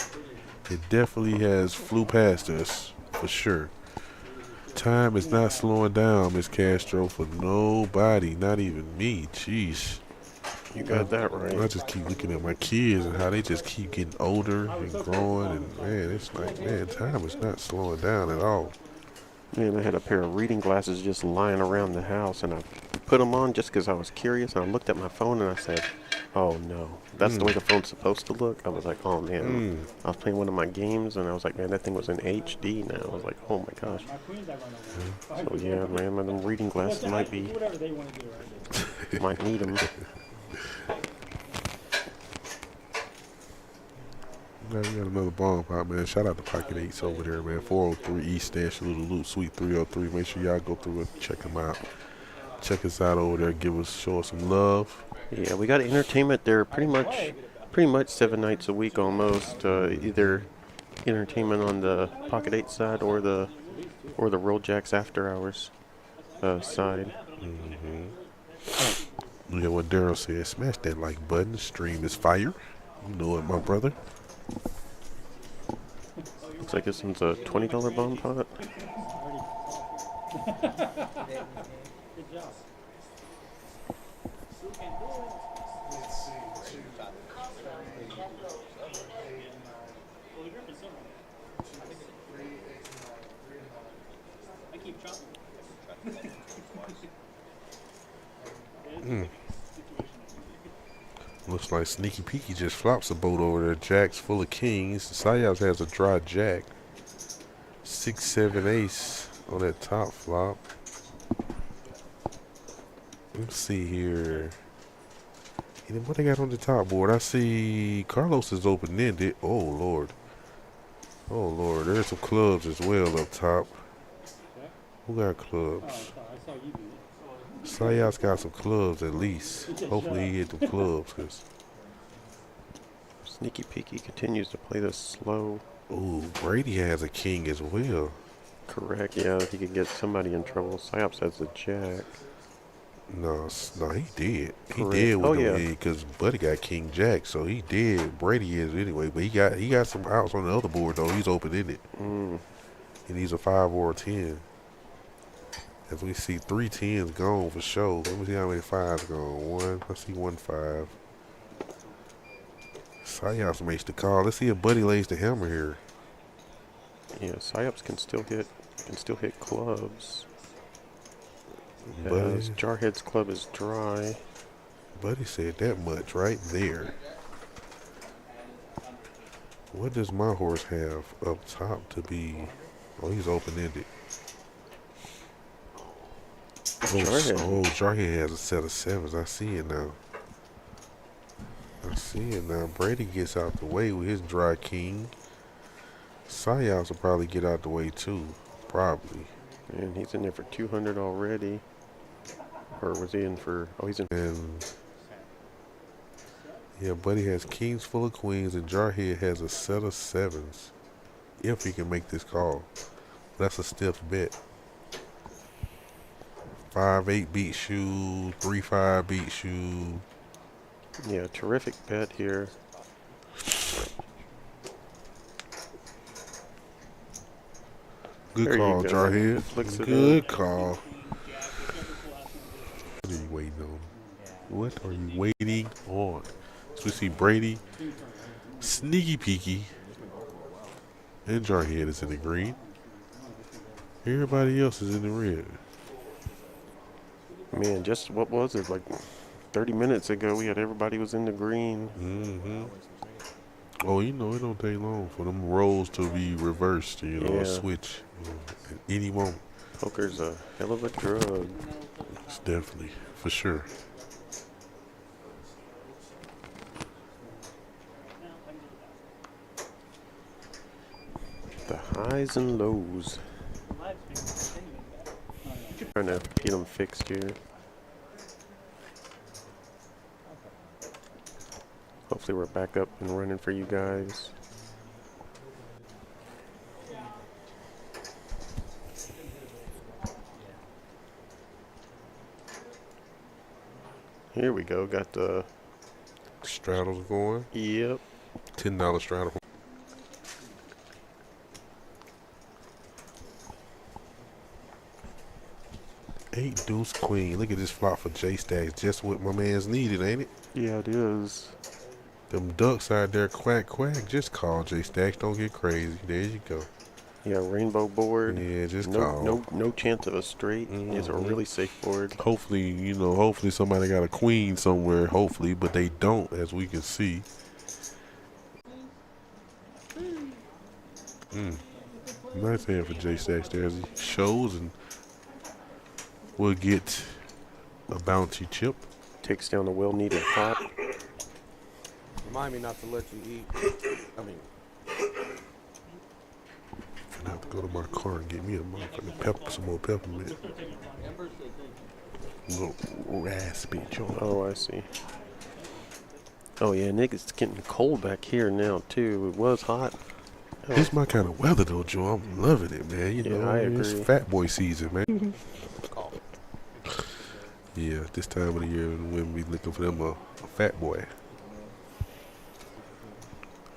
It definitely has flew past us, for sure. Time is not slowing down, Miss Castro, for nobody, not even me. Jeez. You got that right. I just keep looking at my kids and how they just keep getting older and growing, and man, it's like, man, time is not slowing down at all. Man, I had a pair of reading glasses just lying around the house, and I put them on just because I was curious, and I looked at my phone and I said, oh no, that's the way the phone's supposed to look. I was like, oh man. I was playing one of my games, and I was like, man, that thing was in HD now. I was like, oh my gosh. So yeah, man, them reading glasses might need them. Now we got another bomb pop, man. Shout out to Pocket 8s over there, man. 403 East Stash, Little Loot, Suite 303. Make sure y'all go through and check them out. Check us out over there. Show us some love. Yeah, we got entertainment there pretty much 7 nights a week almost. Either entertainment on the Pocket 8 side or the Roll Jacks After Hours side. Look at what Daryl said. Smash that like button. Stream is fire. You know it, my brother. Looks like this one's a $20 bomb pot. Looks like Sneaky Peeky just flops a boat over there. Jacks full of kings. Sayas has a dry jack. 6-7 ace on that top flop. Let's see here. And then what they got on the top board? I see Carlos is open-ended. Oh, Lord. Oh, Lord. There's some clubs as well up top. Who got clubs? I saw you do it. Sayas got some clubs at least. Hopefully he hit them clubs. Cause Sneaky Peeky continues to play this slow. ooh, Brady has a king as well. Correct, yeah, he could get somebody in trouble. Psyops has a jack. No, he did. He Correct. did with Oh, them yeah. because Buddy got King Jack, so he did. Brady is anyway, but he got some outs on the other board though. He's open in it, and he's a 5 or a 10. As we see, 3 10s gone for sure. Let me see how many 5s gone. One, I see 1 5. Sayas makes the call. Let's see if Buddy lays the hammer here. Yeah, Psyops can still hit clubs. Buddy, As Jarhead's club is dry. Buddy said that much right there. What does my horse have up top to be? Oh, he's open-ended. Jarhead has a set of 7s. I see it now. I see it now. Brady gets out the way with his dry king. Sayas will probably get out the way too. Probably. And he's in there for 200 already. Or was he in for... Oh, he's in... And yeah, Buddy has kings full of queens, and Jarhead has a set of 7s. If he can make this call. That's a stiff bet. 5-8 beats you. 3-5 beats you. Yeah, terrific bet here. Good There you call, go. Jarhead. Flicks it Good call. What are you waiting on? What are you waiting on? So we see Brady, Sneaky Peeky, and Jarhead is in the green. Everybody else is in the red. Man, just what was it? Like 30 minutes ago, we had everybody was in the green. Mm-hmm. Oh, you know, it don't take long for them roles to be reversed, you know, Yeah. switch at any moment. Poker's a hell of a drug. It's definitely, for sure. The highs and lows. Trying to get them fixed here. Hopefully we're back up and running for you guys. Here we go. Got the... Straddles going. Yep. $10 straddle. 8 deuce queen. Look at this flop for J Stacks. Just what my man's needed, ain't it? Yeah, it is. Them ducks out there quack quack. Just call J Stacks. Don't get crazy. There you go. Yeah, rainbow board. Yeah, just call. No chance of a straight. It's a really safe board. Hopefully, you know, hopefully somebody got a queen somewhere. Hopefully, but they don't, as we can see. Nice hand for J Stacks there as he shows, and we'll get a bounty chip. Takes down the well-needed pot. Remind me not to let you eat. I mean, I have to go to my car and get me a motherfucking some more peppermint. Little raspy joint. Oh, I see. Oh yeah, Nick, it's getting cold back here now too. It was hot. Oh. This my kind of weather though, Joe. I'm loving it, man. You know, I it's agree. fat boy season, man. Yeah, this time of the year, women be looking for them a fat boy.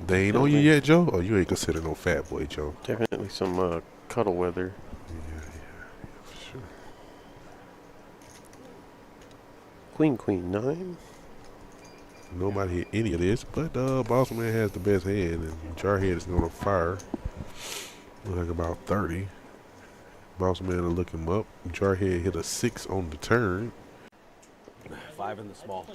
They ain't on you yet, Joe? Oh, you ain't considered no fat boy, Joe. Definitely some cuddle weather. Yeah, for sure. Queen 9. Nobody hit any of this, but Boss Man has the best hand, and Jarhead is gonna fire. Look like about 30. Boss Man will look him up. Jarhead hit a 6 on the turn. 5 in the small.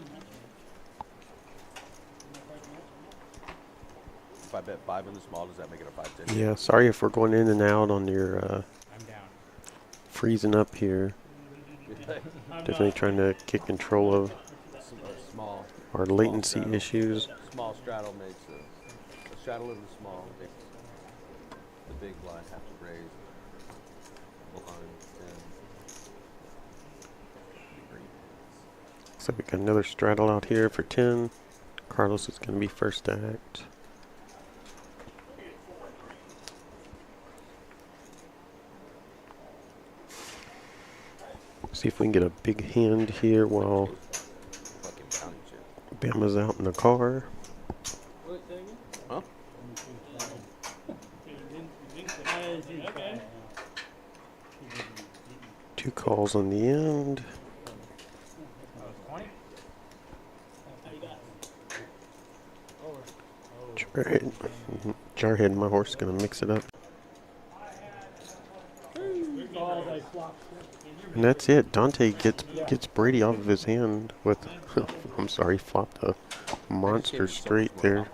if I bet 5 in the small, does that make it a 5-10? Yeah, sorry if we're going in and out on your I'm down. freezing up here. Definitely trying to get control of Small. our latency issues. Small straddle makes a straddle in the small makes the big blind have to raise blind 10. So we got another straddle out here for 10. Carlos is going to be first act. See if we can get a big hand here while Fucking bounty chip. Bama's out in the car. Huh? Okay. 2 calls on the end. 20? Jarhead. Jarhead, my horse, is going to mix it up. And that's it. Dante gets Brady off of his hand with, I'm sorry, flopped a monster straight there.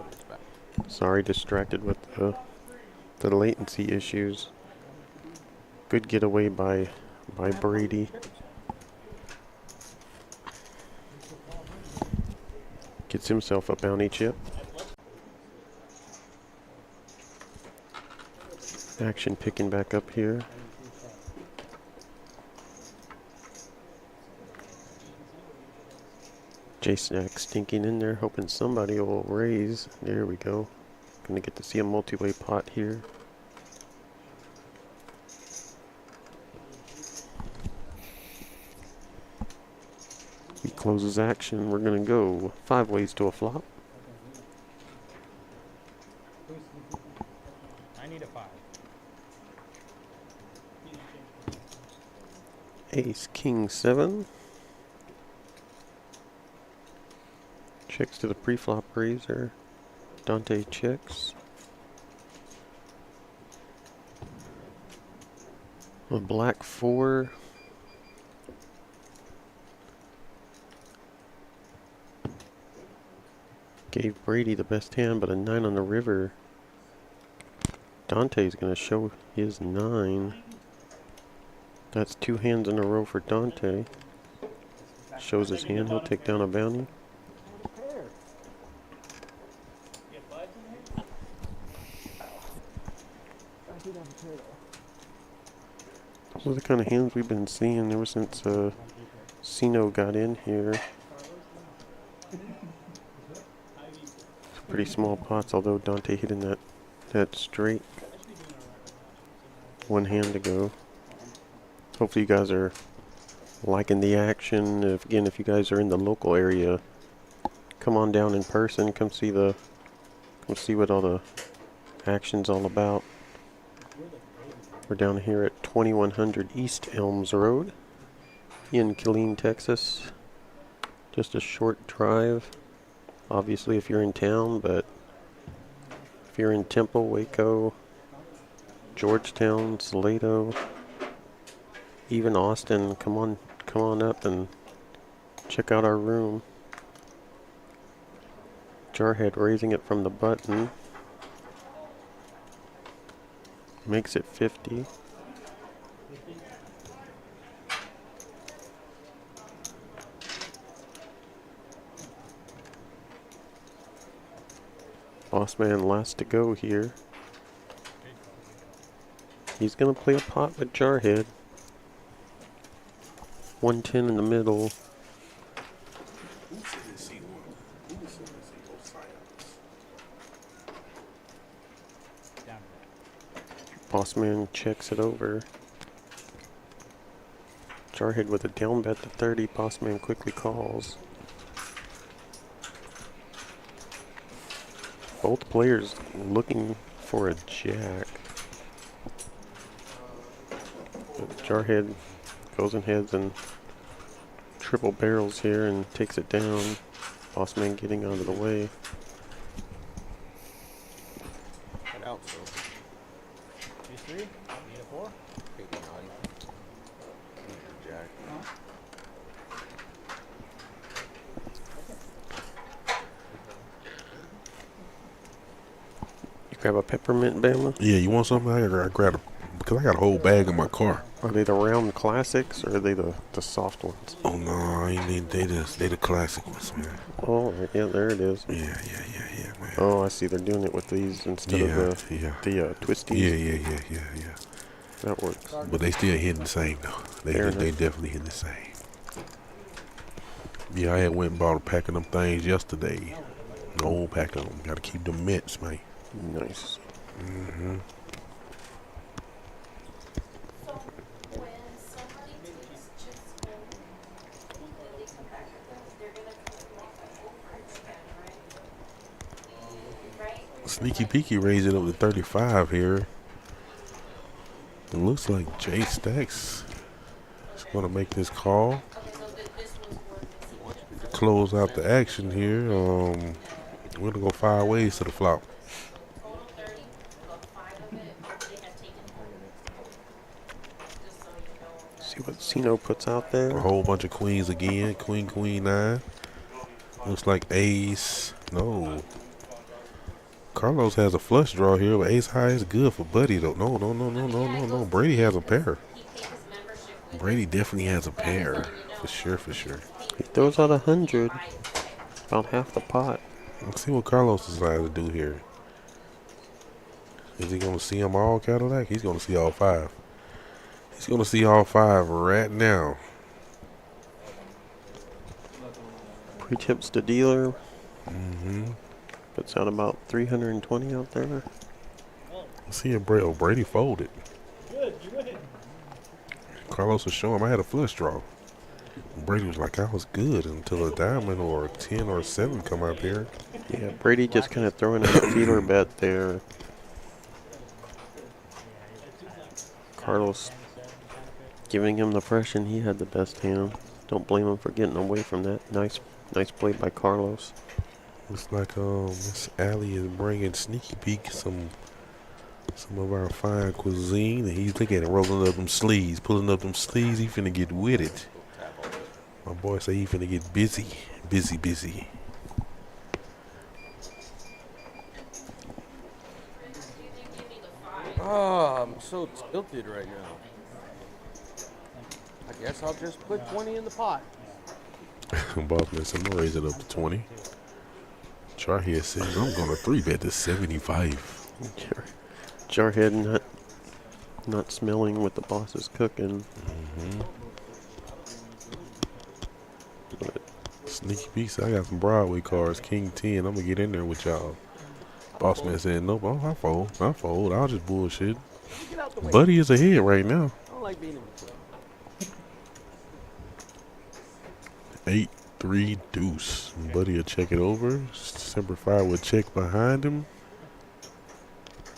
Sorry, distracted with the latency issues. Good getaway by Brady. Gets himself a bounty chip. Action picking back up here. Jason stinking in there, hoping somebody will raise. There we go. Gonna get to see a multi-way pot here. He closes action. We're gonna go 5 ways to a flop. I need a 5. Ace, King, 7. Checks to the pre-flop raiser. Dante checks. A black 4. Gave Brady the best hand, but a 9 on the river. Dante's going to show his 9. That's 2 hands in a row for Dante. Shows his hand, he'll take down a bounty. Those are the kind of hands we've been seeing ever since Sino got in here. Pretty small pots, although Dante hitting that straight 1 hand to go. Hopefully you guys are liking the action. If you guys are in the local area, come on down in person. Come see what all the action's all about. We're down here at 2100 East Elms Road in Killeen, Texas. Just a short drive. Obviously, if you're in town, but if you're in Temple, Waco, Georgetown, Salado, even Austin, come on up and check out our room. Jarhead raising it from the button. Makes it 50. Boss man last to go here. He's gonna play a pot with Jarhead. 110 in the middle. Boss man checks it over. Jarhead with a down bet to 30. Boss man quickly calls. Both players looking for a jack. But Jarhead goes and heads and triple barrels here and takes it down. Boss man getting out of the way. Head out, so. These 3? Need a 4? 89. Need your jack. grab a peppermint Bama? Yeah, you want something? I grab a, because I got a whole bag in my car. Are they the round classics or are they the soft ones? Oh no, I ain't need they the classic ones, man. Oh, yeah, there it is. Yeah, man. Oh, I see. They're doing it with these instead of the twisties. Yeah. That works. But they still hitting the same though. They definitely hitting the same. Yeah, I had went and bought a pack of them things yesterday. An old pack of them. Gotta keep them mints, man. Nice. Mm-hmm. So when somebody takes chips home and then they come back with them, they're gonna come like an overage again, right? Right? Sneaky Peeky raised it up to 35 here. It looks like Jay Stacks is gonna make this call. Okay, so this was one missing. Close out the action here. We're gonna go 5 ways to the flop. Total 30, about 5 of it they had taken home. Just so you know. See what Sino puts out A there? whole bunch of queens again. Queen, 9. Looks like ace. No. Carlos has a flush draw here, but ace high is good for Buddy though. No. Brady has a pair. He paid his membership with Brady definitely has a pair. For sure. He throws out 100. About half the pot. Let's see what Carlos decides to do here. Is he going to see them all, Cadillac? He's going to see all 5. He's going to see all 5 right now. Pre-tips the dealer. Mm-hmm. Puts out about 320 out there. Let's see if Brady folded. Carlos was showing him I had a flush draw. Brady was like, I was good until a diamond or a 10 or a 7 come out there. Yeah, Brady just kind of throwing out a feeler bet there. Carlos giving him the impression he had the best hand. Don't blame him for getting away from that. Nice play by Carlos. Looks like Miss Allie is bringing Sneaky Peek some of our fine cuisine. And he's looking at it, rolling up them sleeves, pulling up them sleeves. He finna get with it. My boy say he finna get busy. Oh, I'm so tilted right now. I guess I'll just put 20 in the pot. Bossman said, I'm gonna raise it up to 20. Jarhead says, I'm gonna 3-bet to 75. Jarhead not smelling what the boss is cooking. Mm-hmm. Sneaky Peek said, I got some Broadway cards, King 10. I'm gonna get in there with y'all. Bossman said, nope, I fold. I'll just bullshit. Buddy is ahead right now. I don't like being in between. 8-3 deuce. Buddy will check it over. Semper Fi will check behind him.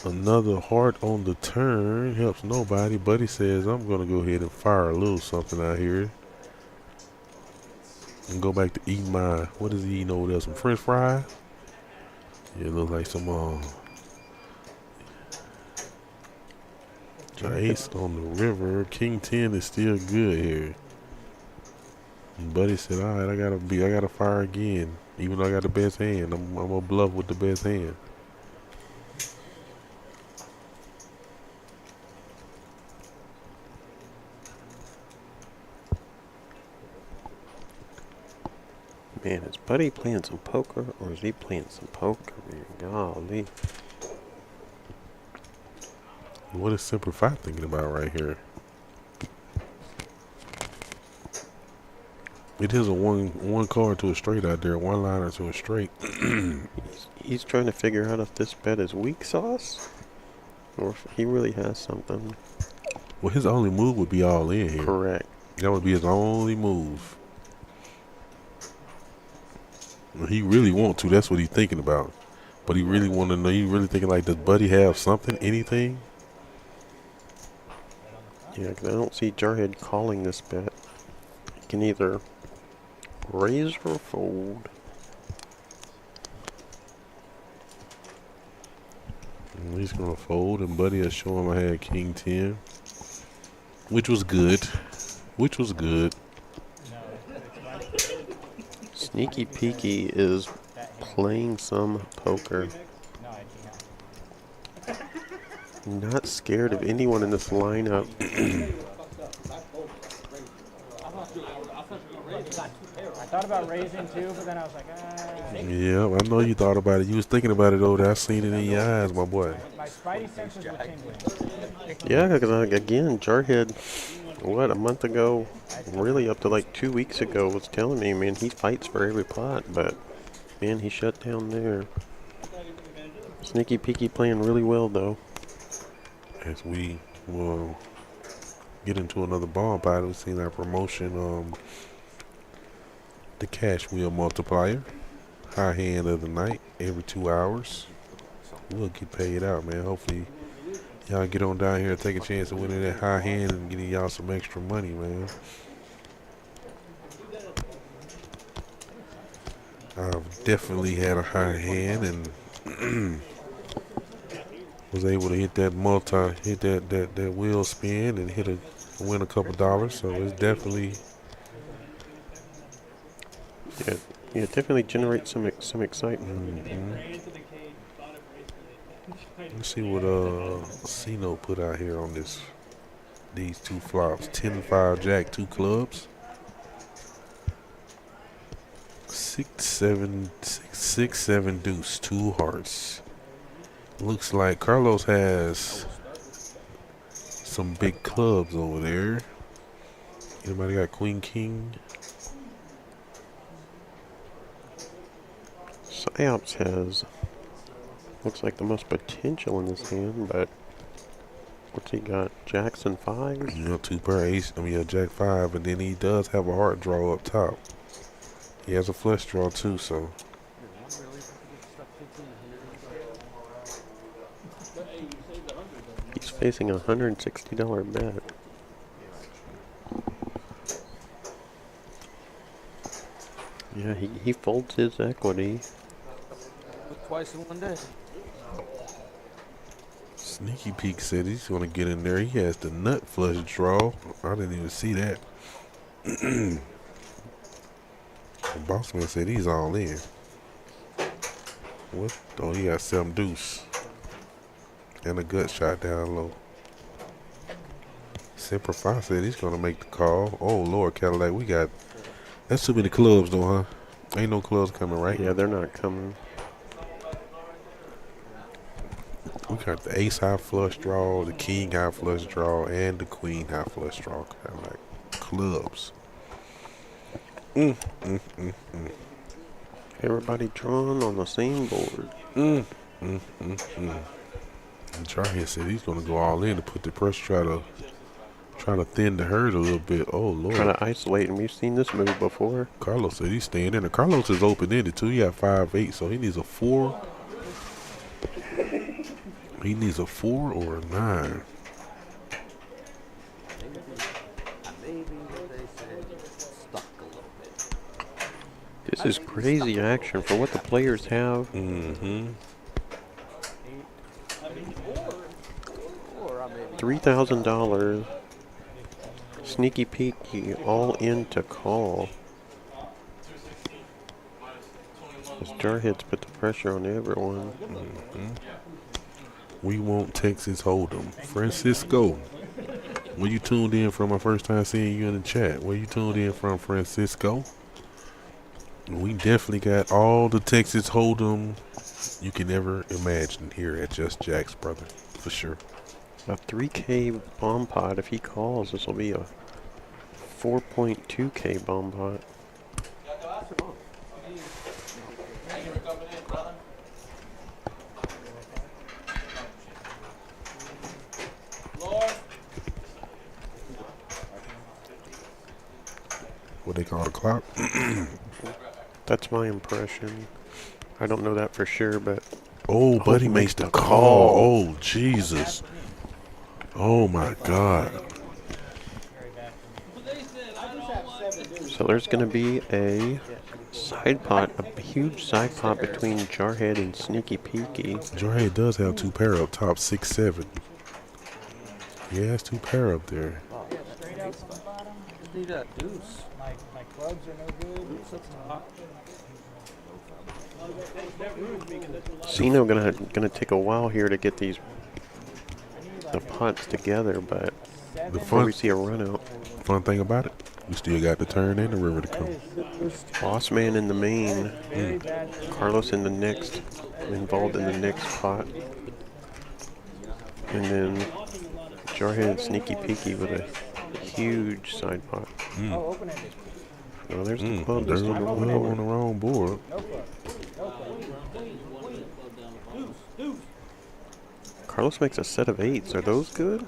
Another heart on the turn. Helps nobody. Buddy says, I'm going to go ahead and fire a little something out here. And go back to eating my, what is he eating over there? Some French fries? Yeah, it looks like some, ace on the river. King 10 is still good here. And Buddy said, all right, I gotta fire again. Even though I got the best hand, I'm gonna bluff with the best hand. Man, is Buddy playing some poker or is he playing some poker, man? Golly. What is Semper Fi thinking about right here? It is a one card to a straight out there, one liner to a straight. He's trying to figure out if this bet is weak sauce or if he really has something. Well, his only move would be all in here. Correct. That would be his only move. He really want to. That's what he's thinking about. But he really want to know. He really thinking like, does Buddy have something? Anything? Yeah, because I don't see Jarhead calling this bet. He can either raise or fold. And he's going to fold. And Buddy is showing him I had King 10. Which was good. Sneaky Peeky is playing some poker. Not scared of anyone in this lineup. I thought about raising too, but then I was like, Yeah, I know you thought about it. You was thinking about it over there. I seen it in your eyes, my boy. my spidey senses were tingling. Yeah, because again, Jarhead, what, a month ago, really up to like 2 weeks ago, was telling me, man, he fights for every pot, but man, he shut down there. Sneaky Peeky playing really well though. As we will get into another ball pot, we've seen our promotion, the cash wheel multiplier. High hand of the night every 2 hours. We'll get paid out, man. Hopefully y'all get on down here and take a chance of winning that high hand and getting y'all some extra money, man. I've definitely had a high hand and was able to hit that that wheel spin and win a couple dollars. So it's definitely Yeah, definitely generates some excitement. Let's see what Cino put out here on these two flops. 10-5 jack, 2 clubs. 6-7 deuce, 2 hearts. Looks like Carlos has some big clubs over there. Anybody got queen king? Psyops has, looks like the most potential in this hand, but what's he got? Jacks and 5s? You know, 2 pair ace. Jack 5, and then he does have a heart draw up top. He has a flush draw too, so. He's facing a $160 bet. Yeah, he folds his equity. Twice in one day. Sneaky Peek said he's going to get in there. He has the nut flush draw. I didn't even see that. The boss man said he's all in. What? Oh, he got 7 deuce. And a gut shot down low. Semper Fi said he's going to make the call. Oh, Lord, Cadillac, we got... That's too many clubs, though, huh? Ain't no clubs coming, right? Yeah, they're not coming. We got the ace high flush draw, the king high flush draw, and the queen high flush draw. Kind of like clubs. Everybody drawn on the same board. And Jarhead said he's going to go all in to put the pressure, trying to thin the herd a little bit. Oh, Lord. Trying to isolate, and we've seen this move before. Carlos said he's staying in. And Carlos is open-ended, too. He got 5-8, so he needs a 4. He needs a 4 or a 9. This is crazy action for what the players have. $3,000. Sneaky Peeky all in to call. As Jarhead's put the pressure on everyone. We want Texas Hold'em. Francisco, where you tuned in from? My first time seeing you in the chat. Where you tuned in from, Francisco? We definitely got all the Texas Hold'em you can ever imagine here at Just Jack's, brother, for sure. A 3K bomb pot. If he calls, this will be a 4.2K bomb pot. What they call a clock? That's my impression. I don't know that for sure, but... Oh, Buddy makes the call. Oh, Jesus. Oh, my God. So there's going to be a side pot, a huge side pot between Jarhead and Sneaky Peeky. Jarhead does have 2 pair up top, 6-7. He has 2 pair up there. Need that deuce. My clubs are no good. Zeno gonna take a while here to get these the pots together, but The before we fun, see a run out, fun thing about it, we still got the turn and the river to come. Boss Man in the main, Carlos in the next, involved in the next pot, and then Jarhead Sneaky Peeky with a huge side pot. Oh, open-ended. Oh, there's the club There's just a on the club wrong on the board. wrong board. No club. No club. Carlos makes a set of 8s. Are those good?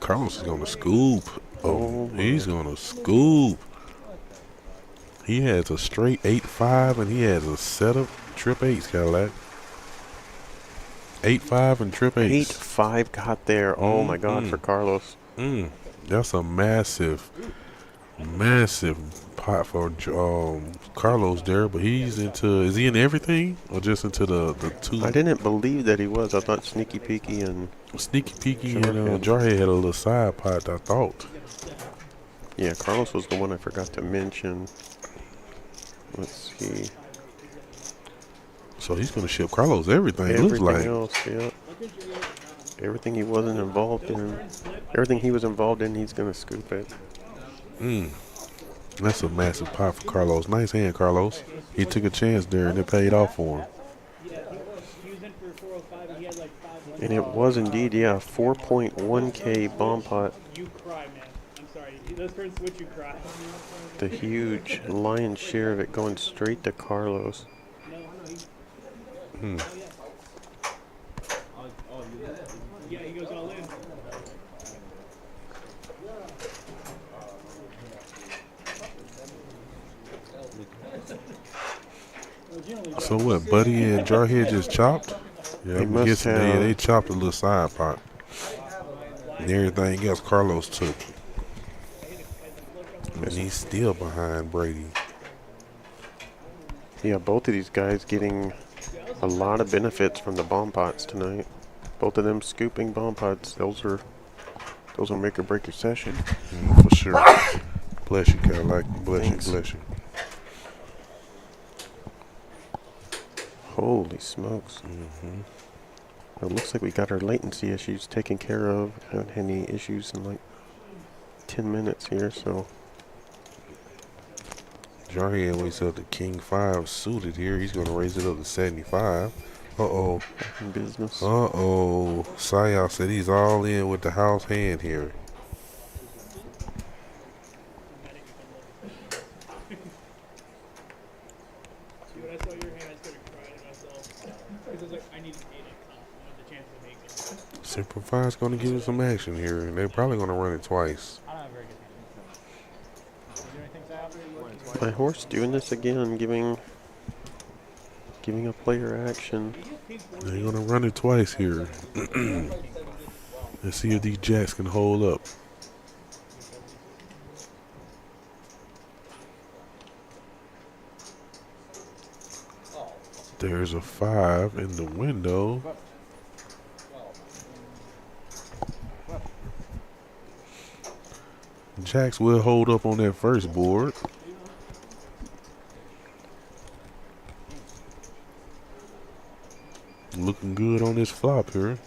Carlos is gonna scoop. Oh, He's my. gonna scoop. He has a straight 8-5 and he has a set of trip 8s, Cadillac. 8-5 and trip 8s. 8-5 got there. Oh my God, for Carlos. That's a massive pot for Carlos there, but he's into, is he in everything or just into the two? I didn't believe that he was. I thought Sneaky Peeky and Sneaky Peeky and Jarhead. Jarhead had a little side pot, I thought. yeah, Carlos was the one I forgot to mention. Let's see. So he's gonna ship Carlos everything. It looks Everything like. else, yeah. Everything he wasn't involved in, everything he was involved in, he's gonna scoop it. That's a massive pot for Carlos. Nice hand, Carlos. He took a chance there and it paid off for him. And it was indeed, yeah, 4.1K bomb pot. You cry, man. I'm sorry. Those first switch, you cry. The huge lion's share of it going straight to Carlos. Yeah, he goes all in. So what, Buddy and Jarhead just chopped? Yeah, They I'm must guessing have. they chopped a little side pot. And everything else Carlos took. And he's still behind Brady. Yeah, both of these guys getting a lot of benefits from the bomb pots tonight. Both of them scooping bomb pots. Those will make or break your session. For sure. Bless you, Cadillac. Bless Thanks. you, bless you. Holy smokes. It looks like we got our latency issues taken care of. Haven't had any issues in like 10 minutes here, so. Jarhead wakes up to King 5 suited here. He's going to raise it up to 75. Uh-oh. In business. Uh-oh. Sayal said he's all in with the house hand here. See, when I saw your hand, I started crying to myself. Because I was like, I need 8 I want the chance to make it. Simple 5's going to give us some action here. And they're probably going to run it twice. I don't have very good hand. You do anything, Sal? My horse doing this again, giving a player action. They're going to run it twice here. Let's see if these jacks can hold up. There's a 5 in the window. Jacks will hold up on that first board. Looking good on this flop here.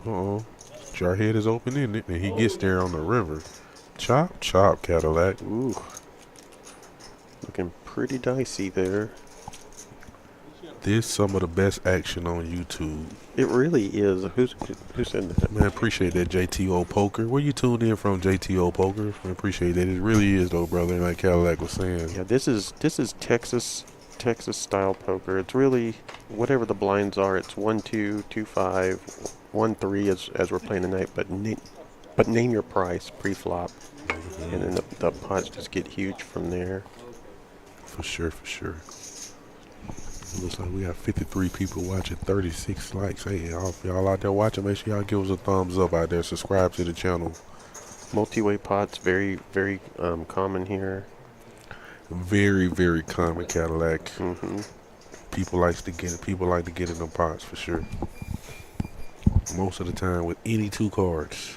Uh-oh. Jarhead is open in it, and he gets there on the river. Chop, chop, Cadillac. Ooh. Looking pretty dicey there. This is some of the best action on YouTube. It really is. Who said that? Man, appreciate that, JTO Poker. Where you tuned in from, JTO Poker? I appreciate that. It really is, though, brother, like Cadillac was saying. Yeah, this is Texas style poker. It's really whatever the blinds are. It's 1-2, 2-5, 1-3 as we're playing tonight. But name your price pre-flop, and then the pots just get huge from there. For sure, for sure. It looks like we got 53 people watching, 36 likes. Hey, if y'all out there watching, make sure y'all give us a thumbs up out there. Subscribe to the channel. Multi-way pots, very, very common here. Very, very common, Cadillac. People like to get in them pots for sure. Most of the time with any 2 cards.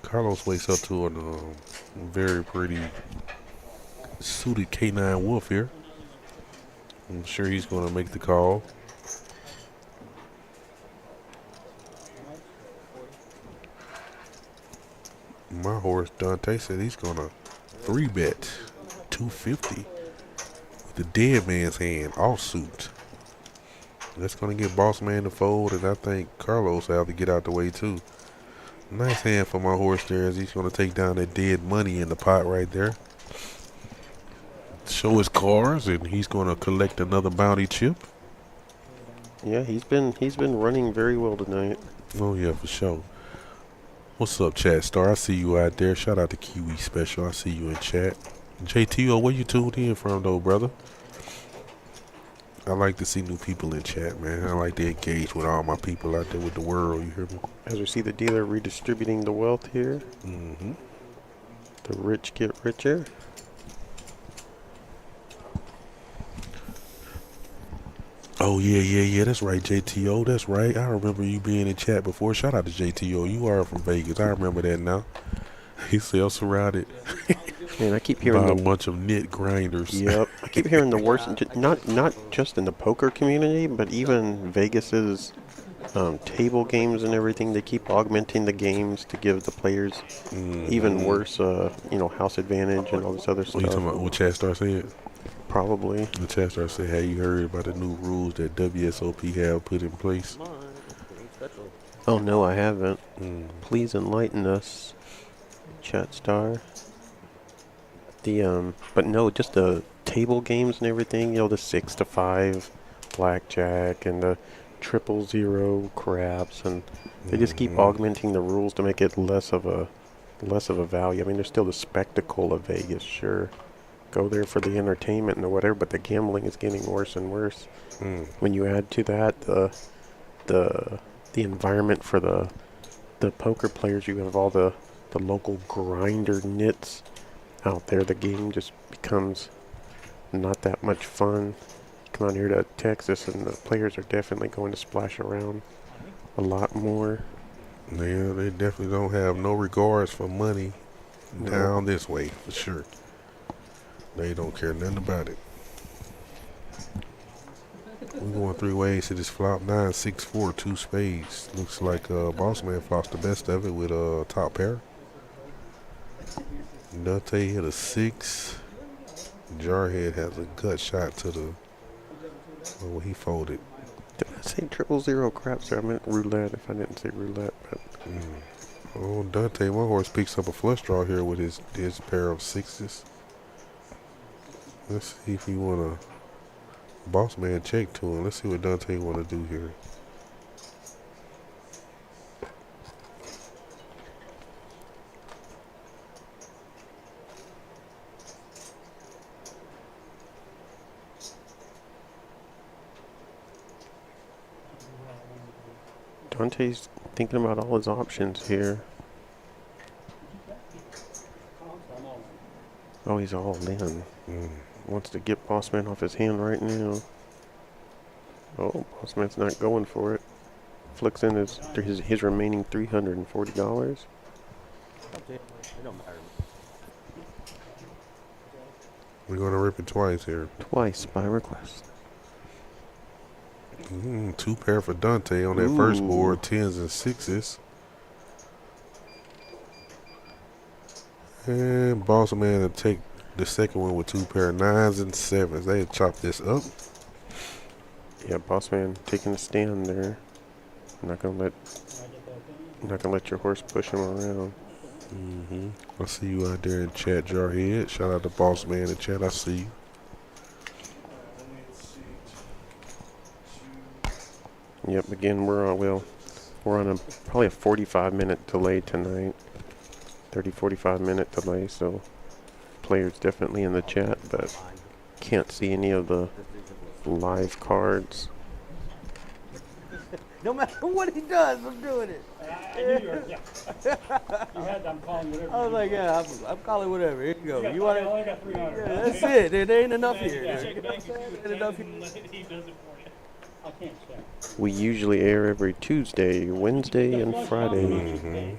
Carlos wakes up to a very pretty suited K9 Wolf here. I'm sure he's going to make the call. my horse, Dante, said he's gonna 3-bet 250 with the dead man's hand, offsuit. That's gonna get Boss Man to fold, and I think Carlos will have to get out the way too. Nice hand for my horse there, as he's gonna take down that dead money in the pot right there. Show his cards, and he's gonna collect another bounty chip. Yeah, he's been running very well tonight. Oh yeah, for sure. What's up, Chat Star? I see you out there. Shout out to Kiwi Special. I see you in chat. JTO, where you tuned in from though, brother? I like to see new people in chat, man. I like to engage with all my people out there with the world. You hear me? As we see the dealer redistributing the wealth here. Mm-hmm. The rich get richer. Oh, yeah. That's right, JTO. That's right. I remember you being in chat before. Shout out to JTO. You are from Vegas. I remember that now. He's self-surrounded Man, I keep hearing by a bunch of knit grinders. Yep. I keep hearing the worst, not just in the poker community, but even Vegas's table games and everything. They keep augmenting the games to give the players even worse, house advantage and all this other What stuff. you talking about? What Chat Star said? Probably. The Chat Star said, have you heard about the new rules that WSOP have put in place? Oh, no, I haven't. Please enlighten us, Chat Star. But no, just the table games and everything, the 6 to 5 blackjack and the 000 craps, and they just keep augmenting the rules to make it less of a value. I mean, there's still the spectacle of Vegas, sure. Go there for the entertainment and whatever, but the gambling is getting worse and worse. When you add to that the environment for the poker players, you have all the local grinder nits out there. The game just becomes not that much fun. You come out here to Texas and the players are definitely going to splash around a lot more. Yeah, they definitely don't have no regards for money down this way, for sure. They don't care nothing about it. We're going 3 ways to this flop. 9, 6, 4, 2 spades. Looks like Boss Man flops the best of it with a top pair. Dante hit a 6. Jarhead has a gut shot to the. Oh, he folded. Did I say 000 craps there? I meant roulette if I didn't say roulette. But Oh, Dante, my horse picks up a flush draw here with his pair of 6s. Let's see if he want to Boss Man check to him. Let's see what Dante want to do here. Dante's thinking about all his options here. Oh, he's all in. Wants to get Boss Man off his hand right now. Oh, Boss Man's not going for it. Flicks in his remaining $340. It don't matter. We're going to rip it twice here. Twice by request. 2 pair for Dante on that first board. 10s and 6s. And Boss Man will take the second one with 2 pair of 9s and 7s. They chop this up. Yeah, Boss Man taking a stand there. Not gonna let your horse push him around. I see you out there in chat, Jarhead. Shout out to Boss Man in chat. I see you. Yep. Again, we're on probably a 45-minute delay tonight. 30-45 minute delay. So players definitely in the chat, but can't see any of the live cards. No matter what he does, I'm doing it. I knew you were, yeah. You had, I'm calling whatever. I was like, yeah, I'm calling whatever. Here you go. You want I it? only got 300. Yeah, that's it. There ain't enough here. Yeah, You know what I'm saying? Ain't enough here. He does it for you. I can't check. We usually air every Tuesday, Wednesday, and Friday.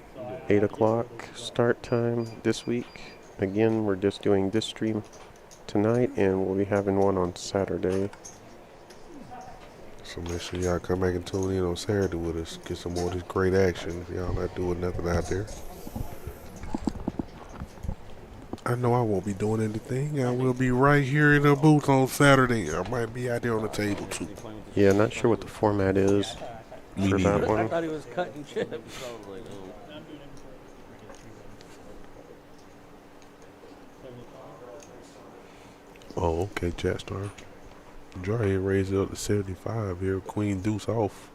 8 o'clock start time this week. Again, we're just doing this stream tonight, and we'll be having one on Saturday. So make sure y'all come back and tune in on Saturday with us. Get some more of this great action if y'all not doing nothing out there. I know I won't be doing anything. I will be right here in the booth on Saturday. I might be out there on the table too. Yeah, not sure what the format is Me for that neither. I one. thought he was cutting chips. I was like, oh. Oh, okay, chat star. Jarhead raised it up to 75 here. Queen deuce off.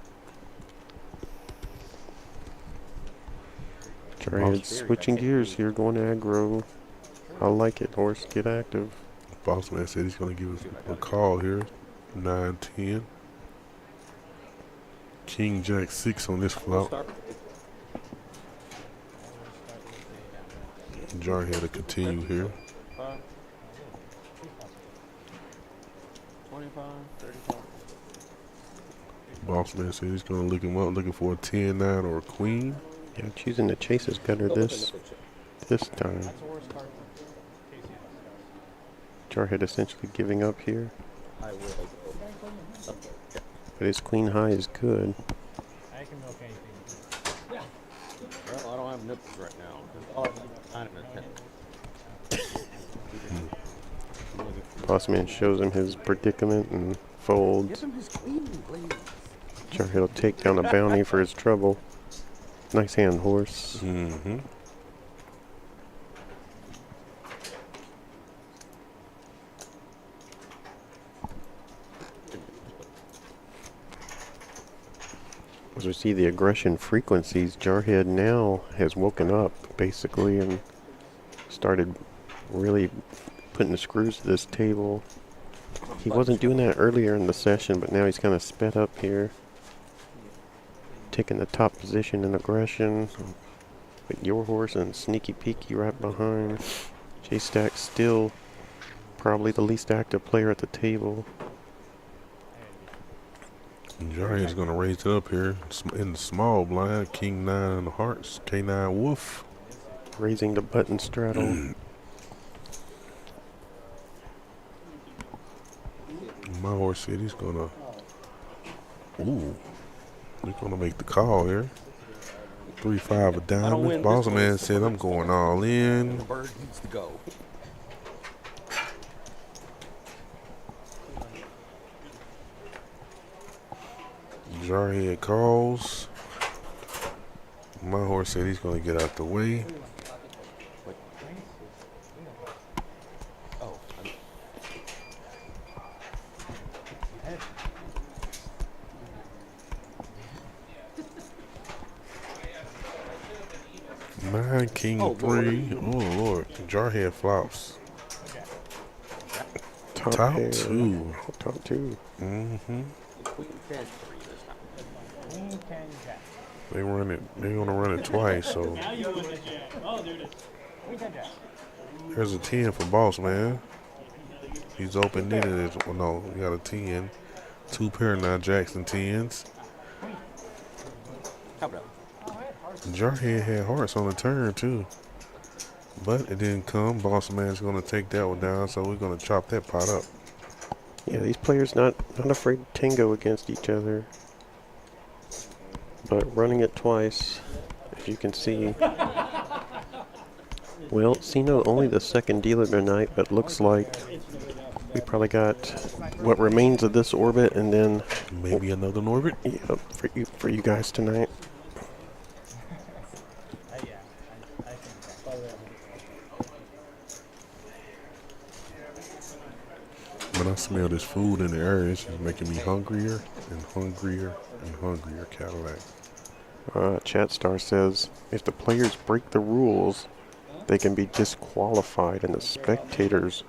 Jarhead switching gears here, going aggro. I like it, horse. Get active. Boss man said he's going to give us a call here. 9-10. King Jack 6 on this flop. Jarhead to continue here. 25, 35. Boss man said he's going to look him up, looking for a 10-9 or a queen. Yeah, choosing the chase is better this time. Jarhead essentially giving up here. I will. But his queen high is good. I can milk anything. Well, I don't have nipples right now. Oh, I'm Bossman shows him his predicament and folds. Give him his queen, please. Jarhead will take down a bounty for his trouble. Nice hand, horse. Mm-hmm. As we see the aggression frequencies, Jarhead now has woken up, basically, and started really putting the screws to this table. He wasn't doing that earlier in the session, but now he's kind of sped up here. Taking the top position in aggression. With your horse and Sneaky Peeky right behind. J-Stack still probably the least active player at the table. Jarhead's going to raise it up here in the small blind. King 9 in the hearts. K9 wolf. Raising the button straddle. My horse said he's going to... Ooh. He's going to make the call here. 3-5 of diamonds. Boss man said I'm going all in. The bird needs to go. Jarhead calls. My horse said he's going to get out the way. Oh, Nine, King 3. Oh, Lord. Jarhead flops. Top pair. 2. Top 2. Mm-hmm. Queen 10 3 this time. Queen, 10, jack. They run it. They're going to run it twice, so... Now you win the jack. Oh, there it is. Queen, 10, jack. There's a 10 for boss man. He's open-ended. Well, no, he got a 10. 2 pair now, Jackson 10s. Top it up. Jarhead had hearts on the turn, too. But it didn't come. Boss man's going to take that one down, so we're going to chop that pot up. Yeah, these players not afraid to tango against each other. But running it twice, as you can see. Well, Sino only the second dealer tonight, but looks like we probably got what remains of this orbit, and then Maybe another orbit. yep, for you guys tonight. When I smell this food in the air, it's just making me hungrier and hungrier and hungrier. Cadillac. Chat Star says, if the players break the rules, they can be disqualified and the spectators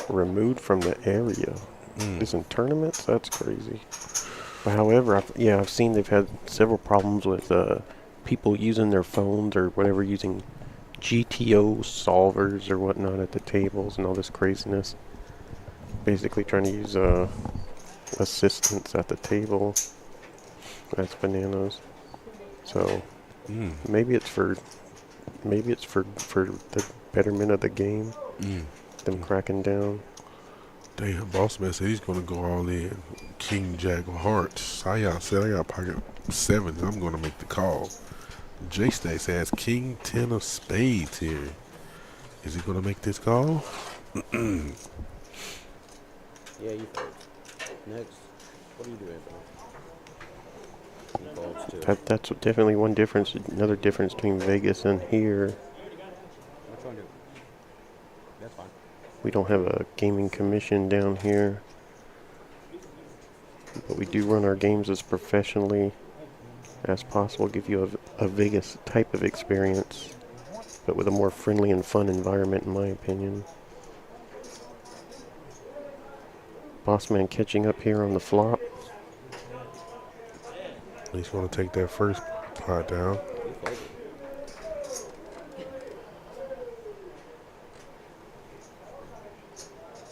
removed from the area. This in tournaments? That's crazy. But however, I've seen they've had several problems with people using their phones or whatever, using GTO solvers or whatnot at the tables and all this craziness. Basically trying to use assistants at the table. That's bananas. So maybe it's for the betterment of the game. Them cracking down. Damn, boss man said he's gonna go all in. King Jack of hearts. I got pocket 7. I'm gonna make the call. J Stacks has King 10 of spades here. Is he gonna make this call? Yeah, you fold. Next. What do you do, Anthony? He folds too. That's definitely one difference. Another difference between Vegas and here. Which one do? That's fine. We don't have a gaming commission down here, but we do run our games as professionally as possible. Give you a Vegas type of experience, but with a more friendly and fun environment, in my opinion. Bossman catching up here on the flop. He's gonna take that first pot down. You fold it.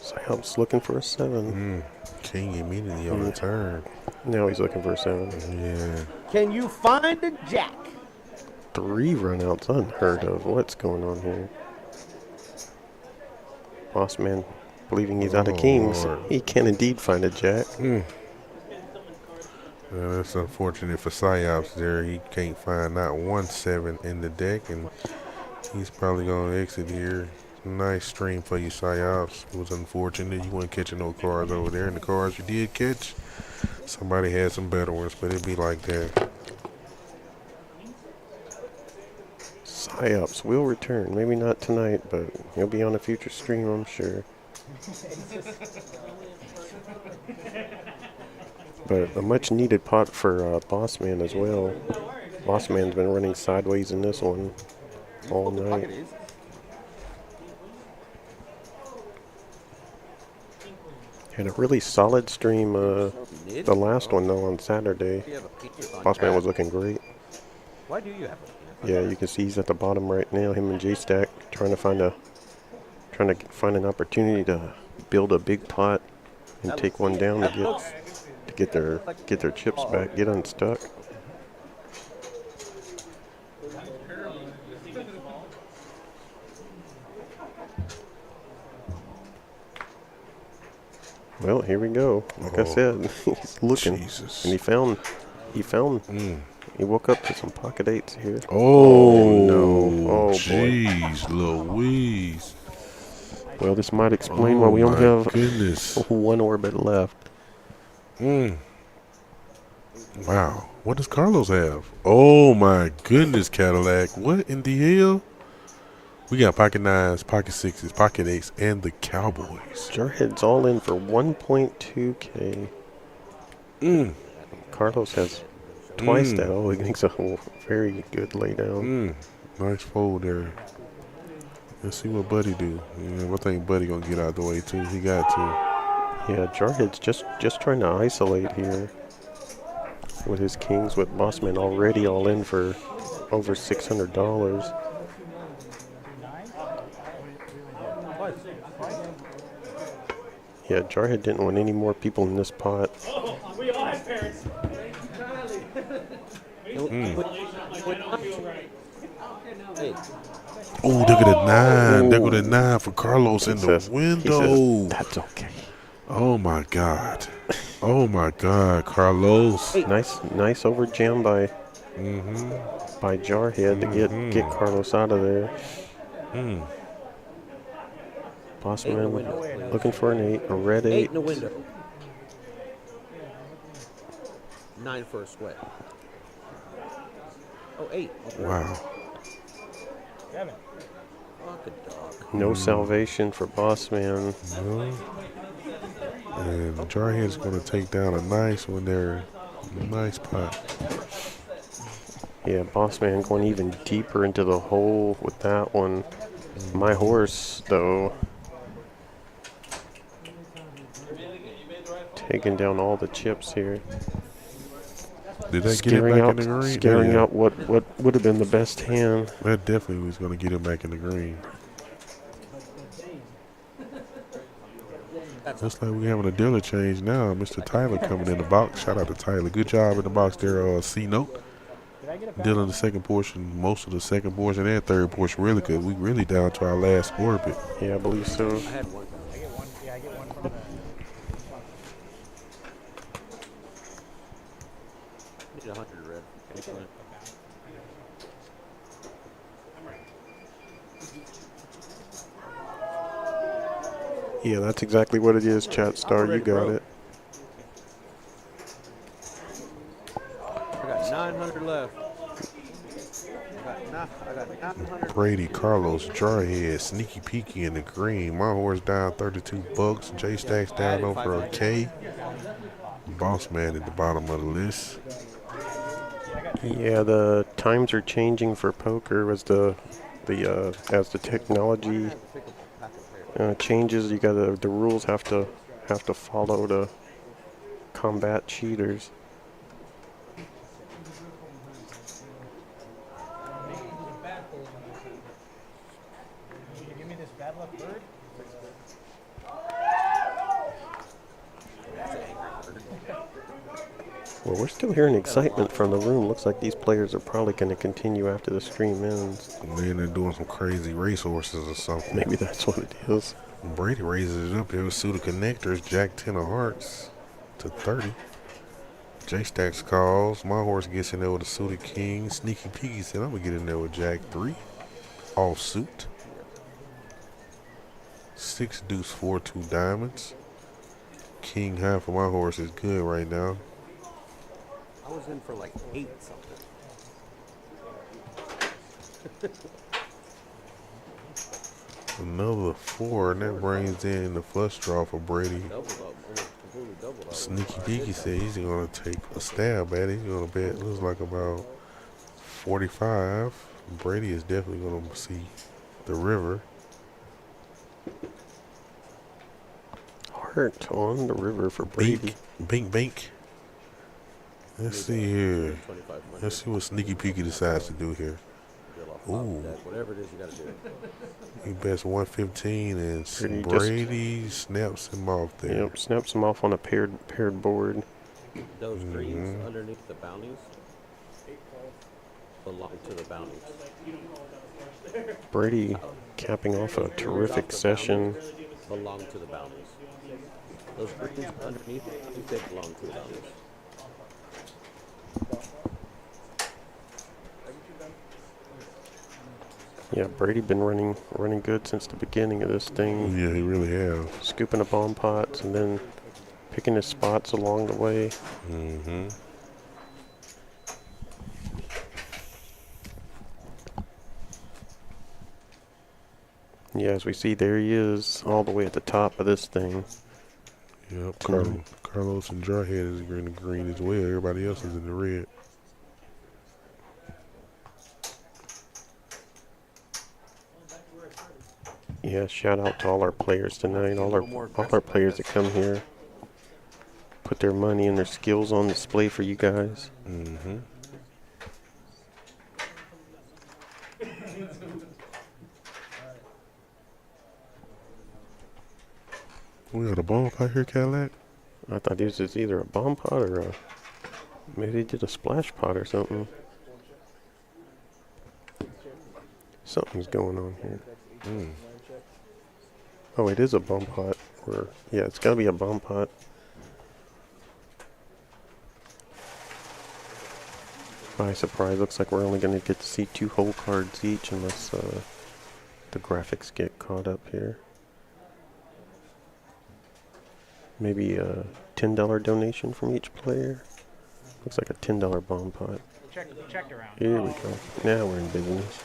Psyop's looking for a 7. King immediately on the turn. Now he's looking for a 7. Yeah. Can you find a jack? 3 runouts, unheard of. What's going on here? Bossman, believing he's out of kings, Lord. he can indeed find a jack. That's unfortunate for Psyops there. He can't find not 1 7 in the deck, and he's probably gonna exit here. Nice stream for you, Psyops. It was unfortunate you weren't catching no cards over there, and the cards you did catch, somebody had some better ones, but it'd be like that. Psyops will return. Maybe not tonight, but he'll be on a future stream, I'm sure. But a much needed pot for Bossman as well. Bossman's been running sideways in this one all night. Had a really solid stream, the last one though on Saturday. Bossman was looking great. Why do you have a Yeah, you can see he's at the bottom right now, him and J-Stack, trying to find an opportunity to build a big pot and take one down to get their chips back, get unstuck. Well, here we go. Like I said, he's looking, Jesus. and he woke up to some pocket 8s here. Oh, no! Oh boy! Jeez, Louise. Well, this might explain why we only have goodness. 1 orbit left. Wow. What does Carlos have? Oh my goodness, Cadillac. What in the hell? We got pocket 9s, pocket 6s, pocket 8s, and the Cowboys. Jarhead's all in for 1.2K. Carlos has twice that. Oh, he makes a very good laydown. Nice fold there. Let's see what Buddy do. Yeah, I think Buddy gonna get out the way too. He got to. Yeah, Jarhead's just trying to isolate here with his kings, with Bossman already all in for over $600. Yeah, Jarhead didn't want any more people in this pot. We all have parents. Oh, look at the 9. There go the 9 for Carlos in the window. He says, that's okay. Oh my God. Oh my God, Carlos. Nice over jam by Jarhead to get Carlos out of there. Bossman looking for an 8, a red 8. 8 in the window. 9 for a square. Oh, 8. Wow. Fuck a dog. No salvation for Bossman. No. And Jarhead's going to take down a nice one there. Nice pot. Yeah, Bossman going even deeper into the hole with that one. My horse, though, taking down all the chips here. Did that get him back in the green? Scaring out what would have been the best hand. That definitely was going to get him back in the green. Looks like we're having a dealer change now. Mr. Tyler coming in the box. Shout out to Tyler. Good job in the box there, C-Note. Dealing the second portion, most of the second portion and third portion, really, because we really down to our last orbit. Yeah, I believe so. I had one. I get one. Yeah, I get one from the. Need 100 red. Excellent. Yeah, that's exactly what it is, Chat Star. You got it. I got 900 left. I got 900. Brady, Carlos, Jarhead, Sneaky Peeky in the green. My horse down $32. J Stacks down over a K. Boss Man at the bottom of the list. Yeah, the times are changing for poker as the technology changes. You got the rules have to follow to combat cheaters. Give me this bad luck bird. Well, we're still hearing excitement from the room. Looks like these players are probably going to continue after the stream ends. Then they're doing some crazy racehorses or something. Maybe that's what it is. Brady raises it up there with suited connectors, Jack 10 of hearts to 30. J Stacks calls. My horse gets in there with a suited king. Sneaky Peeky said, I'm going to get in there with Jack 3. All suit. 6 deuce 4 2 diamonds. King high for my horse is good right now. I was in for like 8 something. Another 4, and that brings in the flush draw for Brady. Doubled up, almost completely doubled up. Sneaky Peeky said he's going to take a stab at it. He's going to bet, looks like about 45. Brady is definitely going to see the river. Heart on the river for Brady. Bink, bink. Let's see here. Let's see what Sneaky Peeky decides to do here. Ooh. Whatever it is, you got to do it. He bets 115 and Brady snaps him off there. Yep, snaps him off on a paired board. Those greens underneath the bounties belong to the bounties. Brady capping off a terrific session. Belong to the bounties. Those greens underneath, they belong to the bounties. Yeah, Brady been running good since the beginning of this thing. Yeah, he really has. Scooping the bomb pots and then picking his spots along the way. Mm-hmm. Yeah, as we see, there he is, all the way at the top of this thing. Yep, Carlos and Jarhead is in the green as well. Everybody else is in the red. Yeah, shout out to all our players tonight, all our players that come here, put their money and their skills on display for you guys. Mm-hmm. We got a bomb pot here, Cadillac? I thought this was either a bomb pot or maybe they did a splash pot or something. Something's going on here. Oh, it is a bomb pot. Yeah, it's got to be a bomb pot. By surprise, looks like we're only going to get to see 2 whole cards each unless the graphics get caught up here. Maybe a $10 donation from each player. Looks like a $10 bomb pot. Checked around. Here we go. Now we're in business.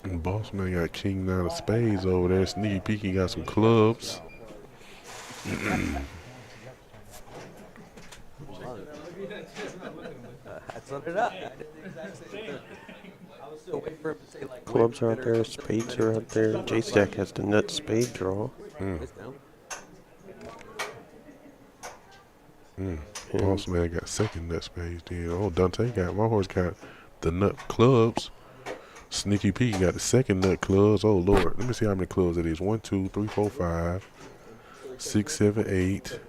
And Boss Man got King 9 of spades over there. Sneaky Peeky got some clubs. That's what it up. Clubs are out there, spades are out there. J-Stack has the nut spade draw. Boss Man got second nut spades then. Oh, Dante got, my horse got the nut clubs. Sneaky Pete got the second nut clubs. Oh, Lord. Let me see how many clubs it is. 1, 2, 3, 4, 5, 6, 7, 8,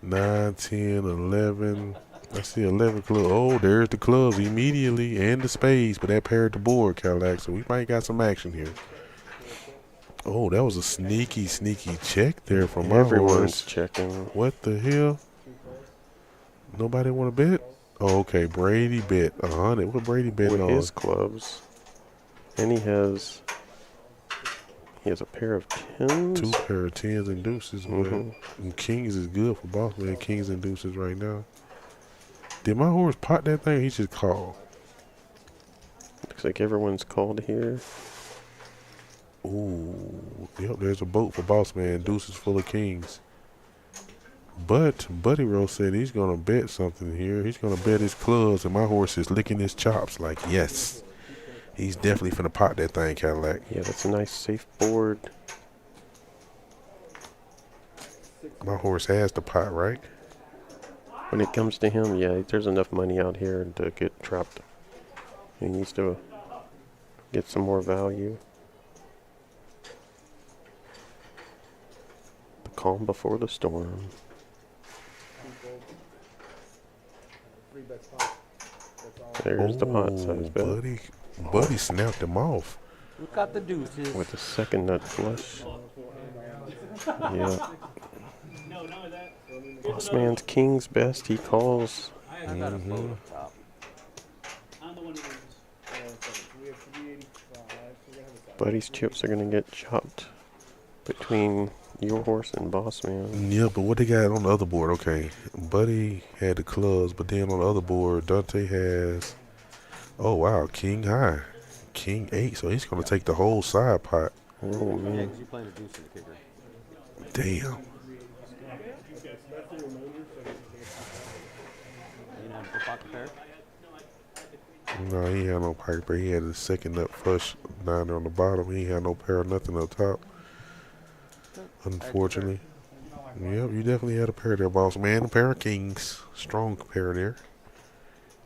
9, 10, 11. I see 11 clubs. Oh, there's the clubs immediately and the spades, but that paired the board, Cadillac. So we might got some action here. Oh, that was a sneaky check there from my Everyone's horse. checking. What the hell? Nobody want to bet? Oh, okay. Brady bet 100. What Brady bet With on? his clubs. And he has He has a pair of tens. 2 pair of 10s and deuces, man. And kings is good for boss man. Kings and deuces right now. Did my horse pot that thing? He just called. Looks like everyone's called here. Ooh, yep, there's a boat for boss man. Deuces full of kings. But Buddy Rose said he's gonna bet something here. He's gonna bet his clubs, and my horse is licking his chops like yes. He's definitely finna pot that thing, Cadillac. Yeah, that's a nice safe board. My horse has the pot, right? When it comes to him, yeah, there's enough money out here to get trapped. He needs to get some more value. The calm before the storm. There's the pot size bet. Buddy snapped him off. Look at the deuces. With the second nut flush. Yeah. Boss man's king's best. He calls. I got a boat up top. I'm the one who loses. Buddy's chips are gonna get chopped between your horse and boss man. Yeah, but what they got on the other board? Okay, Buddy had the clubs, but then on the other board, Dante has. Oh wow, king high, king 8. So he's gonna take the whole side pot. Oh Yeah, man. because you're playing a deuce in the kicker. Damn. You know, for pocket pair? No, he had no piper. He had the second nut flush down there on the bottom. He had no pair, nothing up top. Unfortunately. Yep, you definitely had a pair there, boss man. A pair of kings. Strong pair there.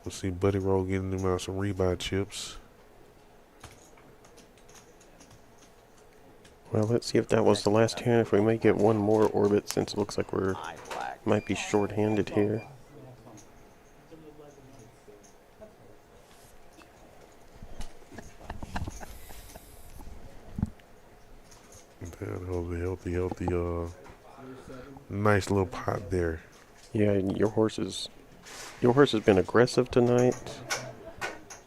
We'll see Buddy Roll getting him out some rebuy chips. Well, let's see if that was the last hand. If we may get one more orbit, since it looks like we're might be short-handed here. Healthy, nice little pot there. Yeah, your horse has been aggressive tonight,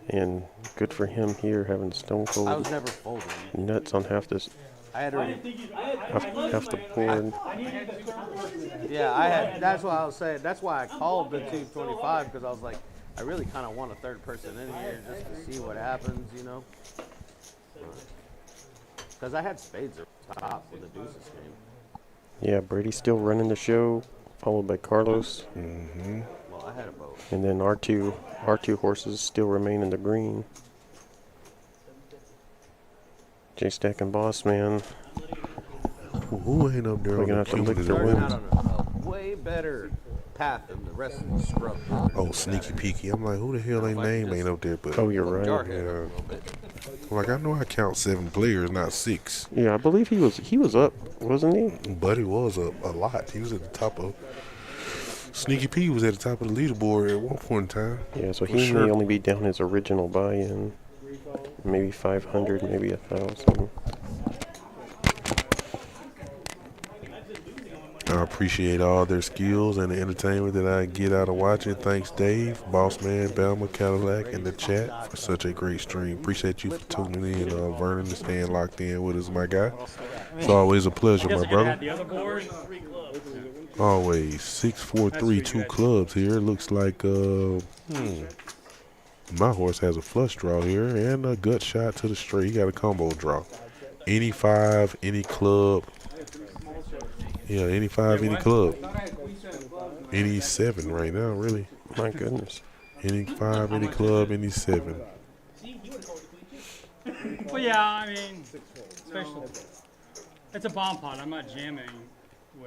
and good for him here having stone I cold was never folding. nuts on half this I had already. half the board. Yeah, I had. That's what I was saying. That's why I called the 225 because I was like, I really kind of want a third person in here just to see what happens, you know. Because I had spades at top with the deuces game. Yeah, Brady's still running the show, followed by Carlos, Well, I had a boat. and then our two horses still remain in the green. J-Stack and Boss Man. Who ain't up there We're on gonna the have to lick cumulative the Starting wins? out on a way better path than the rest of the scrub. Oh, sneaky peeky. I'm like, who the hell ain't name ain't up there? But Oh, you're right. yeah. I'm like, I know I count 7 players, not 6. Yeah, I believe he was up, wasn't he? Buddy was up a lot. He was at the top of. Sneaky P was at the top of the leaderboard at one point in time. Yeah, so For he sure. may only be down his original buy-in. Maybe 500, maybe 1,000. I appreciate all their skills and the entertainment that I get out of watching. Thanks, Dave, Boss Man, Bama, Cadillac, and the chat for such a great stream. Appreciate you for tuning in. Vernon is staying locked in with us, my guy. It's always a pleasure, my brother. The other board. Always 6-4-3, 2 clubs here. Looks like my horse has a flush draw here and a gut shot to the straight. He got a combo draw. Any 5, any club. Yeah, any 5, any club. Any 7 right now, really. My goodness. Any 5, any club, any 7. Well, yeah, I mean, especially it's a bomb pot. I'm not jamming.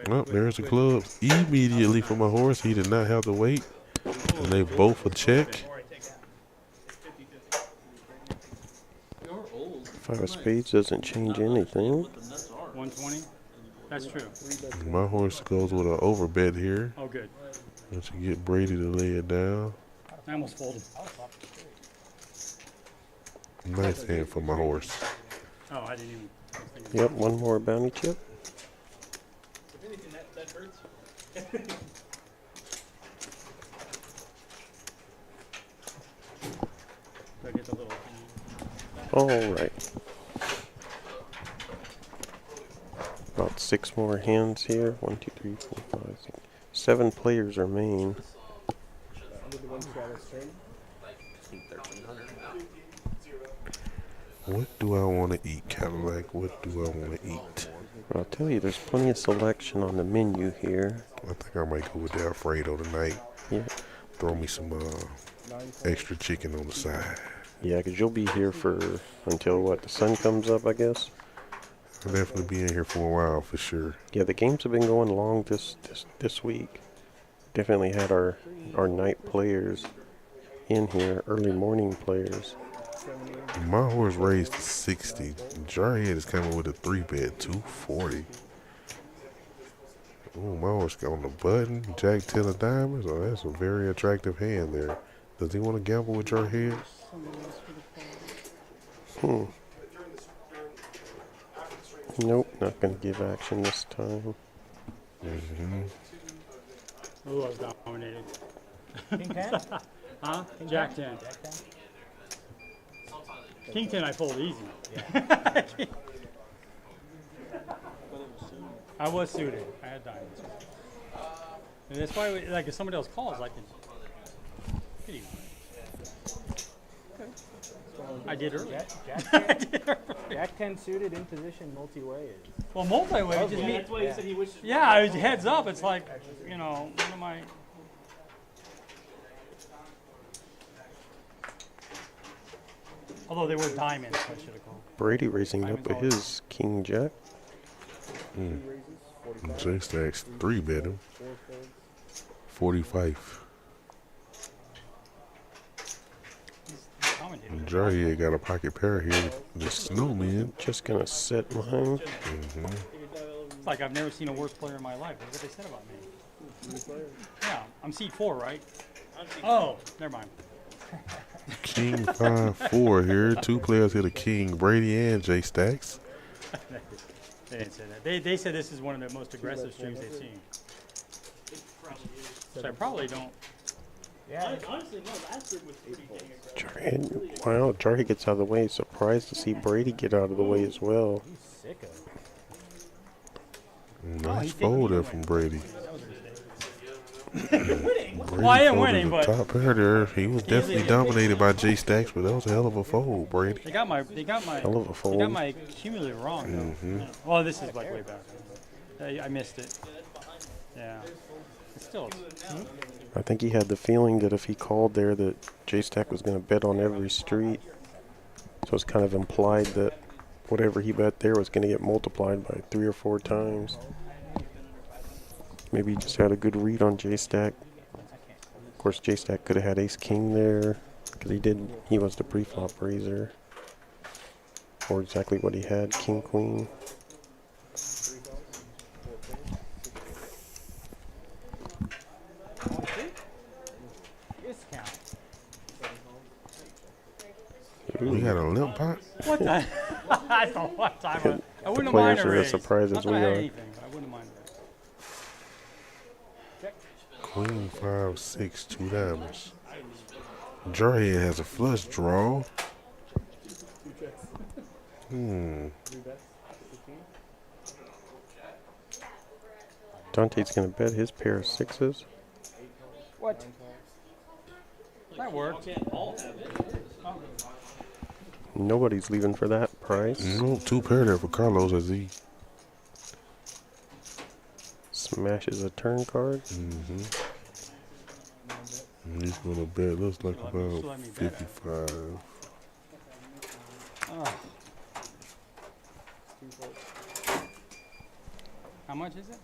Well, there's the club immediately for my horse. He did not have to wait. And they both a check. 5 of spades doesn't change anything. 120. That's true. My horse goes with an overbet here. Oh, good. Once you get Brady to lay it down. I almost folded. Nice hand for my horse. Oh, I didn't even. Yep, one more bounty chip. If anything, that hurts. I get the little. All right. About 6 more hands here. 1, 2, 3, 4, 5, 6. 7 players remain. What do I want to eat, Cadillac? What do I want to eat? I'll tell you, there's plenty of selection on the menu here. I think I might go with the Alfredo tonight. Yeah. Throw me some extra chicken on the side. Yeah, 'cause you'll be here for until what, the sun comes up, I guess. I'll definitely be in here for a while for sure. Yeah, the games have been going long this week. Definitely had our night players in here, early morning players. My horse raised to 60. Jarhead is coming with a 3-bet, 240. Oh, my horse got on the button, Jack 10 of diamonds. Oh, that's a very attractive hand there. Does he want to gamble with Jarhead? Nope, not going to give action this time. Ooh, I was dominated. King 10? Huh? Jack 10. Jack 10? King 10 I fold easy. I was suited. I had diamonds. And that's why, like, if somebody else calls, I can hit him. I did earlier. Jack 10 suited in position multi-way is. Well, multi-way just means. That's why he said he wishes. Yeah, I was heads up. It's like, you know, what am I? Although they were diamonds, I should have called. Brady raising up with his King Jack. J Stacks 3-bet him. 45. Jarhead got a pocket pair here. The snowman. Just gonna set mine. It's like I've never seen a worse player in my life. That's what they said about me. Yeah, I'm seed 4, right? Oh, never mind. King 5-4 here. 2 players hit a king. Brady and J Stacks. They didn't say that. They said this is one of the most aggressive streams they've seen. So I probably don't. Yeah. Honestly, no, last group was pretty dang aggressive. Jarhead, wow, Jarhead gets out of the way. Surprised to see Brady get out of the way as well. He's sick of. Nice fold there from Brady. Well, I am winning, but top pair there. He was definitely dominated by J Stacks, but that was a hell of a fold, Brady. they got my Hell of a fold. they got my cumulative wrong though. Well, this is like way back. I missed it. Yeah. It's still. I think he had the feeling that if he called there that J-Stack was going to bet on every street. So it's kind of implied that whatever he bet there was going to get multiplied by 3 or 4 times. Maybe he just had a good read on J-Stack. Of course, J-Stack could have had Ace-King there because he was the pre-flop raiser. Or exactly what he had, King-Queen. We had a limp pot. What the? I don't know what time. I wouldn't Players mind a are as raise. surprised Not as that we I had are. anything, but I wouldn't mind a raise. Queen 5-6, 2 diamonds. Jarhead has a flush draw. Dante's going to bet his pair of 6s. What? That worked. Nobody's leaving for that price. No, 2 pair there for Carlos as he. Smashes a turn card. And he's gonna bet. Looks like about 55. How much is it?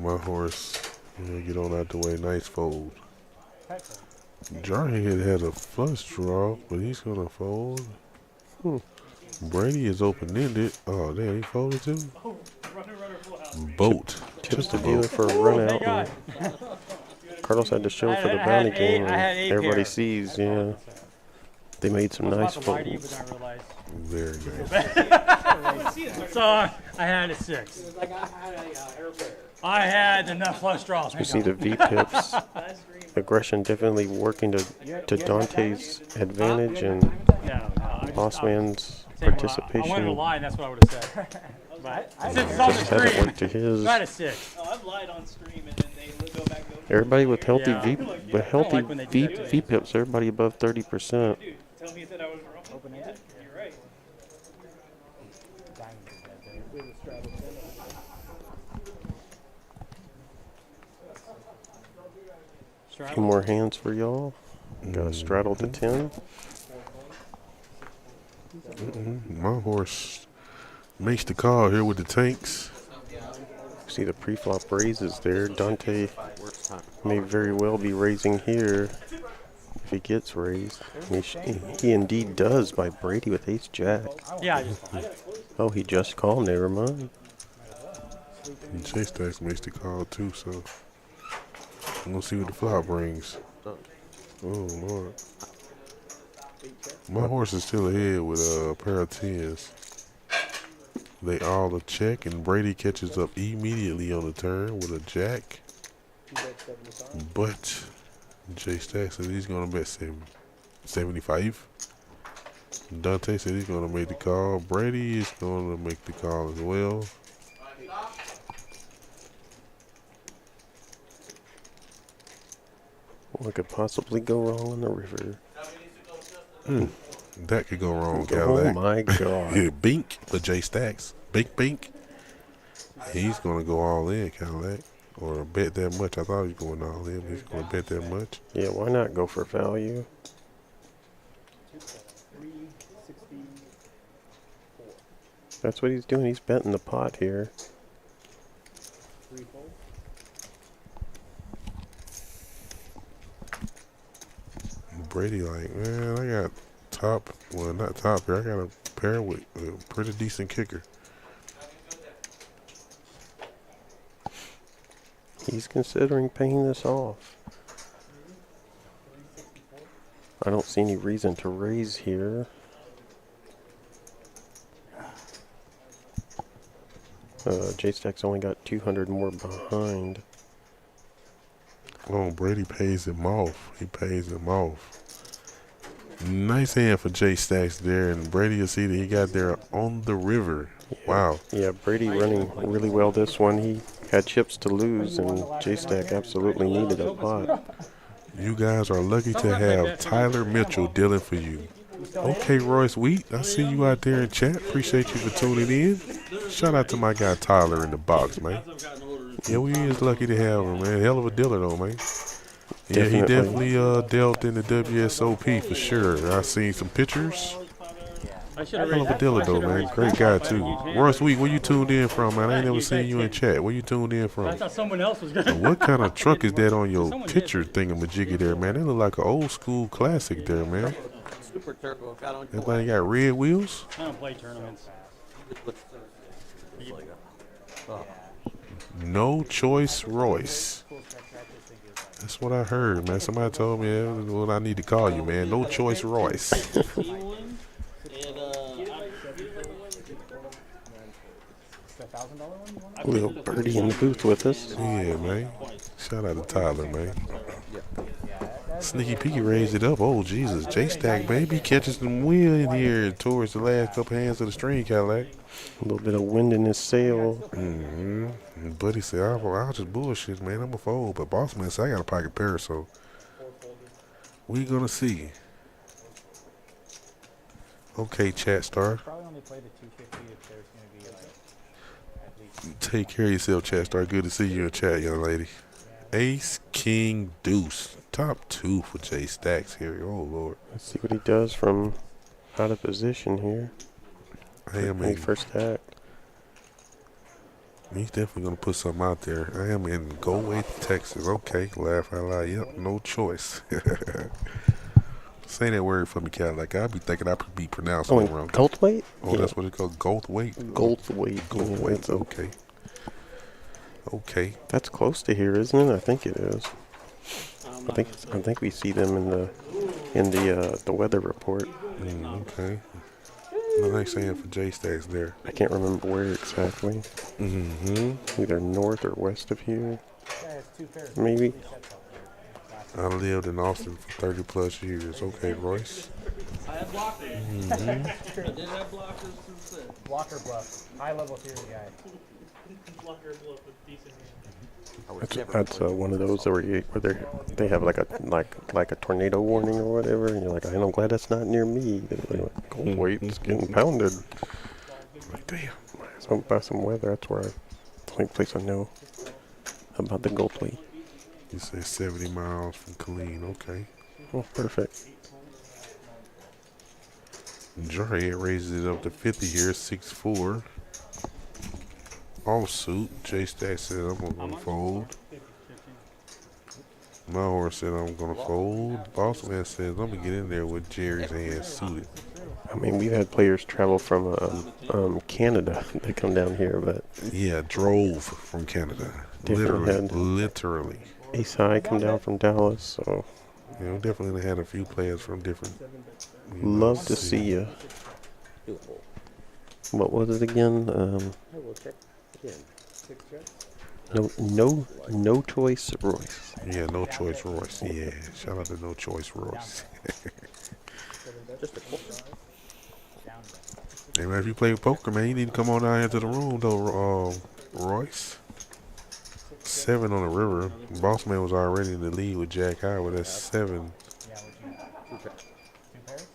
My horse, get on out the way. Nice fold. Jarhead had a flush draw, but he's gonna fold. Brady is open-ended. Oh, damn, he folded too. Boat. Tips the dealer for a run out. And Carlos had to show for the bounty game. And everybody sees, yeah. They made some nice folds. Very nice. So I had a 6. I had enough flush draws. We see the V-pips. Aggression definitely working to Dante's advantage, and Bossman's Saying, well, I participation. wanted to lie, and that's what I would have said. But since it's on the Just haven't screen, worked to his. not a 6. Oh, I've lied on stream and then they go back over. Everybody with healthy Yeah. with healthy when they do that to you. VPIPs, everybody above 30%. Dude, tell me that I was wrong. Yeah, you're right. A few more hands for y'all. Got a straddle to 10. My horse makes the call here with the tanks. See the pre-flop raises there. Dante may very well be raising here if he gets raised. He indeed does by Brady with ace jack. Yeah. Oh, he just called. Never mind. And Chase Stacks makes the call too, so we'll see what the flop brings. Oh Lord. My horse is still ahead with a pair of 10s. They all a check, and Brady catches up immediately on the turn with a jack. But Jay Stacks said he's going to bet 75. Dante said he's going to make the call. Brady is going to make the call as well. What could possibly go wrong on the river? That could go wrong, Oh Cadillac. my God. Yeah, Bink for Jay Stacks. Bink. He's going to go all in, Cadillac. Or bet that much. I thought he was going all in. He's going to bet that much. Yeah, why not go for value? That's what he's doing. He's betting the pot here. Brady like, man, I got top, well, not top here. I got a pair with a pretty decent kicker. He's considering paying this off. I don't see any reason to raise here. J-Stack's only got 200 more behind. Oh, Brady pays him off. He pays him off. Nice hand for Jay Stacks there, and Brady, you see that he got there on the river. Yeah. Wow. Yeah, Brady running really well this one. He had chips to lose, and J-Stack absolutely needed a pot. You guys are lucky to have Tyler Mitchell dealing for you. Okay, Royce Wheat, I see you out there in chat. Appreciate you for tuning in. Shout out to my guy Tyler in the box, man. Yeah, we is lucky to have him, man. Hell of a dealer, though, man. Yeah, he definitely dealt in the WSOP for sure. I seen some pictures. Hell of a dealer, though, man. Great guy, too. Royce Wheat, where you tuned in from, man? I ain't never seen you in chat. Where you tuned in from? I thought someone else was going to. What kind of truck is that on your picture thingamajiggy there, man? That look like an old school classic there, man. Super turbo. Got on That thing got red wheels? I don't play tournaments. No Choice Royce. That's what I heard, man. Somebody told me that's what I need to call you, man. No Choice Royce. Little birdie in the booth with us. Yeah, man. Shout out to Tyler, man. Sneaky Peeky raised it up. Oh, Jesus. J-Stack, baby, catches some wind here towards the last couple hands of the string, Cadillac. A little bit of wind in his sail. Buddy said, I'll just bullshit, man. I'm a fold. But Bossman said, I got a pocket pair, so we gonna see. Okay, chat star. Probably only play the 250 if there's going to be like at least. Take care of yourself, chat star. Good to see you in chat, young lady. Ace, King, Deuce. Top 2 for Jay Stacks here. Oh, Lord. Let's see what he does from out of position here. I am in in. first act. He's definitely going to put something out there. I am in Galway, Texas. Okay, laugh out loud. Yep, no choice. Say that word for me, Cadillac. I'll be thinking I could be pronouncing it wrong. Goldthwait? Oh, yeah. That's what it's called, Goldthwait? Goldthwait. Goldthwait, okay. Okay. That's close to here, isn't it? I think it is. I think we see them in the weather report. Okay. Nice hand for Jay Stacks there. I can't remember where exactly. Either north or west of here. Maybe. I lived in Austin for 30 plus years. Okay, Royce. I had blockers. Mm-hmm. I did have blockers since then. Blocker bluff. High level theory guy. Blocker bluff with decent hand. I was never That's playing one of this those where they have like a tornado warning or whatever, and you're like, I'm glad that's not near me. They're like, oh wait, it's getting pounded. Like, damn. So by some weather, that's where the only place I know about the Goldplay. You say 70 miles from Killeen. Okay. Oh, perfect. Jarhead raises it up to 50 here, 6'4". Offsuit. J Stack said I'm gonna fold. My horse said I'm gonna fold. Boss man says I'm gonna get in there with Jerry's hands suited. I mean, we've had players travel from Canada. They come down here, but Yeah, drove from Canada. Definitely had- Literally. Ace High come down from Dallas, so You know, definitely had a few players from different. love to see you. What was it again? I will check again. No choice Royce. Yeah, no choice Royce. Yeah, shout out to no choice Royce. Just a Hey man, if you play poker, man, you need to come on down here to the room though, Royce. 7 on the river. Boss man was already in the lead with Jack High with that 7. Yeah, what you two pairs?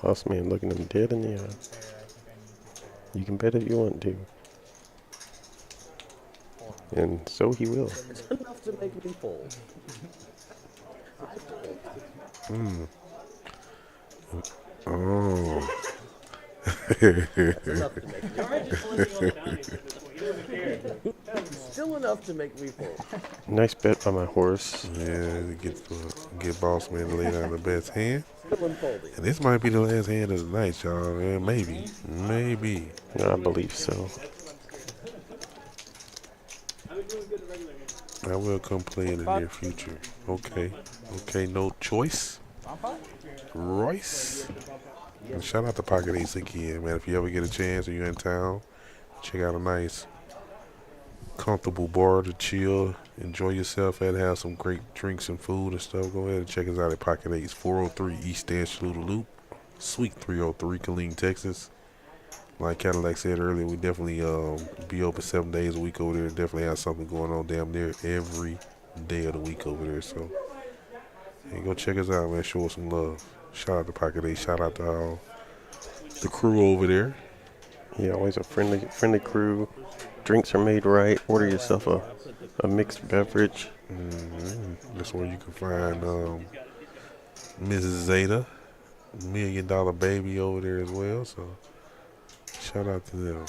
Boss man looking him dead in the eye. You can bet if you want to. And so he will. It's enough to make me fold. Mm. Oh. Enough to make me Still enough to make me fold. Nice bet by my horse. Yeah, get boss man to lay down the best hand. Still unfolding. And this might be the last hand of the night, y'all. Yeah, maybe. Maybe. I believe so. I will come play in the near future. Okay. Okay, no choice. Royce. And shout out to Pocket Ace again, man. If you ever get a chance or you're in town, check out a nice, comfortable bar to chill, enjoy yourself at, have some great drinks and food and stuff. Go ahead and check us out at Pocket Ace, 403 East End Saluda Loop, Suite 303, Killeen, Texas. Like Cadillac said earlier, we definitely be open 7 days a week over there. Definitely have something going on damn near every day of the week over there. So, hey, go check us out, man. Show us some love. Shout out to Pocket Ace. Shout out to all the crew over there. Yeah, always a friendly crew. Drinks are made right. Order yourself a mixed beverage. That's where you can find Mrs. Zeta, $1 Million Baby over there as well. So shout out to them.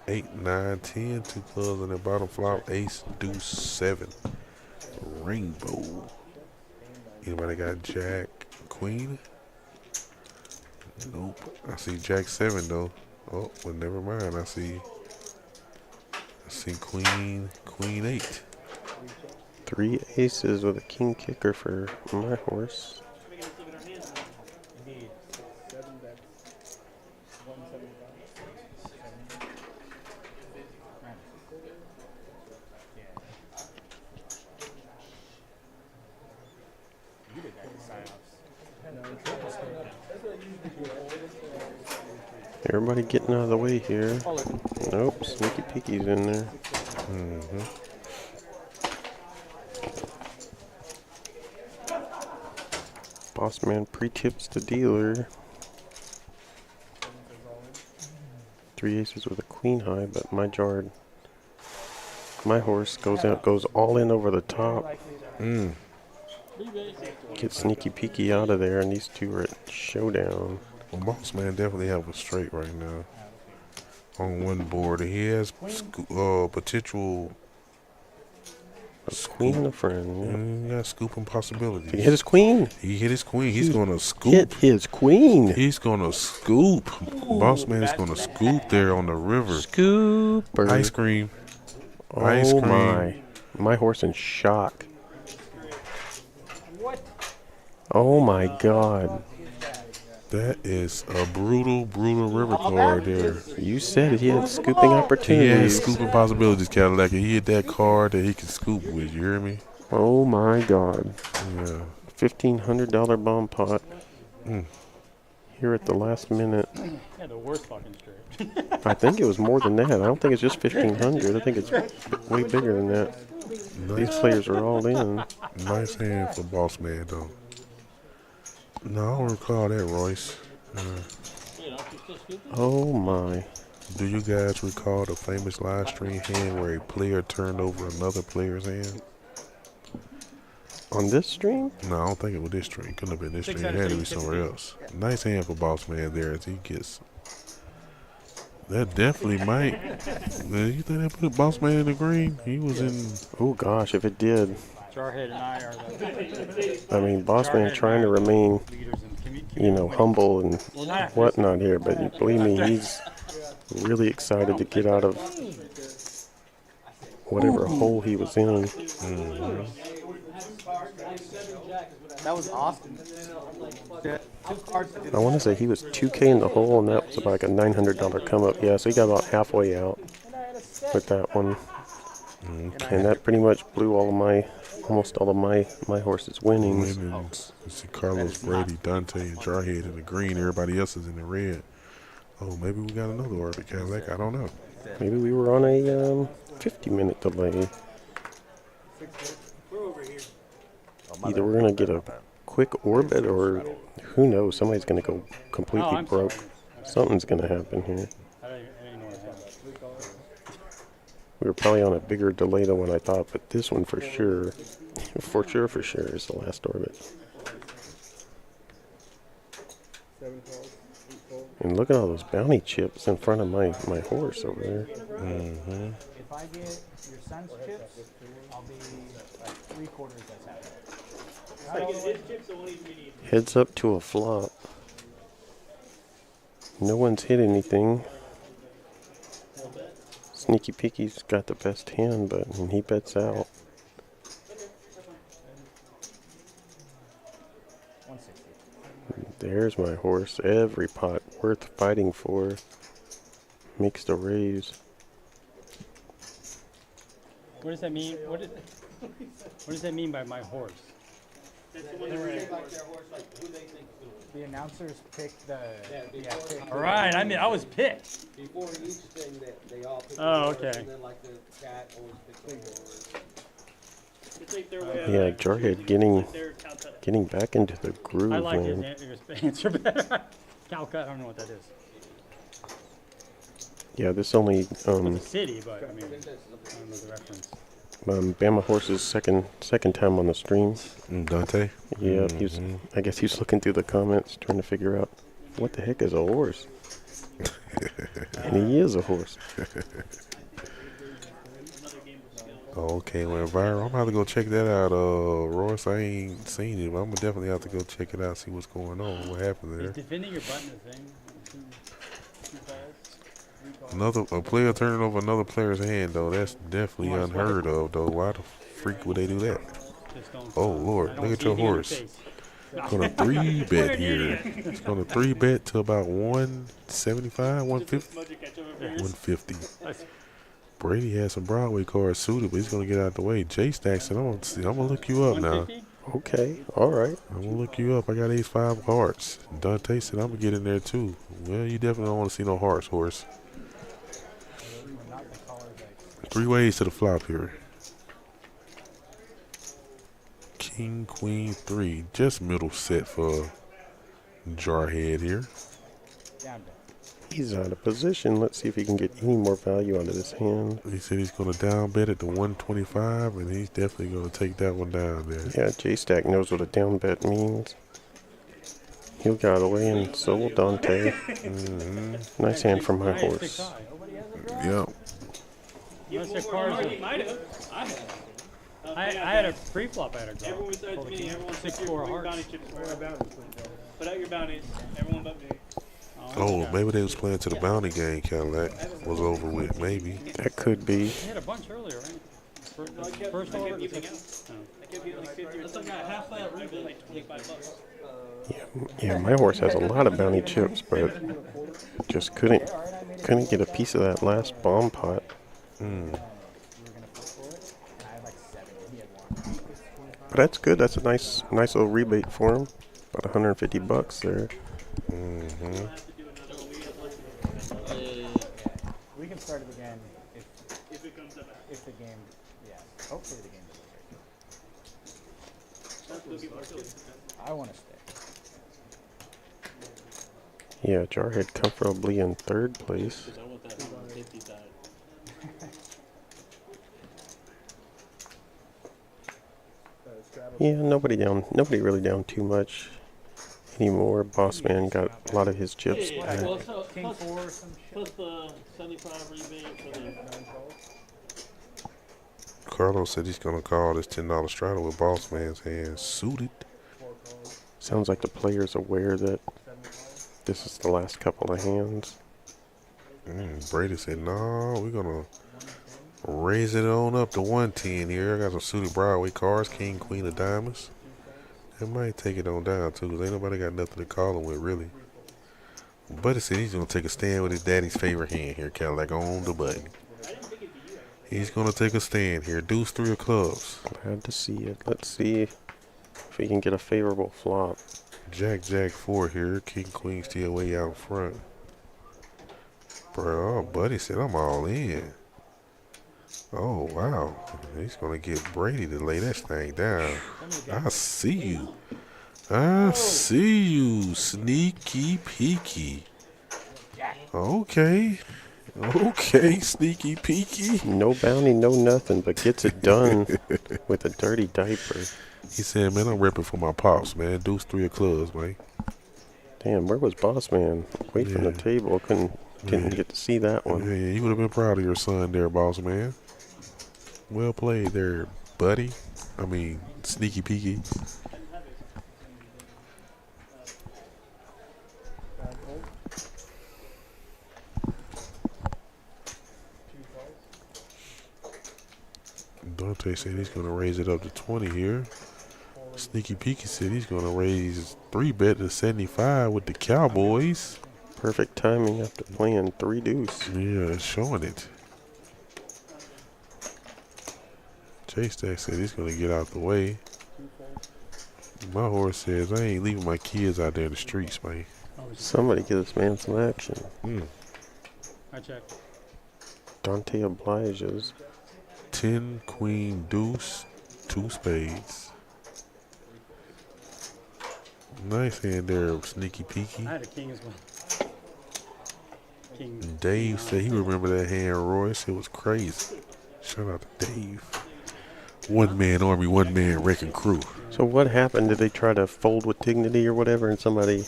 8, 9, 10, 2 clubs on the bottom flop. Ace, deuce, 7. Rainbow. Anybody got Jack, Queen? Nope. I see Jack 7 though. Oh, well, never mind. I see Queen 8. 3 aces with a king kicker for my horse. Everybody getting out of the way here. Nope, Sneaky Peeky's in there. Boss man pre-tips the dealer. 3 aces with a queen high, but my horse goes all in over the top. Get Sneaky Peeky out of there, and these two are at showdown. Well, Boss Man definitely have a straight right now on one board. He has potential. A queen and a friend. Yeah, scooping possibilities. He hit his queen. He hit his queen. He's gonna scoop. Hit his queen. He's gonna scoop. Boss Man is gonna scoop there on the river. Scooper. Ice cream. Oh Ice cream. my horse in shock. What? Oh my God. That is a brutal, brutal river card there. You said he had scooping He has opportunities. scooping possibilities, Cadillac. He hit that card that he can scoop with. You hear me? Oh my God. Yeah. $1,500 bomb pot. Mm. Here at the last minute. Yeah, the worst fucking straight. I think it was more than that. I don't think it's just 1,500. I think it's way bigger than that. These players are all in. Nice hand for Boss Man, though. No, I don't recall that, Royce. Oh my. Do you guys recall the famous live stream hand where a player turned over another player's hand? On this stream? No, I don't think it was this stream. Couldn't have been this Six stream. It out of had to be six, somewhere else. Nice hand for Boss Man there as he gets. That definitely might. You think they put Boss Man in the green? He was in. Oh gosh, if it did. Jarhead and I are the I mean, Boss Man trying to remain, leaders in you know, humble and whatnot here, but believe me, he's really excited to get out of whatever hole he was in. That was Austin. I want to say he was 2K in the hole, and that was about like a $900 come up. Yeah, so he got about halfway out with that one. And that pretty much blew almost all of my horses' winnings. You see Carlos, Brady, Dante, and Jarhead in the green. Everybody else is in the red. Oh, maybe we got another orbit Cadillac. I don't know. Maybe we were on a 50-minute delay. Either we're going to get a quick orbit or who knows, somebody's going to go completely broke. Something's going to happen here. I didn't know what happened. We were probably on a bigger delay than what I thought, but this one for sure, for sure is the last orbit. And look at all those bounty chips in front of my horse over there. If I get your son's chips, I'll be like 3/4 as happy. Heads up to a flop. No one's hit anything. Sneaky Peeky's got the best hand, but he bets out. 160. There's my horse. Every pot worth fighting for. Makes the raise. What does that mean? What does that mean by my horse? The announcers pick the. Pick All right, I was picked. Before each thing, they all pick Oh, okay. and then like the cat always picks the Yeah, Jarhead getting back into the groove, I like man. his answer better. Calcutta, I don't know what that is. Yeah, this only It's a city, but I mean, I don't know the reference. Bama Horse's second time on the stream. Dante? Yeah, I guess he's looking through the comments trying to figure out what the heck is a horse. And he is a horse. Okay, well, viral. I'm gonna have to go check that out, Royce. I ain't seen it, but I'm gonna definitely have to go check it out, see what's going on, what happened there. Is defending your button a thing? A player turning over another player's hand, though. That's definitely unheard of, though. Why the freak would they do that? Oh Lord, look at your horse. It's gonna 3-bet here. It's gonna 3-bet to about 175, 150, 150. Brady has some Broadway cards suited, but he's gonna get out the way. J Stacks said, I'm gonna look you up now. Okay, all right. I'm gonna look you up. I got ace-5 hearts. Dante said I'm gonna get in there too. Well, you definitely don't want to see no hearts, horse. 3 ways to the flop here. King, Queen, 3. Just middle set for Jarhead here. He's out of position. Let's see if he can get any more value out of this hand. He said he's going to down bet at the 125, and he's definitely going to take that one down there. Yeah, J-Stack knows what a down bet means. He'll get out of the way, and so will Dante. Nice hand from my horse. Yep. I had a pre-flop. I had a draw. Everyone besides me, everyone 6-4 hearts. bounty chips. Put out your bounties. Everyone but me. Oh, maybe they was playing to the bounty game, Cadillac. Was over with, maybe. That could be. They had a bunch earlier, right? First I order. kept giving out like 50 or 60. That's like half that rebate, like $25. Yeah, my horse has a lot of bounty chips, but just couldn't get a piece of that last bomb pot. But that's good. That's a nice little rebate for him. About 150 bucks there. We can start it again if it comes up. If the game, yeah. Hopefully the game is I want to stay. Yeah, Jarhead comfortably in third place. I want that 150 side. Yeah, nobody really down too much anymore. Boss man got a lot of his chips back. Well, plus the 75 rebate for the. Carlos said he's gonna call this $10 straddle with Boss Man's hands suited. Sounds like the player's aware that this is the last couple of hands. Brady said, "No, we're gonna raise it on up to 110 here. I got some suited Broadway cards, King, Queen of Diamonds. They might take it on down too, 'cause ain't nobody got nothing to call him with really." Buddy said he's gonna take a stand with his daddy's favorite hand here, Cadillac on the button. He's gonna take a stand here. Deuce, 3 of clubs. Glad to see it. Let's see if we can get a favorable flop. Jack, 4 here. King, Queen still way out front. Bro, Buddy said I'm all in. Oh, wow. He's going to get Brady to lay this thing down. I see you. I see you, sneaky peeky. Okay. Okay, sneaky peeky. No bounty, no nothing, but gets it done with a dirty diaper. He said, man, I'm repping for my pops, man. Deuce, 3 of clubs, man. Damn, where was Boss Man? Away from the table. Didn't get to see that one. Yeah, you would have been proud of your son there, Boss Man. Well played there, buddy. I mean, sneaky peeky. Dante said he's going to raise it up to 20 here. Sneaky Peeky said he's going to raise 3-bet to 75 with the Cowboys. Perfect timing after playing 3 deuce. Yeah, it's showing it. Chase Stack said he's going to get out the way. My horse says I ain't leaving my kids out there in the streets, man. Somebody give this man some action. I checked. Dante obliges. 10, Queen, Deuce, 2 spades. Nice hand there, Sneaky Peeky. I had a king as well. King. Dave said he remembered that hand, Royce. It was crazy. Shout out to Dave. One man army, one man wrecking crew. So what happened? Did they try to fold with dignity or whatever, and somebody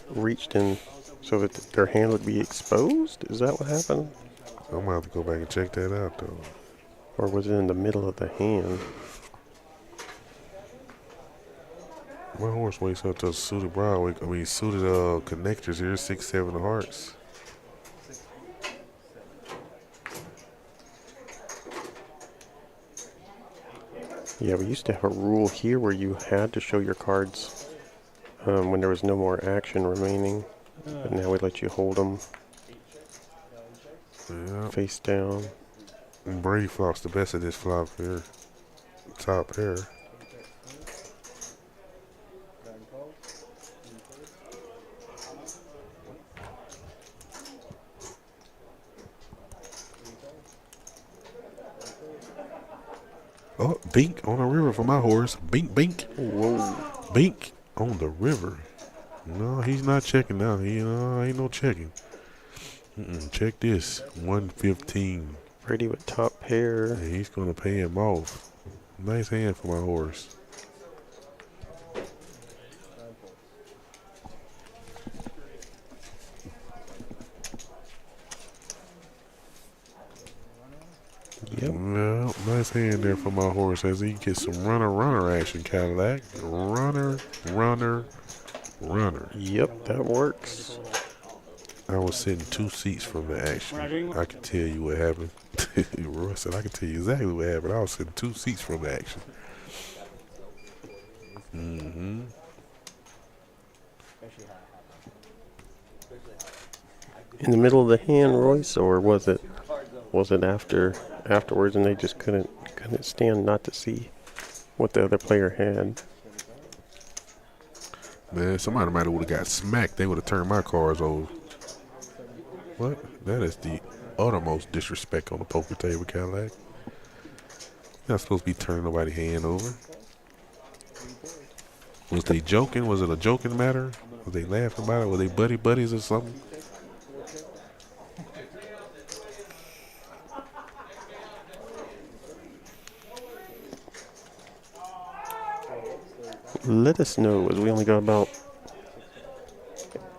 reached in so that their hand would be exposed? Is that what happened? I'm gonna have to go back and check that out, though. Or was it in the middle of the hand? My horse wakes up to a suited Broadway. I mean, suited connectors here. 6, 7 of hearts. Yeah, we used to have a rule here where you had to show your cards when there was no more action remaining. But now we let you hold them face down. And Brady flops the best of this flop here. Top pair. Oh, bink on the river for my horse. Bink, bink. Whoa. Bink on the river. No, he's not checking now. Ain't no checking. Check this. 115. Brady with top pair. And he's going to pay him off. Nice hand for my horse. Yep. Well, nice hand there for my horse as he gets some runner action, Cadillac. Runner. Yep, that works. I was sitting 2 seats from the action. I can tell you what happened. Roy said I can tell you exactly what happened. I was sitting 2 seats from the action. In the middle of the hand, Royce, or was it afterwards, and they just couldn't stand not to see what the other player had? Man, somebody might have would have got smacked. They would have turned my cards over. What? That is the uttermost disrespect on the poker table, Cadillac. You're not supposed to be turning nobody's hand over. Was they joking? Was it a joking matter? Was they laughing about it? Were they buddies or something? Let us know, as we only got about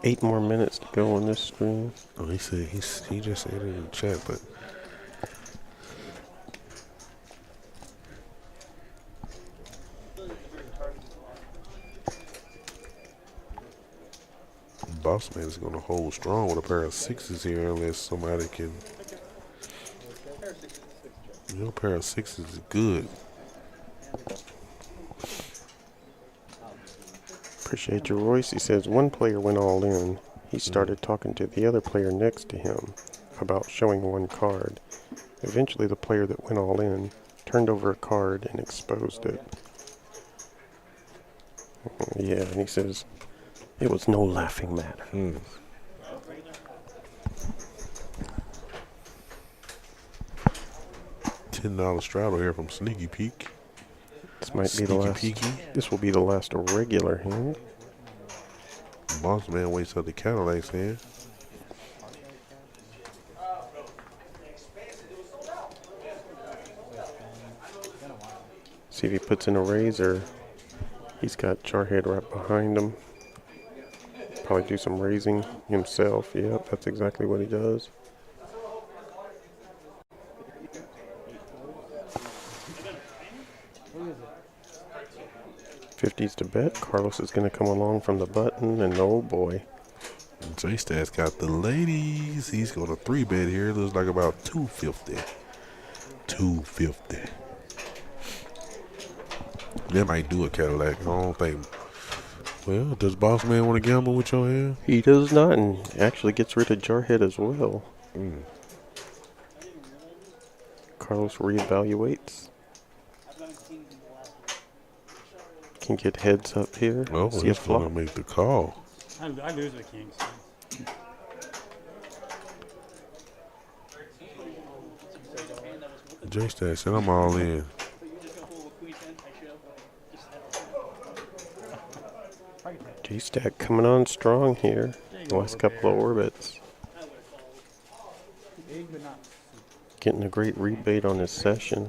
8 more minutes to go on this stream. Oh, he said he just said it in the chat, but Boss Man is gonna hold strong with a pair of sixes here unless somebody can. Your pair of sixes is good. Appreciate you, Royce. He says one player went all in. He started talking to the other player next to him about showing one card. Eventually, the player that went all in turned over a card and exposed it. Yeah, and he says it was no laughing matter. $10 straddle here from Sneaky Peek. This might be the last. This will be the last regular hand. Boss Man waits up the Cadillac's hand. See if he puts in a raise, or he's got Jarhead right behind him. Probably do some raising himself. Yep, that's exactly what he does. $50s to bet. Carlos is going to come along from the button, and oh boy. J-Stats got the ladies. He's going to 3-bet here. Looks like about 250. 250. That might do a Cadillac. I don't think. Well, does Boss Man want to gamble with your hand? He does not, and actually gets rid of Jarhead as well. Carlos reevaluates. Can get heads up here. Oh, he's going to make the call. I lose the kings. J-Stat said I'm all in. J-Stack coming on strong here. The last couple of orbits. Getting a great rebate on his session.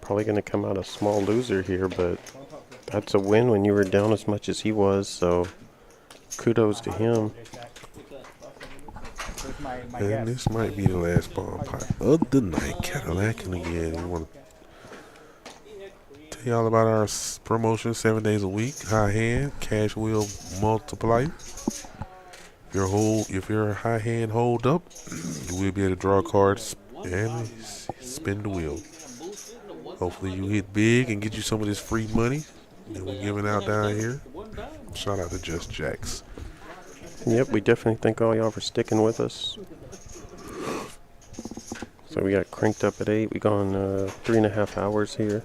Probably going to come out a small loser here, but that's a win when you were down as much as he was, so kudos to him. And this might be the last bomb pot of the night. Cadillac, and again, we want to tell you all about our promotion 7 days a week. High hand, cash wheel multiplier. If your high hand hold up, you will be able to draw cards and spin the wheel. Hopefully you hit big and get you some of this free money that we're giving out down here. Shout out to Just Jacks. Yep, we definitely thank all y'all for sticking with us. So we got cranked up at 8. We gone 3.5 hours here.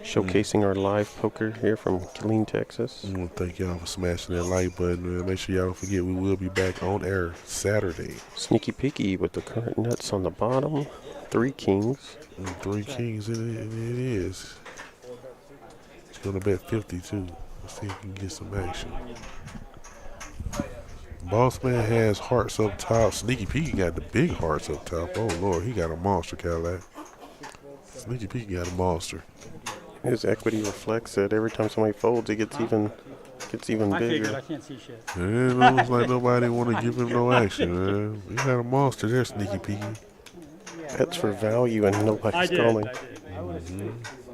Showcasing our live poker here from Killeen, Texas. I want to thank y'all for smashing that like button, man. Make sure y'all don't forget we will be back on air Saturday. Sneaky Peeky with the current nuts on the bottom. 3 kings. 3 kings, it is. He's going to bet 50 too. Let's see if we can get some action. Boss Man has hearts up top. Sneaky Peeky got the big hearts up top. Oh Lord, he got a monster, Cadillac. Sneaky Peeky got a monster. His equity reflects that every time somebody folds, it gets even I bigger. figured I can't see shit. It looks like nobody want to give him no action, man. You got a monster there, Sneaky Peeky. That's for value, and nobody's calling. I was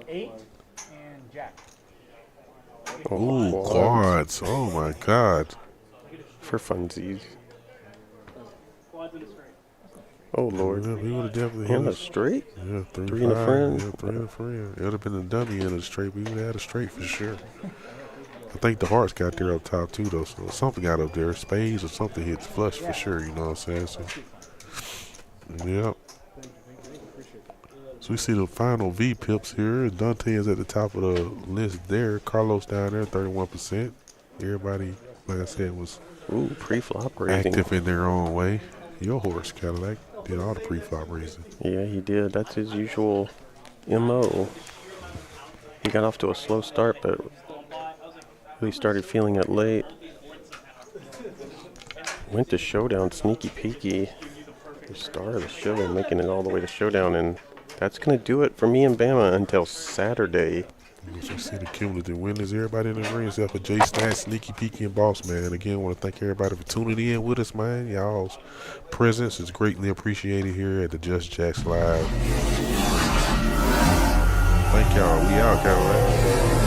8 and Jack. Ooh, quads. Oh my God. For funsies. Quads in a straight. Oh Lord. Yeah, he would have definitely hit And a us. straight? Yeah, 3 Three and a 5. friend? Yeah, 3 and a friend. It would have been a dummy and a straight. We would have had a straight for sure. I think the hearts got there up top too, though. So something got up there. Spades or something hit flush for sure. You know what I'm saying? So, yeah. So we see the final V pips here. Dante is at the top of the list there. Carlos down there, 31%. Everybody, like I said, was Ooh, pre-flop raising. active in their own way. Your horse, Cadillac, did all the pre-flop raising. Yeah, he did. That's his usual MO. He got off to a slow start, but really started feeling it late. Went to showdown, sneaky peeky. The star of the show, making it all the way to showdown, and that's going to do it for me and Bama until Saturday. As you see the cumulative winners, everybody in the ring except for Jay Stat, Sneaky Peeky, and Boss Man. Again, I want to thank everybody for tuning in with us, man. Y'all's presence is greatly appreciated here at the Just Jacks Live. Thank y'all. We out, Cadillac.